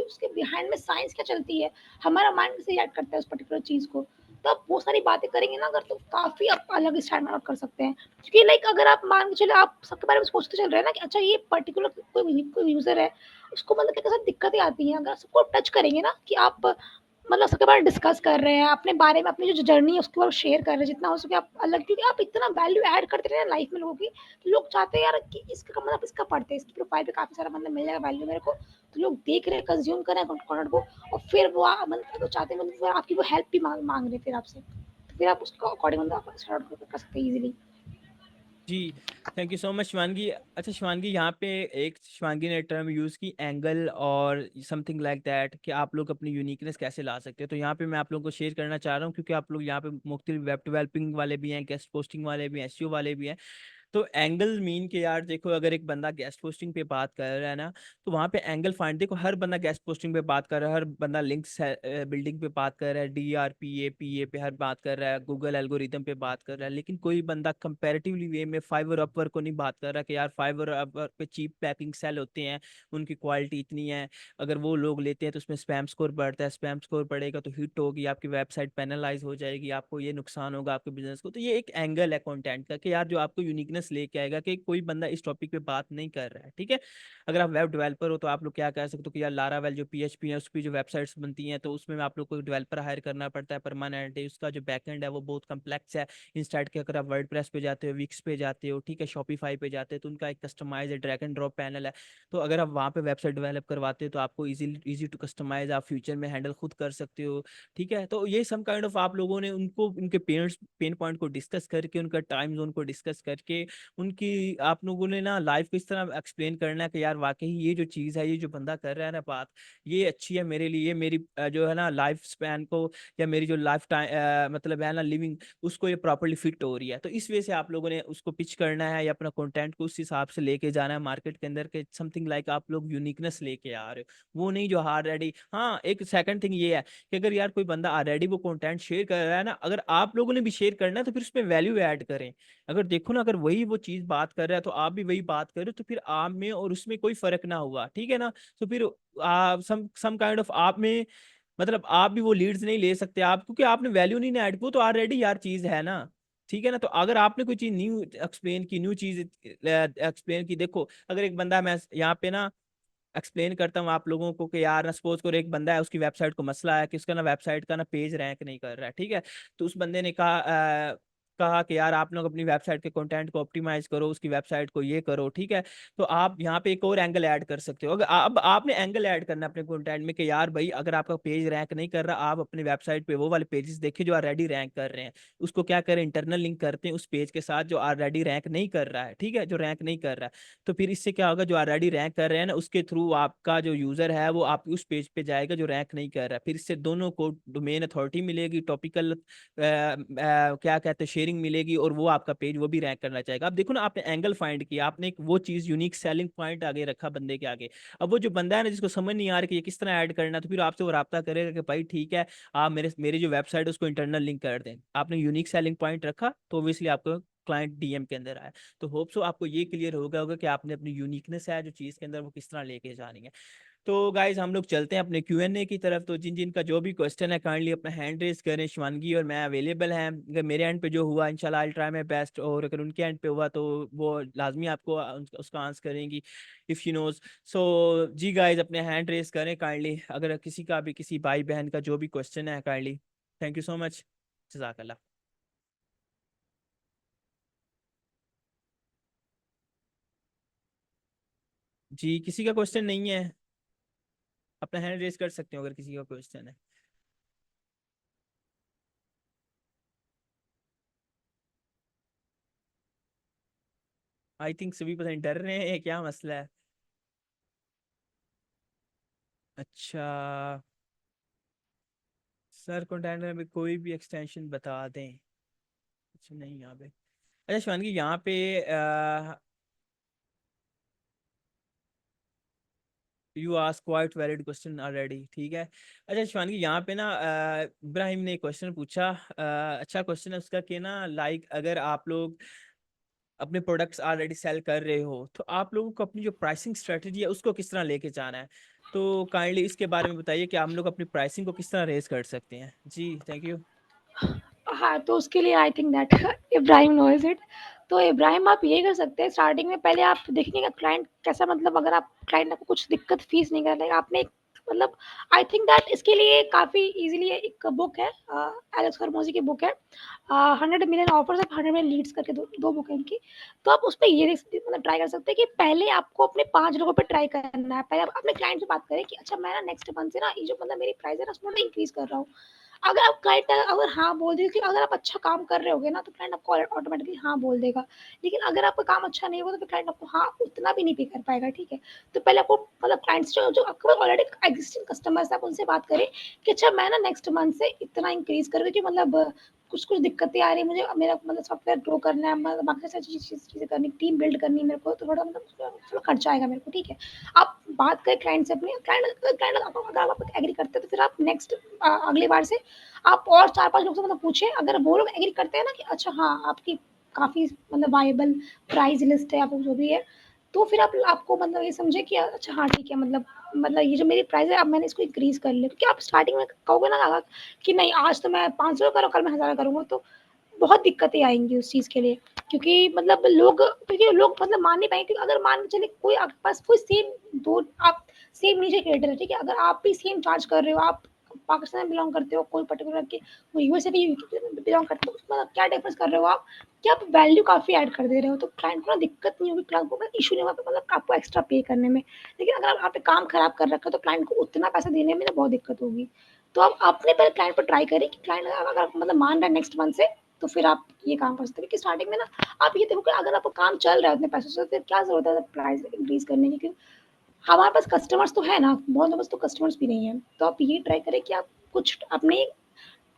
उसके बिहाइंड में साइंस क्या चलती है, हमारा माइंड कैसे रिएक्ट करता है उस पर्टिकुलर चीज़ को, तो आप वो सारी बातें करेंगे ना अगर, तो काफ़ी आप अलग स्टैंड आउट कर सकते हैं। क्योंकि लाइक अगर आप मान के चलो आप सबके बारे में सोचते चल रहे हैं ना कि अच्छा ये पर्टिकुलर कोई यूज़र है, उसको मतलब क्या सारी दिक्कतें आती हैं, अगर आप सबको टच करेंगे ना कि आप मतलब सबके बारे में डिस्कस कर रहे हैं, अपने बारे में अपनी जो जर्नी है उसके बारे में शेयर कर रहे हैं, जितना हो सके आप अलग, क्योंकि आप इतना वैल्यू ऐड करते रहे लाइफ में लोगों की, तो लोग चाहते हैं यार कि इसका मतलब इसका पढ़ते हैं, इसकी प्रोफाइल पे काफ़ी सारा मतलब मिल जाएगा वैल्यू मेरे को, तो लोग देख रहे हैं, कंज्यूम कर रहे हैं कंटेंट को, और फिर वो मतलब तो चाहते हैं, मतलब फिर आपकी वो हेल्प भी मांग रहे हैं फिर आपसे, तो फिर आप उसको अकॉर्डिंग मतलब आप स्टार्ट कर सकते हैं इजीली। जी, thank you so much Shivangi. अच्छा शिवानगी, यहाँ पे एक शिवानगी ने टर्म यूज़ की एंगल और समथिंग लाइक दैट, कि आप लोग अपनी यूनिकनेस कैसे ला सकते हैं। तो यहाँ पे मैं आप लोगों को शेयर करना चाह रहा हूँ, क्योंकि आप लोग यहाँ पे मुख्तलिफ वेब डेवलपिंग वाले भी हैं, गेस्ट पोस्टिंग वाले भी हैं, एसईओ वाले भी हैं। तो एंगल मीन के यार देखो, अगर एक बंदा गेस्ट पोस्टिंग पे बात कर रहा है ना, तो वहाँ पे एंगल फाइंड, देखो हर बंदा गेस्ट पोस्टिंग पे बात कर रहा है, हर बंदा लिंक्स बिल्डिंग पे बात कर रहा है, DRPA PA पे हर बात कर रहा है, गूगल एल्गोरिदम पे बात कर रहा है, लेकिन कोई बंदा कंपैरेटिवली वे में फाइवर अपवर्क को नहीं बात कर रहा कि यार फाइवर अपवर्क पे चीप पैकिंग सेल होते हैं, उनकी क्वालिटी इतनी है, अगर वो लोग लेते हैं तो उसमें स्पैम स्कोर बढ़ता है, स्पैम स्कोर बढ़ेगा तो हिट होगी, आपकी वेबसाइट पेनलाइज हो जाएगी, आपको ये नुकसान होगा आपके बिजनेस को। तो ये एक एंगल है कंटेंट का कि यार जो आपको यूनिकनेस लेके आएगा कि कोई बंदा इस टॉपिक पे बात नहीं कर रहा है, ठीक है। अगर आप वेब डेवलपर हो तो आप लोग क्या कह सकते हो कि यार लारावेल जो PHP है उस पर जो वेबसाइट्स बनती हैं, तो उसमें आप लोग को डेवलपर हायर करना पड़ता है परमानेंट, उसका जो बैकएंड है वो बहुत कम्प्लेक्स है। इंस्टेड के अगर आप वर्डप्रेस पे जाते हो, विक्स पे जाते हो, ठीक है, शॉपिफाई पे जाते हो, तो उनका एक कस्टमाइज है, ड्रैग एंड ड्रॉप पैनल है। तो अगर आप वहाँ पे वेबसाइट डेवलप करवाते हो तो आपको इजी टू कस्टमाइज, आप फ्यूचर में हैंडल खुद कर सकते हो, ठीक है। तो ये सम काइंड ऑफ आप लोगों ने उनको उनके पेन पॉइंट को डिस्कस करके, उनका टाइम जोन को डिस्कस करके उनकी आप लोगों ने ना लाइफ को इस तरह एक्सप्लेन करना है कि यार वाकई ये जो चीज़ है, ये जो बंदा कर रहा है ना बात, ये अच्छी है मेरे लिए, ये मेरी जो है ना लाइफ स्पैन को, या मेरी जो लाइफ टाइम मतलब है ना लिविंग, उसको ये प्रॉपरली फिट हो रही है। तो इस वजह से आप लोगों ने उसको पिच करना है या अपना कंटेंट को उस हिसाब से लेके जाना है मार्केट के अंदर के, समथिंग लाइक आप लोग यूनिकनेस लेके आ रहे हो, वो नहीं जो ऑलरेडी। हाँ, एक सेकंड थिंग ये है कि अगर यार कोई बंदा ऑलरेडी वो कंटेंट शेयर कर रहा है ना, अगर आप लोगों ने भी शेयर करना है तो फिर उसमें वैल्यू ऐड करें। अगर देखो ना, अगर वही वो चीज बात कर रहा है तो आप भी वही बात कर रहे हो, तो फिर आप में और उसमें कोई फर्क ना हुआ, ठीक है ना। तो फिर सम काइंड ऑफ आप में, मतलब आप भी वो लीड्स नहीं ले सकते आप, क्योंकि आपने वैल्यू नहीं ना ऐड, वो तो ऑलरेडी यार चीज है ना, ठीक है ना। तो अगर आपने कोई चीज न्यू एक्सप्लेन की, न्यू चीज एक्सप्लेन की, देखो अगर एक बंदा, मैं यहाँ पे ना एक्सप्लेन करता हूँ आप लोगों को कि यार ना सपोज करो एक बंदा है, उसकी वेबसाइट को मसला है कि उसका ना वेबसाइट का ना पेज रैंक नहीं कर रहा है, ठीक है। तो उस बंदे ने कहा कि यार आप लोग अपनी वेबसाइट के कंटेंट को ऑप्टिमाइज करो, उसकी वेबसाइट को ये करो, ठीक है। तो आप यहाँ पे एक और एंगल ऐड कर सकते हो। अगर अब आपने एंगल ऐड करना है अपने कंटेंट में कि यार भाई अगर आपका पेज रैंक नहीं कर रहा, आप अपनी वेबसाइट पे वो वाले पेजेस देखिए जो ऑलरेडी रैंक कर रहे हैं, उसको क्या करें, इंटरनल लिंक करते हैं उस पेज के साथ जो ऑलरेडी रैंक नहीं कर रहा है, ठीक है, जो रैंक नहीं कर रहा है। तो फिर इससे क्या होगा, जो ऑलरेडी रैंक कर रहे हैं ना, उसके थ्रू आपका जो यूजर है वो आप उस पेज पे जाएगा जो रैंक नहीं कर रहा है। फिर इससे दोनों को डोमेन अथॉरिटी मिलेगी, टॉपिकल क्या कहते हैं शेयरिंग मिलेगी, और वो आपका पेज वो भी रैंक करना चाहेगा। अब देखो ना, आपने एंगल फाइंड किया, आपने एक वो चीज यूनिक सेलिंग पॉइंट आगे रखा बंदे के आगे। अब वो जो बंदा है ना, जिसको समझ नहीं आ रहा कि ये किस तरह ऐड करना है, तो फिर आपसे वो राब्ता करेगा कि भाई ठीक है, आप मेरी जो वेबसाइट है उसको इंटरनल लिंक कर दें। आपने यूनिक सेलिंग पॉइंट रखा तो ऑब्वियसली आपको क्लाइंट डीएम के अंदर आया। तो होप सो आपको ये क्लियर हो गया होगा कि आपने अपनी यूनिकनेस है जो चीज़ के अंदर, वो किस तरह लेके जानी है। तो गाइज हम लोग चलते हैं अपने Q&A की तरफ। तो जिन जिन का जो भी क्वेश्चन है काइंडली अपना हैंड रेज करें, शिवानगी और मैं अवेलेबल हैं। अगर मेरे एंड पे जो हुआ इंशाल्लाह आई ट्राई माई बेस्ट, और अगर उनके एंड पे हुआ तो वो लाजमी आपको उसका आंसर करेंगी इफ़ शी नोज। सो जी गाइज अपने हैंड रेज करें काइंडली, अगर किसी का भी किसी भाई बहन का जो भी क्वेश्चन है kindly. Thank you so much. जज़ाकल्लाह। जी किसी का क्वेश्चन नहीं है, अपना हैंड रेज कर सकते हो अगर किसी का क्वेश्चन है। आई थिंक सभी पता नहीं डर रहे हैं, क्या मसला है। अच्छा सर, कंटेंट में कोई भी एक्सटेंशन बता दें। अच्छा नहीं यहाँ पे, अच्छा शिवानगी यहाँ पे you ask quite valid question already, ठीक है। अच्छा शिवानगी यहाँ पे ना इब्राहिम ने क्वेश्चन पूछा, अच्छा क्वेश्चन है उसका कि ना लाइक अगर आप लोग अपने प्रोडक्ट्स ऑलरेडी सेल कर रहे हो तो आप लोगों को अपनी जो प्राइसिंग स्ट्रेटजी है उसको किस तरह लेके जाना है। तो काइंडली इसके बारे में बताइए कि हम लोग अपनी प्राइसिंग को किस तरह रेज कर सकते हैं। जी थैंक यू। हाँ, तो उसके लिए I think that Ibrahim knows it. तो इब्राहिम आप ये कर सकते हैं, स्टार्टिंग में पहले आप देखिएगा क्लाइंट कैसा, मतलब अगर आप क्लाइंट आपको कुछ दिक्कत फेस नहीं कर देगा, आपने एक मतलब आई थिंक दैट इसके लिए काफ़ी ईज़िली एक बुक है, एलेक्स हरमोज़ी की बुक है, 100 million offers of 100 million leads करके दो बुक है इनकी। तो आप उसपे ये मतलब ट्राई कर सकते हैं कि पहले आपको अपने 5 लोगों पे ट्राई करना है। पहले आप अपने क्लाइंट से बात करें कि अच्छा मैं ना नेक्स्ट मंथ से ना ये जो मतलब मेरी प्राइस है ना उसमें इंक्रीज़ कर रहा हूँ। अगर आप क्लाइंट अगर हाँ बोल दें, कि अगर आप अच्छा काम कर रहे होगे ना तो क्लाइंट आपको ऑटोमेटिकली हाँ बोल देगा। लेकिन अगर आपका काम अच्छा नहीं होगा तो फिर क्लाइंट आपको हाँ उतना भी नहीं पे कर पाएगा, ठीक है। तो पहले आपको मतलब क्लाइंट्स जो जो आपके पास ऑलरेडी एग्जिस्टिंग कस्टमर्स है, आप उनसे बात करें कि अच्छा मैं ना नेक्स्ट मंथ से इतना इंक्रीज करूँगी, कि मतलब कुछ कुछ दिक्कतें आ रही है मुझे, मेरा मतलब सॉफ्टवेयर ग्रो करना है, मतलब बाकी सारी चीज़ें करनी, टीम बिल्ड करनी है मेरे को, तो थोड़ा मतलब थोड़ा खर्चा आएगा मेरे को, ठीक है। आप बात करें क्लाइंट से अपने, क्लाइंट क्लाइंट अगर आप एग्री करते हैं तो फिर आप नेक्स्ट अगली बार से आप और 4-5 लोग से मतलब पूछें, अगर वो लोग एग्री करते हैं ना कि अच्छा हाँ, आपकी काफ़ी मतलब वायबल प्राइस लिस्ट है, आपको जो भी है, तो फिर आपको मतलब ये समझे कि अच्छा हाँ ठीक है, मतलब ये जो मेरी प्राइस है अब मैंने इसको इंक्रीज़ कर लिया। क्योंकि आप स्टार्टिंग में कहोगे ना कि नहीं आज तो मैं 500 करूँ, कल मैं 1000 करूँगा, तो बहुत दिक्कतें आएँगी उस चीज़ के लिए। क्योंकि लोग मतलब मान नहीं पाएँगे, क्योंकि अगर मान के चलिए कोई आपके पास कोई सेम 2 आप सेम नीचे क्रिएटर है, ठीक है? अगर आप भी सेम चार्ज कर रहे हो, आप पाकिस्तान में बिलॉन्ग करते हो, कोई पर्टिकुलर के यूएसए भी बिलॉन्ग करते हो, उसमें क्या डिफरेंस कर रहे हो आप, कि आप वैल्यू काफ़ी ऐड कर दे रहे हो, तो क्लाइंट को ना दिक्कत नहीं होगी, क्लाइंट को इश्यू नहीं होगा, मतलब आपको एक्स्ट्रा पे करने में। लेकिन अगर आपने काम खराब कर रखा है तो क्लाइंट को उतना पैसा देने में ना बहुत दिक्कत होगी। तो आप अपने पहले क्लाइंट पर ट्राई करें कि क्लाइंट अगर मतलब मान रहा है नेक्स्ट मंथ से तो फिर आप ये काम कर सकते हैं, क्योंकि स्टार्टिंग में ना आप ये देखो कि अगर आपका काम चल रहा है उतने पैसों से, फिर क्या ज़रूरत है प्राइस इंक्रीज़ करने की? क्योंकि हमारे पास कस्टमर्स तो है ना, बहुत लोगों पास तो कस्टमर्स भी नहीं है। तो आप ये ट्राई करें कि आप कुछ अपने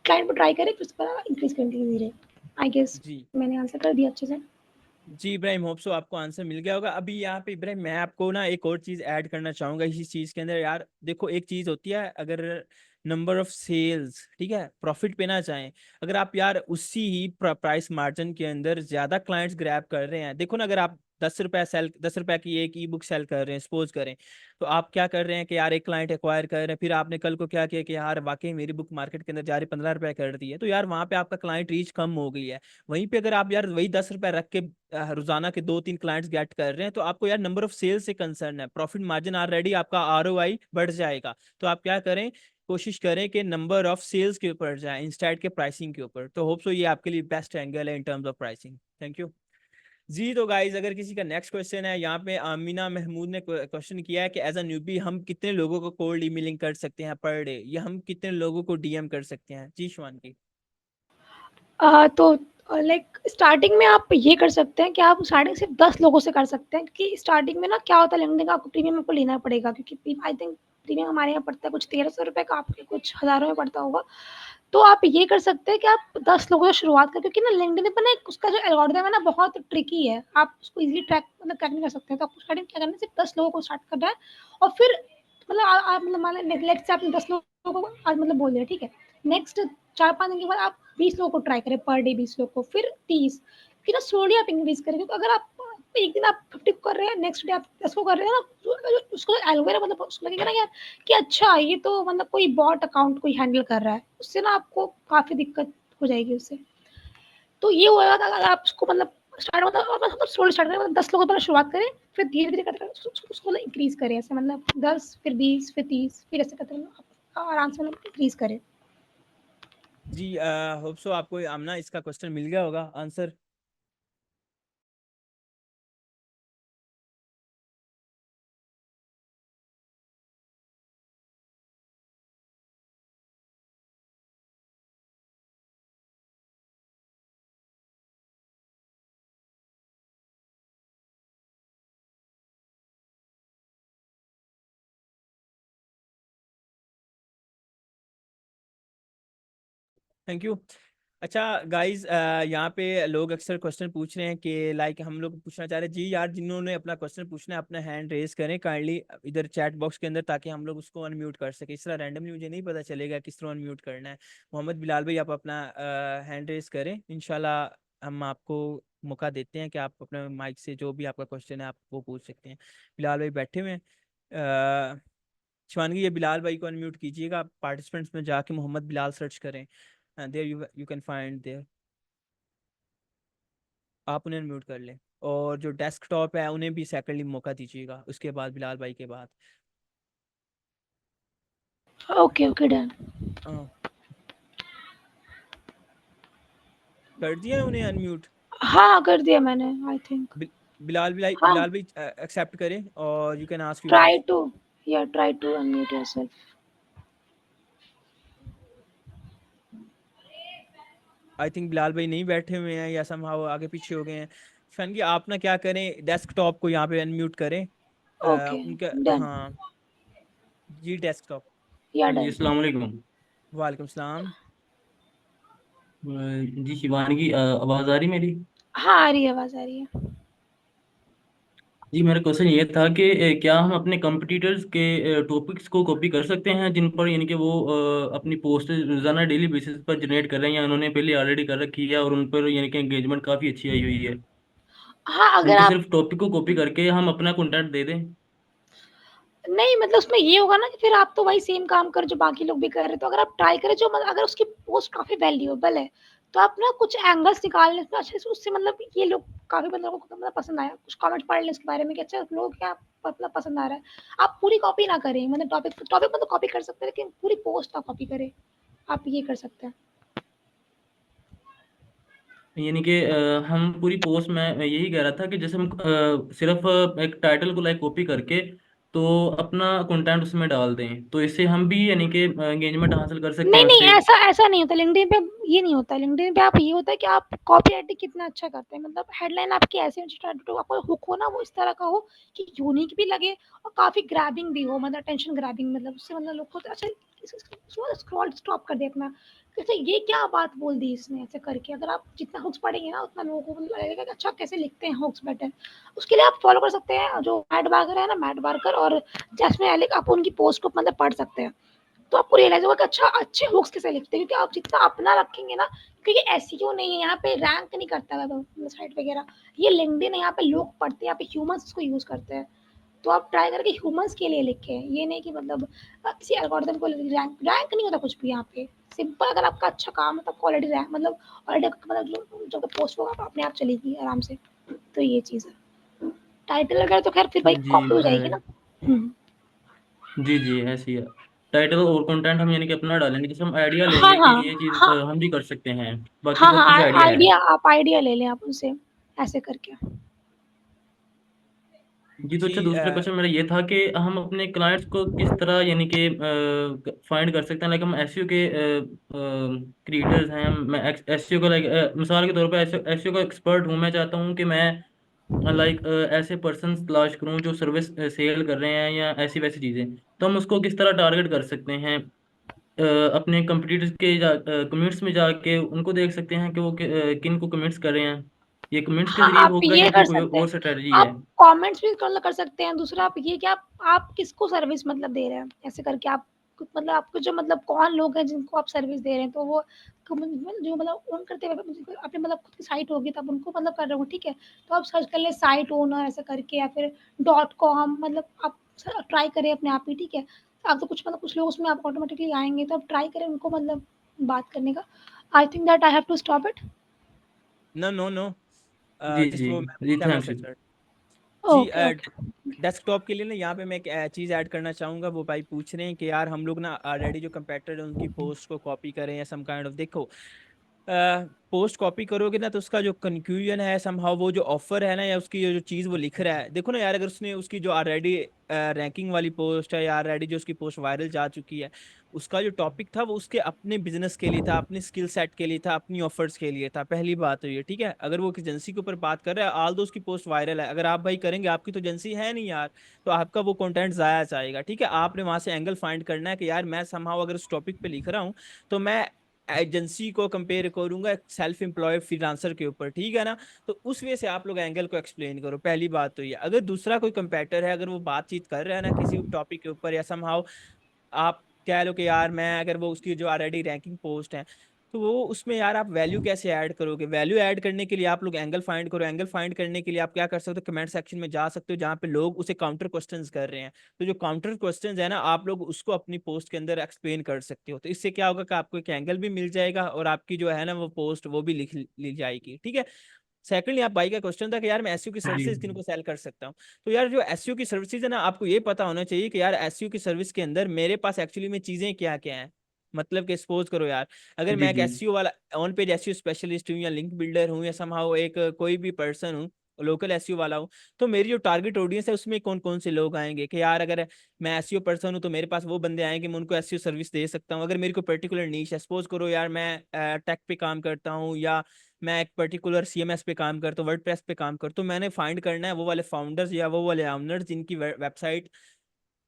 क्लाइंट पे ट्राई करें, फिर उसके बाद इंक्रीज़ करें धीरे-धीरे। आई गेस जी मैंने आंसर कर दिया अच्छे से। जी इब्राहिम, होप सो आपको आंसर मिल गया होगा। अभी यहाँ पे इब्राहिम मैं आपको ना एक और चीज़ ऐड करना चाहूँगा इसी चीज़ के अंदर। यार देखो, एक चीज़ होती है, अगर नंबर ऑफ सेल्स, ठीक है, प्रॉफिट पे ना चाहें, अगर आप यार उसी ही प्राइस मार्जिन के अंदर ज़्यादा क्लाइंट्स ग्रैब कर रहे हैं, देखो ना, अगर आप 10 रुपए की एक ई बुक सेल कर रहे हैं, सपोज करें, तो आप क्या कर रहे हैं कि यार एक क्लाइंट एक्वायर कर रहे हैं, फिर आपने कल को क्या किया कि यार वाकई मेरी बुक मार्केट के अंदर जा रही 15 रुपए कर दी है, तो यार वहाँ पे आपका क्लाइंट रीच कम हो गई है। वहीं पे अगर आप यार वही 10 रुपए रख के रोजाना के 2-3 क्लाइंट्स गेट कर रहे हैं, तो आपको यार नंबर ऑफ सेल्स से कंसर्न है, प्रॉफिट मार्जिन ऑलरेडी आपका आरओआई बढ़ जाएगा। तो आप क्या करें, कोशिश करें कि नंबर ऑफ सेल्स के ऊपर जाए इंस्टेड के प्राइसिंग के ऊपर। तो होप सो ये आपके लिए बेस्ट एंगल है in terms of pricing. Thank you जी। तो गाइज, अगर किसी का नेक्स्ट क्वेश्चन है, यहाँ पे आमीना महमूद ने क्वेश्चन किया है कि एज अ न्यूबी हम कितने लोगों को कोल्ड ईमेलिंग कर सकते हैं पर डे, या हम कितने लोगों को डीएम कर सकते हैं? जी शिवानगी। तो लाइक स्टार्टिंग में आप ये कर सकते हैं कि आप स्टार्टिंग सिर्फ 10 लोगों से कर सकते हैं, क्योंकि स्टार्टिंग में ना क्या होता है, लिंक्डइन का आपको प्रीमियम आपको लेना पड़ेगा, क्योंकि आई थिंक प्रीमियम हमारे यहाँ पड़ता है कुछ 1300 रुपये का, आपके कुछ हज़ारों में पड़ता होगा। तो आप ये कर सकते हैं कि आप 10 लोगों से शुरुआत करें, क्योंकि ना लिंक्डइन पर ना उसका जो एल्गोरिदम है ना बहुत ट्रिकी है, आप उसको इजीली ट्रैक मतलब ट्रैक नहीं कर सकते हैं। तो आपको स्टार्टिंग क्या करना है, सिर्फ 10 लोगों को स्टार्ट करना है, और फिर मतलब आप मतलब मान लें नेग्लेक्ट से आपने 10 लोगों को आज मतलब बोल दिया, ठीक है। नेक्स्ट 4-5 दिन के बाद आप 20 लोगों को ट्राई करें पर डे, 20 लोग को, फिर 30, फिर ना स्लोली आप इंक्रीज करें, क्योंकि अगर आप एक दिन आप 50 कर रहे हैं, नेक्स्ट डे आप 10 को कर रहे हैं ना, तो उसको एल्गोरिथम मतलब उसको लगेगा ना यार कि अच्छा ये तो मतलब कोई बॉट अकाउंट कोई हैंडल कर रहा है, उससे ना आपको काफ़ी दिक्कत हो जाएगी उससे। तो ये होगा अगर आप उसको मतलब स्टार्ट मतलब स्लोली स्टार्ट करें, मतलब 10 लोगों पर शुरुआत करें, फिर धीरे-धीरे करते उसको मतलब इंक्रीज़ करें, ऐसे मतलब 10 फिर 20 फिर 30 फिर ऐसे करते आराम से मतलब इंक्रीज़ करें। जी होप सो आपको आमना इसका क्वेश्चन मिल गया होगा आंसर। Thank you. अच्छा गाइस, यहाँ पे लोग अक्सर क्वेश्चन पूछ रहे हैं कि लाइक हम लोग पूछना चाह रहे हैं, जी यार जिन्होंने अपना क्वेश्चन पूछना है अपना हैंड रेज करें काइंडली इधर चैट बॉक्स के अंदर, ताकि हम लोग उसको अनम्यूट कर सके। इस तरह रैंडमली मुझे नहीं पता चलेगा किस तरह अनम्यूट करना है। मोहम्मद बिलाल भाई, आप अपना हैंड रेज करें, इंशाल्लाह हम आपको मौका देते हैं कि आप अपने माइक से जो भी आपका क्वेश्चन है आप वो पूछ सकते हैं। बिलाल भाई बैठे हुए हैं। शिवानगी, ये बिलाल भाई को अनम्यूट कीजिएगा, आप पार्टिसिपेंट्स में जाके मोहम्मद बिलाल सर्च करें, there you can find there, आप उन्हें अनम्यूट कर लें। और जो डेस्कटॉप है उन्हें भी सेकेंडली मौका दीजिएगा उसके बाद, बिलाल भाई के बाद। Okay, okay done. हाँ, कर दिया उन्हें अनम्यूट। हाँ, कर दिया मैंने आई थिंक। बिलाल बिलाल हाँ, बिलाल भाई एक्सेप्ट करें और you can ask your try question. To या try to unmute yourself. I think Bilal भाई नहीं बैठे हुए हैं या समहाउ आगे पीछे हो गए हैं। शिवानगी, आप ना क्या करें, डेस्कटॉप को यहाँ पे अनम्यूट करें, ओके, उनका। डन। हाँ जी, डेस्कटॉप। या हाँ जी, डन। अस्सलाम वालेकुम। वालेकुम सलाम। जी शिवानगी, आवाज़ आ रही मेरी? हाँ, आ रही है, आवाज़ आ रही है। जी मेरा क्वेश्चन ये था कि क्या हम अपने कंपटीटर्स के टॉपिक्स को कॉपी कर सकते हैं जिन पर यानी कि वो अपनी पोस्ट रोजाना डेली बेसिस पर जनरेट कर रहे हैं, या उन्होंने पहले ऑलरेडी कर रखी है और उन पर यानी कि एंगेजमेंट काफ़ी अच्छी आई हुई है, हाँ, अगर उनके आप सिर्फ टॉपिक को कॉपी करके हम अपना कंटेंट दे दें? नहीं मतलब उसमें ये होगा ना कि फिर आप तो वही सेम काम कर जो बाकी लोग भी कर रहे हैं। तो अगर आप ट्राई करें जो मतलब अगर उसकी पोस्ट काफ़ी वैल्यूएबल है, तो आप ना कुछ एंगल्स निकाल लें उसमें अच्छे से, उससे मतलब ये लोग काफ़ी मतलब लोगों को मतलब पसंद आया। कुछ कमेंट पढ़ लें उसके बारे में कि अच्छा लोगों को क्या मतलब पसंद आ रहा है। आप पूरी कॉपी ना करें, मतलब टॉपिक टॉपिक में तो कॉपी कर सकते हैं, लेकिन पूरी पोस्ट ना कॉपी करें। आप ये कर सकते हैं। यानी कि हम पूरी पोस्ट में मैं यही कह रहा था कि जैसे हम सिर्फ एक टाइटल को लाइक कॉपी करके तो अपना कंटेंट उसमें डाल दें, तो इससे हम भी यानी कि एंगेजमेंट हासिल कर सकते नहीं, हैं नहीं उससे। ऐसा ऐसा नहीं होता लिंक्डइन पे। ये नहीं होता है। लिंक्डइन पे आप ये होता है कि आप कॉपी राइटिंग कितना अच्छा करते हैं, मतलब हेडलाइन आपकी ऐसी होनी चाहिए, तो आपका हुक हो ना वो इस तरह का हो कि यूनिक भी लगे और काफ़ी ग्रैबिंग भी हो, मतलब टेंशन ग्रैबिंग, मतलब उससे मतलब लोग को अच्छा स्क्रॉल स्टॉप कर दे अपना, जैसे ये क्या बात बोल दी इसने ऐसे करके। अगर आप जितना हुक्स पढ़ेंगे ना उतना लोगों को लगेगा कि अच्छा कैसे लिखते हैं हुक्स बेटर। उसके लिए आप फॉलो कर सकते हैं जो मैट बार्कर है ना, मैट बार्कर और जैस्मिन एलिक, आप उनकी पोस्ट को मतलब पढ़ सकते हैं। तो आपको रियलाइज होगा कि अच्छा अच्छे हुक्स कैसे लिखते हैं, क्योंकि आप जितना अपना रखेंगे ना, क्योंकि एसईओ नहीं है यहाँ पे, रैंक नहीं करता है साइट वगैरह, ये लिंक्डइन है, यहाँ पे लोग पढ़ते हैं, यहाँ पे ह्यूमंस इसको यूज करते हैं। तो आप ट्राई करके ह्यूमंस के लिए लिखें, ये नहीं कि मतलब किसी एल्गोरिथम को रैंक रैंक नहीं होता कुछ भी यहाँ पे। सिंपल अगर आपका अच्छा काम है तो आपको ऑलरेडी रैंक मतलब ऑलरेडी मतलब जो जो पोस्ट होगा अपने आप चलेगी आराम से। तो ये चीज़ है। टाइटल वगैरह तो खैर फिर भाई जी कॉपी हो जाएगी ना। हम्म। जी जी ऐसी है। टाइटल और कंटेंट हम यानी कि अपना डालेंगे, जैसे हम आइडिया हाँ लेंगे कि हाँ ये चीज हाँ हम भी कर सकते हैं, बाकी हाँ सब कुछ हाँ, आइडिया है। आइडिया आप आइडिया ले लें आप उनसे, ऐसे करके। जी तो अच्छा, जी दूसरा क्वेश्चन मेरा ये था कि हम अपने क्लाइंट्स को किस तरह यानी कि फाइंड कर सकते हैं, लाइक हम एसईओ के क्रिएटर्स हैं, मैं एसईओ का लाइक मिसाल के तौर पे एसईओ का एक्सपर्ट हूँ, मैं चाहता हूँ कि मैं लाइक ऐसे पर्सन तलाश करूँ जो सर्विस सेल कर रहे हैं या ऐसी वैसी चीज़ें, तो हम उसको किस तरह टारगेट कर सकते हैं? अपने कंपटीटर्स के कमेंट्स में जाके उनको देख सकते हैं कि वो किन को कमेंट्स कर रहे हैं, ये कमेंट्स के हाँ, जरिए आप होगा ये या कर फिर कोई सकते हैं। और स्ट्रेटजी है? आप कमेंट्स भी कर सकते हैं। दूसरा आप ये कि आप किसको सर्विस मतलब दे रहे हैं, ऐसे करके आप मतलब आपको जो मतलब कौन लोग हैं जिनको आप सर्विस दे रहे हैं, तो वो जो मतलब ओन करते हुए आपने मतलब खुद की साइट होगी तब उनको मतलब कर रहे हो, ठीक है। तो आप सर्च कर ले साइट ओनर ऐसा करके, या फिर डॉट कॉम, मतलब आप ट्राई करें अपने आप ही, ठीक है। आप तो कुछ मतलब कुछ लोग उसमें आप ऑटोमेटिकली आएंगे, तो आप ट्राई करें उनको मतलब बात करने का। I think that I have to stop it. No no no, जी जस्ट जी वो जी, मैं थैंक्स। सच जी। Okay okay. डेस्कटॉप के लिए ना यहाँ पे मैं एक चीज़ ऐड करना चाहूँगा। वो भाई पूछ रहे हैं कि यार हम लोग ना ऑलरेडी जो कंपेटर है उनकी पोस्ट को कॉपी करें या सम काइंड ऑफ, देखो पोस्ट कॉपी करोगे ना तो उसका जो कंक्लूजन है समहाउ, वो जो ऑफर है ना या उसकी जो चीज़ वो लिख रहा है, देखो ना यार, अगर उसने उसकी जो ऑलरेडी रैंकिंग वाली पोस्ट है या ऑलरेडी जो उसकी पोस्ट वायरल जा चुकी है, उसका जो टॉपिक था वो उसके अपने बिजनेस के लिए था, अपने स्किल सेट के लिए था, अपनी ऑफर्स के लिए था। पहली बात तो ये ठीक है। अगर वो किसी एजेंसी के ऊपर बात कर रहा है, आल दो उसकी पोस्ट वायरल है, अगर आप भाई करेंगे, आपकी तो एजेंसी है नहीं यार, तो आपका वो कंटेंट जाया जाएगा। ठीक है, आपने वहां से एंगल फाइंड करना है कि यार मैं समहाउ अगर उस टॉपिक पे लिख रहा हूँ तो मैं एजेंसी को कंपेयर करूंगा सेल्फ एम्प्लॉयड फ्रीलांसर के ऊपर, ठीक है ना। तो उस वे से आप लोग एंगल को एक्सप्लेन करो। पहली बात तो ये, अगर दूसरा कोई कंपेटर है, अगर वो बातचीत कर रहा है ना किसी टॉपिक के ऊपर या समहाउ, आप कह लो कि यार मैं, अगर वो उसकी जो ऑलरेडी रैंकिंग पोस्ट है, तो वो उसमें यार आप वैल्यू कैसे ऐड करोगे? वैल्यू ऐड करने के लिए आप लोग एंगल फाइंड करो। एंगल फाइंड करने के लिए आप क्या कर सकते हो, कमेंट सेक्शन में जा सकते हो जहाँ पे लोग उसे काउंटर क्वेश्चंस कर रहे हैं। तो जो काउंटर क्वेश्चंस है ना, आप लोग उसको अपनी पोस्ट के अंदर एक्सप्लेन कर सकते हो। तो इससे क्या होगा कि आपको एक एंगल भी मिल जाएगा और आपकी जो है ना वो पोस्ट वो भी लिख ली जाएगी, ठीक है। सेकंडली, आप भाई का क्वेश्चन था कि यार मैं एसईओ की जी सर्विसेज किन को सेल कर सकता हूँ। तो यार जो एसईओ की सर्विसेज है ना, आपको ये पता होना चाहिए कि यार एसईओ की सर्विस के अंदर मेरे पास एक्चुअली में चीजें क्या क्या हैं। मतलब कि सपोज करो यार, अगर जी मैं एक जी एसईओ वाला ऑन पेज एसईओ स्पेशलिस्ट हूँ या लिंक बिल्डर हूँ या समहाउ एक कोई भी पर्सन हूँ, लोकल एसईओ वाला हूँ, तो मेरी जो टारगेट ऑडियंस है उसमें कौन कौन से लोग आएंगे कि यार अगर मैं एसईओ पर्सन हूँ तो मेरे पास वो बंदे आएंगे, मैं उनको एसईओ सर्विस दे सकता हूँ। अगर मेरी को पर्टिकुलर नीश है, सपोज करो यार मैं टेक पे काम करता हूँ या मैं एक पर्टिकुलर सीएमएस पे काम करता हूँ, वर्डप्रेस पे काम करता हूँ, तो मैंने फाइंड करना है वो वाले फाउंडर्स या वो वाले ओनर्स जिनकी वेबसाइट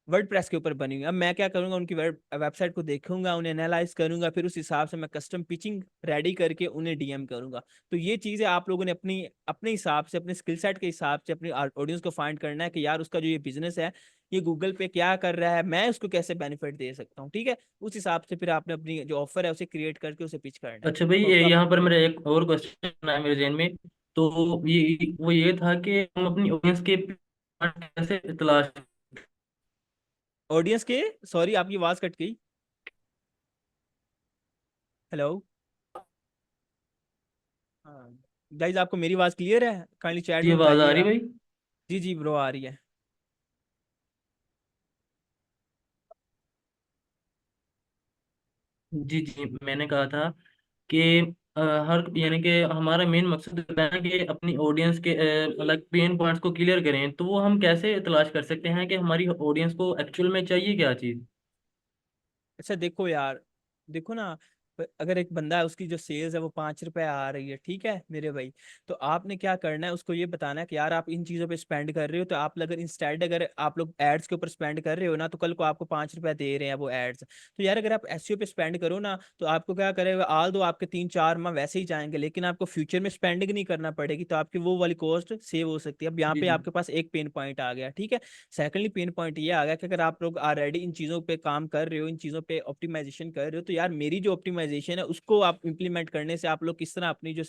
वर्डप्रेस के ऊपर बनी हुई है। अब मैं क्या करूंगा, उनकी वेबसाइट को देखूंगा, उन्हें एनालाइज करूंगा, फिर उस हिसाब से मैं कस्टम पिचिंग रेडी करके उन्हें डीएम करूंगा। तो ये चीजें आप लोगों ने अपनी अपने हिसाब से, अपने स्किल सेट के हिसाब से अपनी ऑडियंस को फाइंड करना है कि यार उसका जो ये बिजनेस है ये गूगल पे क्या कर रहा है, मैं उसको कैसे बेनिफिट दे सकता हूँ, ठीक है। उस हिसाब से फिर आपने अपनी जो ऑफर है उसे क्रिएट करके उसे पिच करना है। अच्छा भाई, होप यहाँ आपको पर clear मेरा है। एक और क्वेश्चन है मेरे जहन में। तो ये वो ये था कि हम अपनी ऑडियंस के कैसे तलाश? ऑडियंस के, सॉरी आपकी आवाज कट गई। हेलो। हाँ गाइज, आपको मेरी आवाज क्लियर है? काइंडली चैट ये में आवाज आ रही है बताइएगा। भाई? जी जी ब्रो, आ रही है। जी जी, मैंने कहा था कि हर यानी कि हमारा मेन मकसद होता है कि अपनी ऑडियंस के अलग पेन पॉइंट्स को क्लियर करें, तो वो हम कैसे तलाश कर सकते हैं कि हमारी ऑडियंस को एक्चुअल में चाहिए क्या चीज़? अच्छा देखो यार, देखो ना, अगर एक बंदा है उसकी जो सेल्स है वो 5 रुपए आ रही है, ठीक है मेरे भाई, तो आपने क्या करना है, उसको ये बताना है कि यार आप इन चीज़ों पे स्पेंड कर रहे हो, तो आप अगर इंस्टेड अगर आप लोग एड्स के ऊपर स्पेंड कर रहे हो ना, तो कल को आपको 5 रुपए दे रहे हैं वो एड्स, तो यार अगर आप एसईओ पे स्पेंड करो ना, तो आपको क्या करेगा, आल दो आपके 3-4 माह वैसे ही जाएंगे, लेकिन आपको फ्यूचर में स्पेंडिंग नहीं करना पड़ेगी, तो आपकी वो वाली कॉस्ट सेव हो सकती है। अब यहाँ जी पे जी। आपके पास एक पेन पॉइंट आ गया, ठीक है। सेकेंडली पेन पॉइंट ये आ गया कि अगर आप लोग ऑलरेडी इन चीज़ों पे काम कर रहे हो, इन चीज़ों पे ऑप्टिमाइजेशन कर रहे हो, तो यार मेरी जो ऑप्टिमाइजेशन है उसको आप इंप्लीमेंट करने से आप लोग किस तरह अपनी जो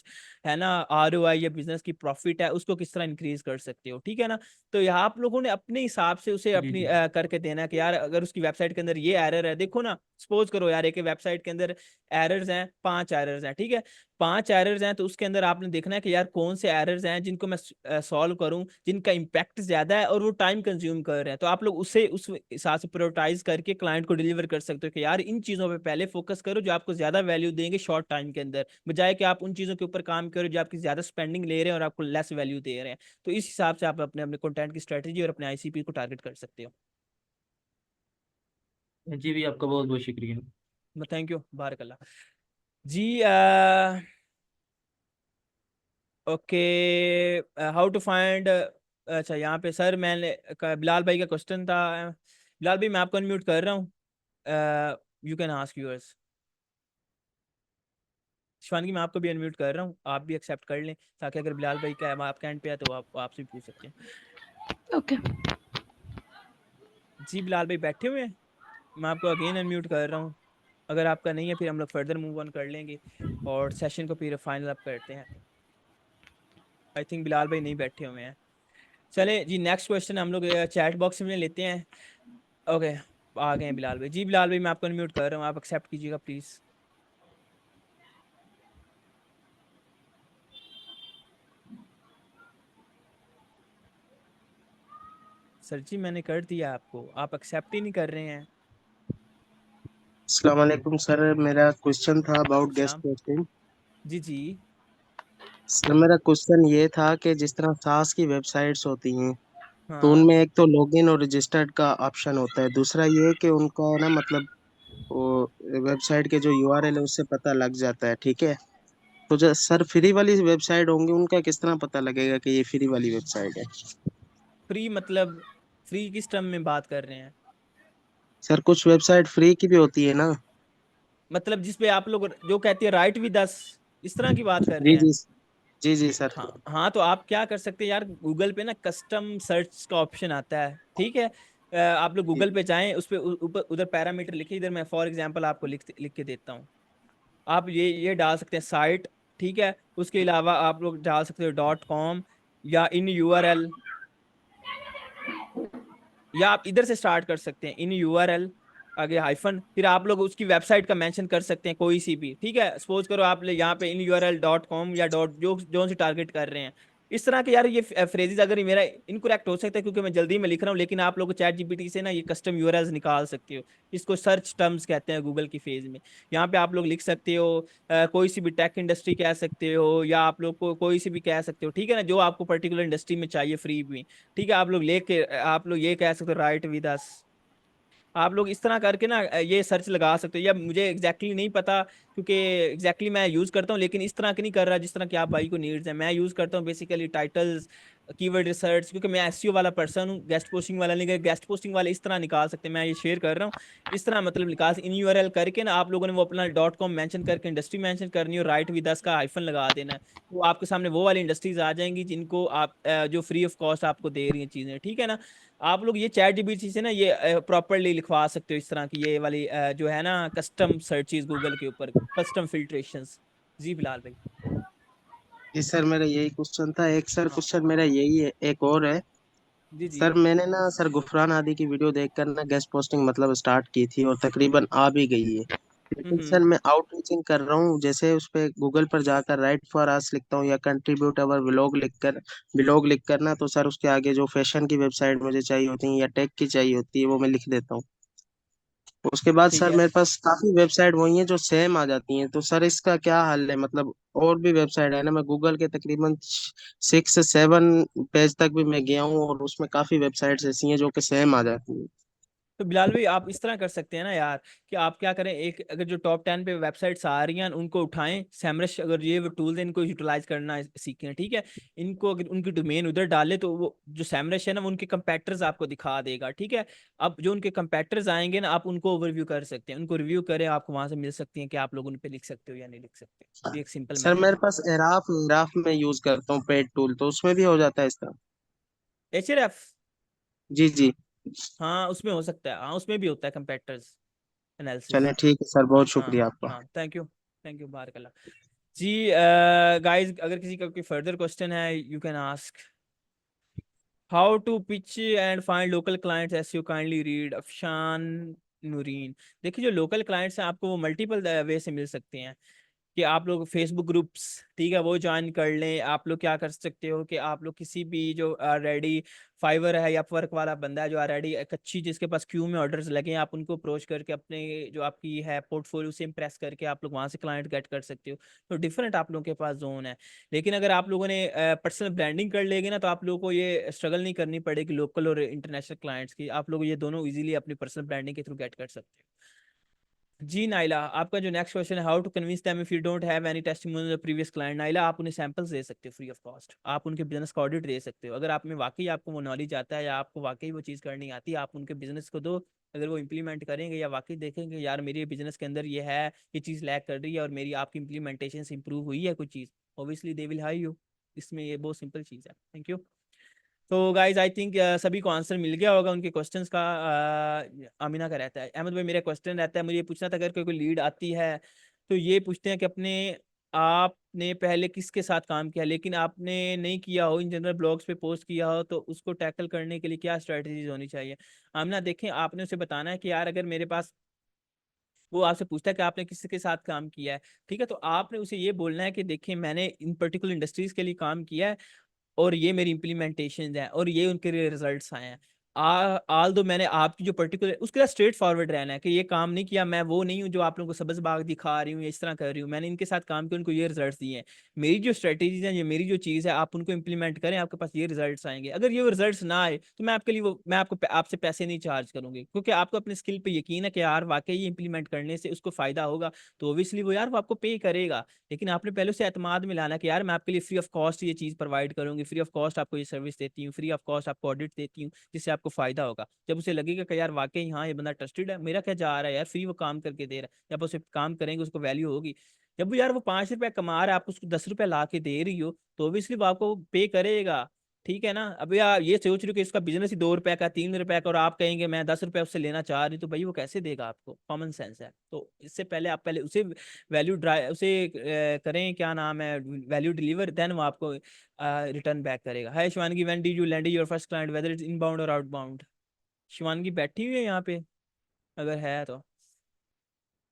है ना आरओआई या बिजनेस की प्रॉफिट है उसको किस तरह इंक्रीज कर सकते हो, ठीक है ना। तो यहाँ आप लोगों ने अपने हिसाब से उसे जी अपनी जी। करके देना है कि यार अगर उसकी वेबसाइट के अंदर ये एरर है, देखो ना, सपोज करो यार एक वेबसाइट के अंदर एरर्स हैं, 5 एरर्स हैं, ठीक है। 5 एरर्स हैं, तो उसके अंदर आपने देखना है कि यार कौन से एरर्स हैं जिनको मैं सॉल्व करूं, जिनका इम्पैक्ट ज्यादा है और वो टाइम कंज्यूम कर रहे हैं, तो आप लोग उसे उस हिसाब से प्रायोरिटाइज करके क्लाइंट को डिलीवर कर सकते हो कि यार इन चीजों पे पहले फोकस करो जो आपको ज्यादा वैल्यू देंगे शॉर्ट टाइम के अंदर, बजाय कि आप उन चीजों के ऊपर काम करो जो आपकी ज्यादा स्पेंडिंग ले रहे हैं और आपको लेस वैल्यू दे रहे हैं। तो इस हिसाब से आप अपने अपने कंटेंट की स्ट्रेटेजी और अपने आईसीपी को टारगेट कर सकते हो। जी भी आपका बहुत बहुत शुक्रिया। Thank you, Barak ji. Okay, how to find, अच्छा यहाँ पे सर मैंने बिलाल भाई का क्वेश्चन था। बिलाल भाई मैं आपको अनम्यूट कर रहा हूँ, you can ask yours. Shivangi मैं आपको भी अनम्यूट कर रहा हूँ, आप भी एक्सेप्ट कर लें, ताकि अगर बिलाल भाई का आपके एंड पे है तो आप आपसे भी पूछ सकते हैं। ओके। जी बिलाल भाई बैठे हुए हैं, मैं आपको अगेन अनम्यूट कर रहा हूँ। अगर आपका नहीं है फिर हम लोग फर्दर मूव ऑन कर लेंगे और सेशन को फिर फाइनल अप करते हैं। आई थिंक बिलाल भाई नहीं बैठे हुए हैं। चले जी, नेक्स्ट क्वेश्चन हम लोग चैट बॉक्स में लेते हैं। ओके, आ गए हैं बिलाल भाई। जी बिलाल भाई मैं आपको अनम्यूट कर रहा हूँ, आप एक्सेप्ट कीजिएगा प्लीज़। सर जी मैंने कर दिया आपको, आप एक्सेप्ट ही नहीं कर रहे हैं। अस्सलाम वालेकुम सर, मेरा क्वेश्चन था वालेकुम अबाउट गेस्ट सलाम। पोस्टिंग। जी जी। सर मेरा क्वेश्चन ये था कि जिस तरह सास की वेबसाइट्स होती हैं तो हाँ। उनमें एक तो लॉगिन और रजिस्टर्ड का ऑप्शन होता है, दूसरा ये कि उनका ना मतलब वो वेबसाइट के जो यूआरएल है उससे पता लग जाता है, ठीक है। तो जो सर फ्री वाली वेबसाइट होंगी उनका किस तरह पता लगेगा कि ये फ्री वाली वेबसाइट है? फ्री मतलब फ्री किस टर्म में बात कर रहे हैं? सर कुछ वेबसाइट फ्री की भी होती है ना। मतलब जिसपे आप लोग जो कहते हैं राइट विद अस, इस तरह की बात कर रहे जी हैं? जी। जी जी सर। हाँ हाँ, तो आप क्या कर सकते हैं यार, गूगल पे ना कस्टम सर्च का ऑप्शन आता है, ठीक है। आप लोग जी गूगल पे जाएं, उस पे ऊपर उधर पैरामीटर लिखे, इधर मैं फॉर एग्जांपल आपको लिख लिख के देता हूँ। आप ये डाल सकते हैं साइट, ठीक है। उसके अलावा आप लोग डाल सकते हो .com या इन यूआरएल, या आप इधर से स्टार्ट कर सकते हैं इन यूआरएल, आगे हाइफन, फिर आप लोग उसकी वेबसाइट का मेंशन कर सकते हैं कोई सी भी, ठीक है। सपोज करो आप यहाँ पे इन यूआरएल .com या डॉट जो से टारगेट कर रहे हैं, इस तरह के यार ये फ्रेजेस अगर ये मेरा इनकरेक्ट हो सकता है क्योंकि मैं जल्दी में लिख रहा हूँ, लेकिन आप लोग चैट जीपीटी से ना ये कस्टम यूआरएल्स निकाल सकते हो। इसको सर्च टर्म्स कहते हैं गूगल की फेज में। यहाँ पे आप लोग लिख सकते हो कोई सी भी टेक इंडस्ट्री कह सकते हो, या आप लोग को कोई सी भी कह सकते हो, ठीक है ना, जो आपको पर्टिकुलर इंडस्ट्री में चाहिए फ्री में, ठीक है। आप लोग लेके आप लोग ये कह सकते हो राइट विद अस, आप लोग इस तरह करके ना ये सर्च लगा सकते हो। या मुझे एग्जैक्टली exactly नहीं पता क्योंकि एग्जैक्टली मैं यूज करता हूँ, लेकिन इस तरह की नहीं कर रहा जिस तरह की आप भाई को नीड्स है। मैं यूज करता हूँ बेसिकली टाइटल्स, कीवर्ड रिसर्च, क्योंकि मैं एसईओ वाला पर्सन हूँ, गेस्ट पोस्टिंग वाला नहीं। गेस्ट पोस्टिंग वाले इस तरह निकाल सकते हैं, मैं ये शेयर कर रहा हूँ। इस तरह मतलब निकाल इन यूआरएल करके ना आप लोगों ने वो अपना .com मेंशन करके इंडस्ट्री मेंशन करनी है और राइट विद अस का हाइफन लगा देना है, तो आपके सामने वो वाली इंडस्ट्रीज आ जाएंगी जिनको आप जो फ्री ऑफ कॉस्ट आपको दे रही हैं चीजें, ठीक है ना। आप लोग ये चैट जीपीटी से ना ये प्रॉपरली लिखवा सकते हो इस तरह की ये वाली जो है ना कस्टम सर्चेस गूगल के ऊपर, कस्टम फिल्ट्रेशंस। जी बिलाल भाई। जी सर मेरा यही क्वेश्चन था। एक सर हाँ क्वेश्चन मेरा यही है, एक और है। जी जी। सर मैंने ना सर गुफरान आदि की वीडियो देखकर ना गेस्ट पोस्टिंग मतलब स्टार्ट की थी और तकरीबन आ भी गई है, लेकिन सर हम्म। मैं आउटरीचिंग कर रहा हूँ। जैसे उस पे गूगल पर जाकर राइट फॉर अस लिखता हूँ या कंट्रीब्यूट अवर व्लॉग लिख कर ना, तो सर उसके आगे जो फैशन की वेबसाइट मुझे चाहिए होती है या टेक की चाहिए होती है वो मैं लिख देता हूँ। उसके बाद ठीक सर है। मेरे पास काफी वेबसाइट वही है जो सेम आ जाती हैं, तो सर इसका क्या हल है? मतलब और भी वेबसाइट है ना, मैं गूगल के तकरीबन 6 से 7 पेज तक भी मैं गया हूँ और उसमें काफी वेबसाइट्स ऐसी हैं जो कि सेम आ जाती हैं। तो बिलाल भाई आप इस तरह कर सकते हैं ना यार, कि आप क्या करें, एक अगर जो टॉप 10 पे वेबसाइट्स आ रही हैं उनको उठाएं, सेमरश अगर ये वो टूल्स हैं इनको यूटिलाइज करना सीखें, ठीक है। इनको अगर उनकी डोमेन उधर डाले तो वो जो सेमरश है ना वो उनके कंपेटर्स आपको दिखा देगा, ठीक है। अब जो उनके कंपेटर्स आएंगे ना आप उनको ओवरव्यू कर सकते हैं, उनको रिव्यू करें, आपको वहां से मिल सकती हैं कि आप लोग उन पे लिख सकते हो या नहीं लिख सकते। ये एक सिंपल सर मेथड मेरे है। पास एराफ एराफ में यूज करता हूँ पेड टूल, तो उसमें भी हो जाता है इसका? एचआरएफ, जी जी। हाँ उसमें हो सकता है, हाँ उसमें भी होता है कंपेटर्स एनालिसिस। चलें ठीक है सर, बहुत हाँ शुक्रिया आपका। हाँ, थैंक यू बारकल्ला। जी गाइस, अगर किसी का कोई फर्दर क्वेश्चन है you can ask. How to pitch and find local clients as you kindly read Afshan Nooreen. देखिए जो लोकल क्लाइंट्स हैं आपको वो मल्टीपल वे से मिल सकते हैं, कि आप लोग फेसबुक ग्रुप्स, ठीक है, वो ज्वाइन कर लें। आप लोग क्या कर सकते हो कि आप लोग किसी भी जो ऑलरेडी फाइवर है या अपवर्क वाला बंदा है जो ऑलरेडी एक अच्छी, जिसके पास क्यू में ऑर्डर्स लगे हैं, आप उनको अप्रोच करके अपने जो आपकी है पोर्टफोलियो से इम्प्रेस करके आप लोग वहाँ से क्लाइंट गेट कर सकते हो। तो डिफरेंट आप लोगों के पास जोन है। लेकिन अगर आप लोगों ने पर्सनल ब्रांडिंग कर लेगी ना तो आप लोगों को ये स्ट्रगल नहीं करनी पड़ेगी लोकल और इंटरनेशनल क्लाइंट्स की, आप लोग ये दोनों इजीली अपनी पर्सनल ब्रांडिंग के थ्रू गेट कर सकते हो। जी नाइला, आपका जो नेक्स्ट क्वेश्चन है, how to convince them if you don't have any testimonial previous client. Naila आप उन्हें सैंपल्स दे सकते हो फ्री ऑफ कॉस्ट, आप उनके बिजनेस का ऑडिट दे सकते हो। अगर आप में वाकई आपको वो नॉलेज आता है या आपको वाकई वो चीज़ करनी आती है, आप उनके बिजनेस को दो। अगर वो इंप्लीमेंट करेंगे या वाकई देखेंगे यार मेरे बिजनेस के अंदर ये है, ये चीज़ लैक कर रही है और मेरी आपकी इंप्लीमेंटेशन से इंप्रूव हुई है कुछ चीज़, obviously they will hire you. इसमें ये बहुत सिंपल चीज़ है। Thank you. तो गाइज आई थिंक सभी को आंसर मिल गया होगा उनके क्वेश्चंस का। आमिना का रहता है, अहमद भाई मेरा क्वेश्चन रहता है, मुझे ये पूछना था अगर कोई लीड आती है तो ये पूछते हैं कि अपने आपने पहले किसके साथ काम किया लेकिन आपने नहीं किया हो, इन जनरल ब्लॉग्स पे पोस्ट किया हो, तो उसको टैकल करने के लिए क्या स्ट्रेटजीज होनी चाहिए। आमिना देखें, आपने उसे बताना है कि यार अगर मेरे पास, वो आपसे पूछता है कि आपने किसके साथ काम किया है, ठीक है, तो आपने उसे ये बोलना है कि देखिए मैंने इन पर्टिकुलर इंडस्ट्रीज के लिए काम किया है और ये मेरी इंप्लीमेंटेशन है और ये उनके लिए रिजल्ट्स आए हैं। आल दो मैंने आपकी जो पर्टिकुलर, उसके साथ स्ट्रेट फॉरवर्ड रहना है कि ये काम नहीं किया, मैं वो नहीं हूँ जो आप लोगों को सब्ज बाग दिखा रही हूँ या इस तरह कर रही हूँ, मैंने इनके साथ काम किया, उनको ये रिजल्ट्स दिए हैं। मेरी जो स्ट्रेटेजीज है, ये मेरी जो चीज़ है, आप उनको इंप्लीमेंट करें, आपके पास ये रिजल्ट्स आएंगे। अगर ये रिजल्ट्स ना आए तो मैं आपके लिए वो, मैं आपको आपसे पैसे नहीं चार्ज करूंगी, क्योंकि आपको अपने स्किल पे यकीन है कि यार वाकई ये इंप्लीमेंट करने से उसको फायदा होगा, तो ओबियसली वो यार वो आपको पे करेगा। लेकिन आपने पहले उसे एतमाद में लाना कि यार मैं आपके लिए फ्री ऑफ कॉस्ट ये चीज़ प्रोवाइड करूंगी, फ्री ऑफ कॉस्ट आपको ये सर्विस देती हूँ, फ्री ऑफ कॉस्ट आपको ऑडिट देती हूँ, जिससे आपको फायदा होगा। जब उसे लगेगा कि यार वाकई हाँ ये बंदा ट्रस्टेड है, मेरा क्या जा रहा है यार, फ्री वो काम करके दे रहा है, जब उसे काम करेंगे उसको वैल्यू होगी। जब वो यार वो 5 रुपया कमा रहा है, आप उसको 10 रुपया ला के दे रही हो, तो ऑब्वियसली वो आपको पे करेगा। ठीक है ना। अब यार ये सोच रही हो कि इसका बिजनेस ही 2 रुपए का 3 रुपए का और आप कहेंगे मैं 10 रुपया उससे लेना चाह रही हूँ, तो भाई वो कैसे देगा आपको, कॉमन सेंस है। तो इससे पहले आप पहले उसे वैल्यू ड्राइव उसे करें, क्या नाम है, वैल्यू डिलीवर, देन वो आपको रिटर्न बैक करेगा। Hi Shivangi, when did you land your first client, whether it's inbound और आउटबाउंड। शिवानगी बैठी हुई है यहाँ पे, अगर है तो।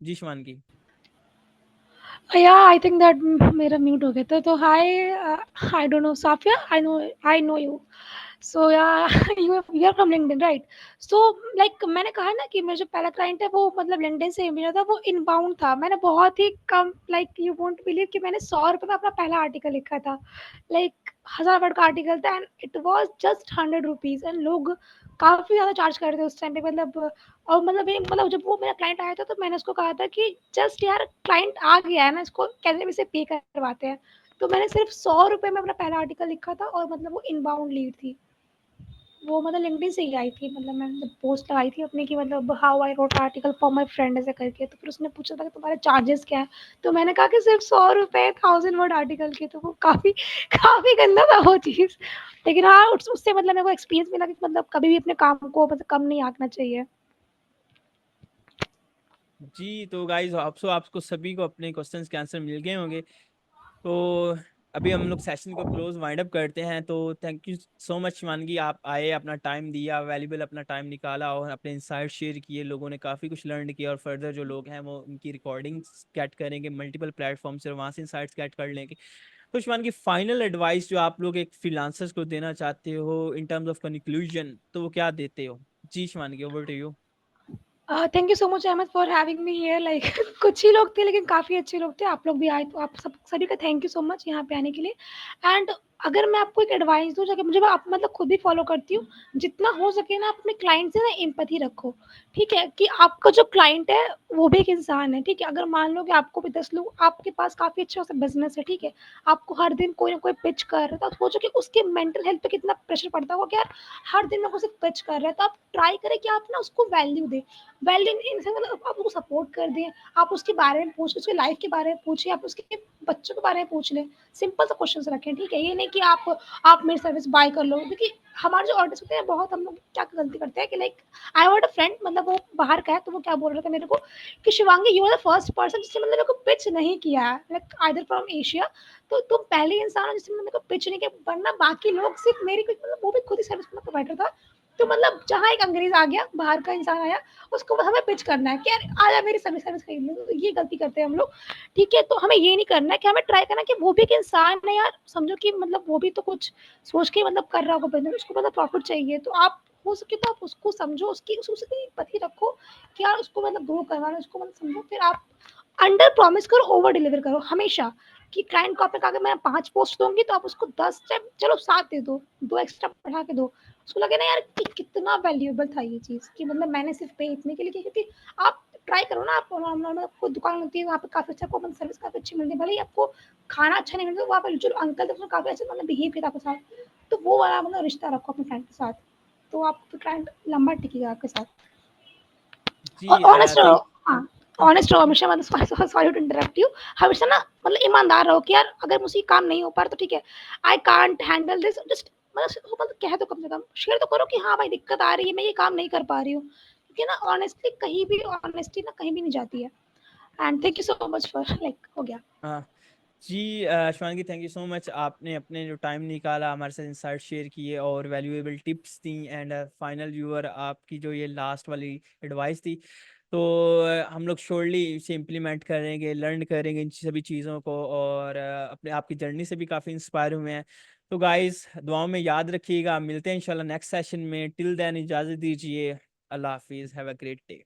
जी Shivangi. Yeah I think that मेरा म्यूट हो गया था। तो hi, I don't know Safia, I know you. So yeah you are from LinkedIn right. So like मैंने कहा ना कि मेरा जो पहला क्लाइंट है वो मतलब लिंक्डइन से मिला था, वो इनबाउंड था। मैंने बहुत ही कम, लाइक यू वोंट बिलीव कि मैंने 100 रुपये में अपना पहला आर्टिकल लिखा था। लाइक 1000 वर्ड का आर्टिकल था and it was just 100 rupees. And लोग काफ़ी ज़्यादा चार्ज कर रहे थे उस टाइम पे, मतलब। और मतलब ये मतलब जब वो मेरा क्लाइंट आया था तो मैंने उसको कहा था कि जस्ट यार क्लाइंट आ गया है ना, इसको कैसे भी इसे पे करवाते हैं। तो मैंने सिर्फ 100 रुपये में अपना पहला आर्टिकल लिखा था और मतलब वो इनबाउंड लीड थी। वो मतलब लिंक्डइन से ही आई थी, मतलब मैंने पोस्ट लगाई थी अपनी कि मतलब how I wrote article for my friend ऐसे करके। तो फिर उसने पूछा था कि तुम्हारे चार्जेस क्या है, तो मैंने कहा कि सिर्फ 100 रुपये 1000 वर्ड आर्टिकल के। तो वो काफ़ी काफ़ी गंदा था वो चीज़। लेकिन हाँ उससे मतलब मेरे को एक्सपीरियंस मिला कि मतलब कभी भी अपने काम को मतलब कम नहीं आंकना चाहिए। जी तो गाइज आपको सभी को अपने क्वेश्चंस के आंसर मिल गए होंगे। तो अभी हम लोग सेशन को क्लोज वाइंड अप करते हैं। तो thank you so much Shivangi, आप आए, अपना टाइम दिया, वैल्यूबल अपना टाइम निकाला और अपने इंसाइट शेयर किए। लोगों ने काफ़ी कुछ लर्न किया और फर्दर जो लोग हैं वो उनकी रिकॉर्डिंग्स कैट करेंगे मल्टीपल प्लेटफॉर्म से, वहाँ से इंसाइट्स कैट कर लेंगे। तो शिवानगी फाइनल एडवाइस जो आप लोग एक फ्रीलांसर्स को देना चाहते हो इन टर्म्स ऑफ कंक्लूजन, तो वो क्या देते हो। जी Shivangi, over to you. Thank you so much Ahmed for having me here. Like कुछ ही लोग थे लेकिन काफ़ी अच्छे लोग थे। आप लोग भी आए तो आप सब सभी का थैंक यू सो मच यहाँ पे आने के लिए। एंड अगर मैं आपको एक एडवाइस दूँ, जो कि मुझे आप मतलब खुद भी फॉलो करती हूँ, जितना हो सके ना अपने क्लाइंट से ना एम्पैथी रखो, ठीक है? कि आपका जो क्लाइंट है वो भी एक इंसान है, ठीक है? अगर मान लो कि आपको भी 10 लोग, आपके पास काफ़ी अच्छा सा बिज़नेस है, ठीक है? आपको हर दिन कोई ना कोई पिच कर रहा है, तो आप सोचो कि उसके मेंटल हेल्थ पे कितना प्रेशर पड़ता होगा कि यार हर दिन मेरे को सिर्फ पिच कर रहा है। तो आप ट्राई करें कि आप ना उसको वैल्यू दें, वैल्यू इन सेंस मतलब आप उसको सपोर्ट कर दें, आप उसके बारे में पूछें, उसकी लाइफ के बारे में पूछिए, आप उसके बच्चों के बारे में पूछ लें, सिंपल सा क्वेश्चन रखें, ठीक है? ये नहीं कि आप मेरी सर्विस बाय कर लो, क्योंकि हमारे जो ऑडियंस होते हैं बहुत, हम लोग क्या गलती करते हैं कि like I had a friend, मतलब वो बाहर का है, तो वो क्या बोल रहा था मेरे को कि Shivangi you are the first person जिसने मतलब मेरे को पिच नहीं किया है, लाइक आइदर फ्रॉम एशिया, तो तुम पहले इंसान हो जिसने मेरे को पिच नहीं किया, वरना बाकी लोग सिर्फ मेरी मतलब वो भी खुद ही सर्विस प्रोवाइडर था। तो मतलब जहाँ एक अंग्रेज आ गया, बाहर का इंसान आया, उसको बस हमें पिच करना है कि यार आजा मेरी सर्विस सर्विस खरीद ले, तो ये गलती करते हैं हम लोग, ठीक है? तो हमें ये नहीं करना है, कि हमें ट्राई करना है कि वो भी एक इंसान है यार, समझो कि मतलब वो भी तो कुछ सोच के मतलब कर रहा होगा बिजनेस, उसको मतलब प्रॉफिट चाहिए, तो आप हो सके तो आप उसको समझो, उसकी पति रखो कि यार उसको मतलब ग्रो करवाना, उसको मतलब समझो, फिर आप अंडर प्रॉमिस करो, ओवर डिलीवर करो हमेशा। कि क्लाइंट को आपने कहा कि मैं 5 पोस्ट दूंगी, तो आप उसको 10 से चलो 7 दे दो, 2 एक्स्ट्रा बढ़ा के दो, उसको लगे ना यार कि कितना वैल्यूएबल था ये चीज़, कि मतलब मैंने सिर्फ पे इतने के लिए किया, क्योंकि आप ट्राई करो ना, आप नॉर्मल कोई दुकान होती है वहाँ पे काफ़ी अच्छा कॉमन सर्विस काफ़ी अच्छी मिलती है, भले ही आपको खाना अच्छा नहीं मिलता, वहाँ पर जो अंकल थे उसने काफ़ी अच्छा मतलब बिहेव किया आपके साथ, तो वो वाला मतलब रिश्ता रखो अपने क्लाइंट के साथ, तो आपका क्लाइंट लंबा टिकेगा आपके साथ। जी और ऑनेस्ट रहो, थैंक हाँ, ऑनेस्ट रहो हमेशा, मतलब सॉरी टू इंटरप्ट यू, हमेशा ना मतलब ईमानदार रहो कि यार अगर मुझसे काम नहीं हो पा रहा तो ठीक है, I can't handle this, just मतलब कह दो, कम से कम शेयर तो करो कि हाँ भाई दिक्कत आ रही है, मैं ये काम नहीं कर पा रही हूँ, क्योंकि ना ऑनेस्टली कहीं भी, ऑनेस्टी ना कहीं भी नहीं जाती है। And thank you so much for like हो गया। हाँ जी Shivangi, thank you so much, आपने अपने जो टाइम निकाला हमारे साथ इंसाइट शेयर किए और valuable tips the, and final viewer आपकी जो ये लास्ट वाली एडवाइस थी, तो हम लोग श्योरली इसे इम्प्लीमेंट करेंगे, लर्न करेंगे इन सभी चीज़ों को, और अपने आपकी जर्नी से भी काफ़ी इंस्पायर हुए हैं। तो गाइस दुआओं में याद रखिएगा, मिलते हैं इंशाल्लाह नेक्स्ट सेशन में, टिल देन इजाज़त दीजिए, अल्लाह हाफिज़, हैव अ ग्रेट डे।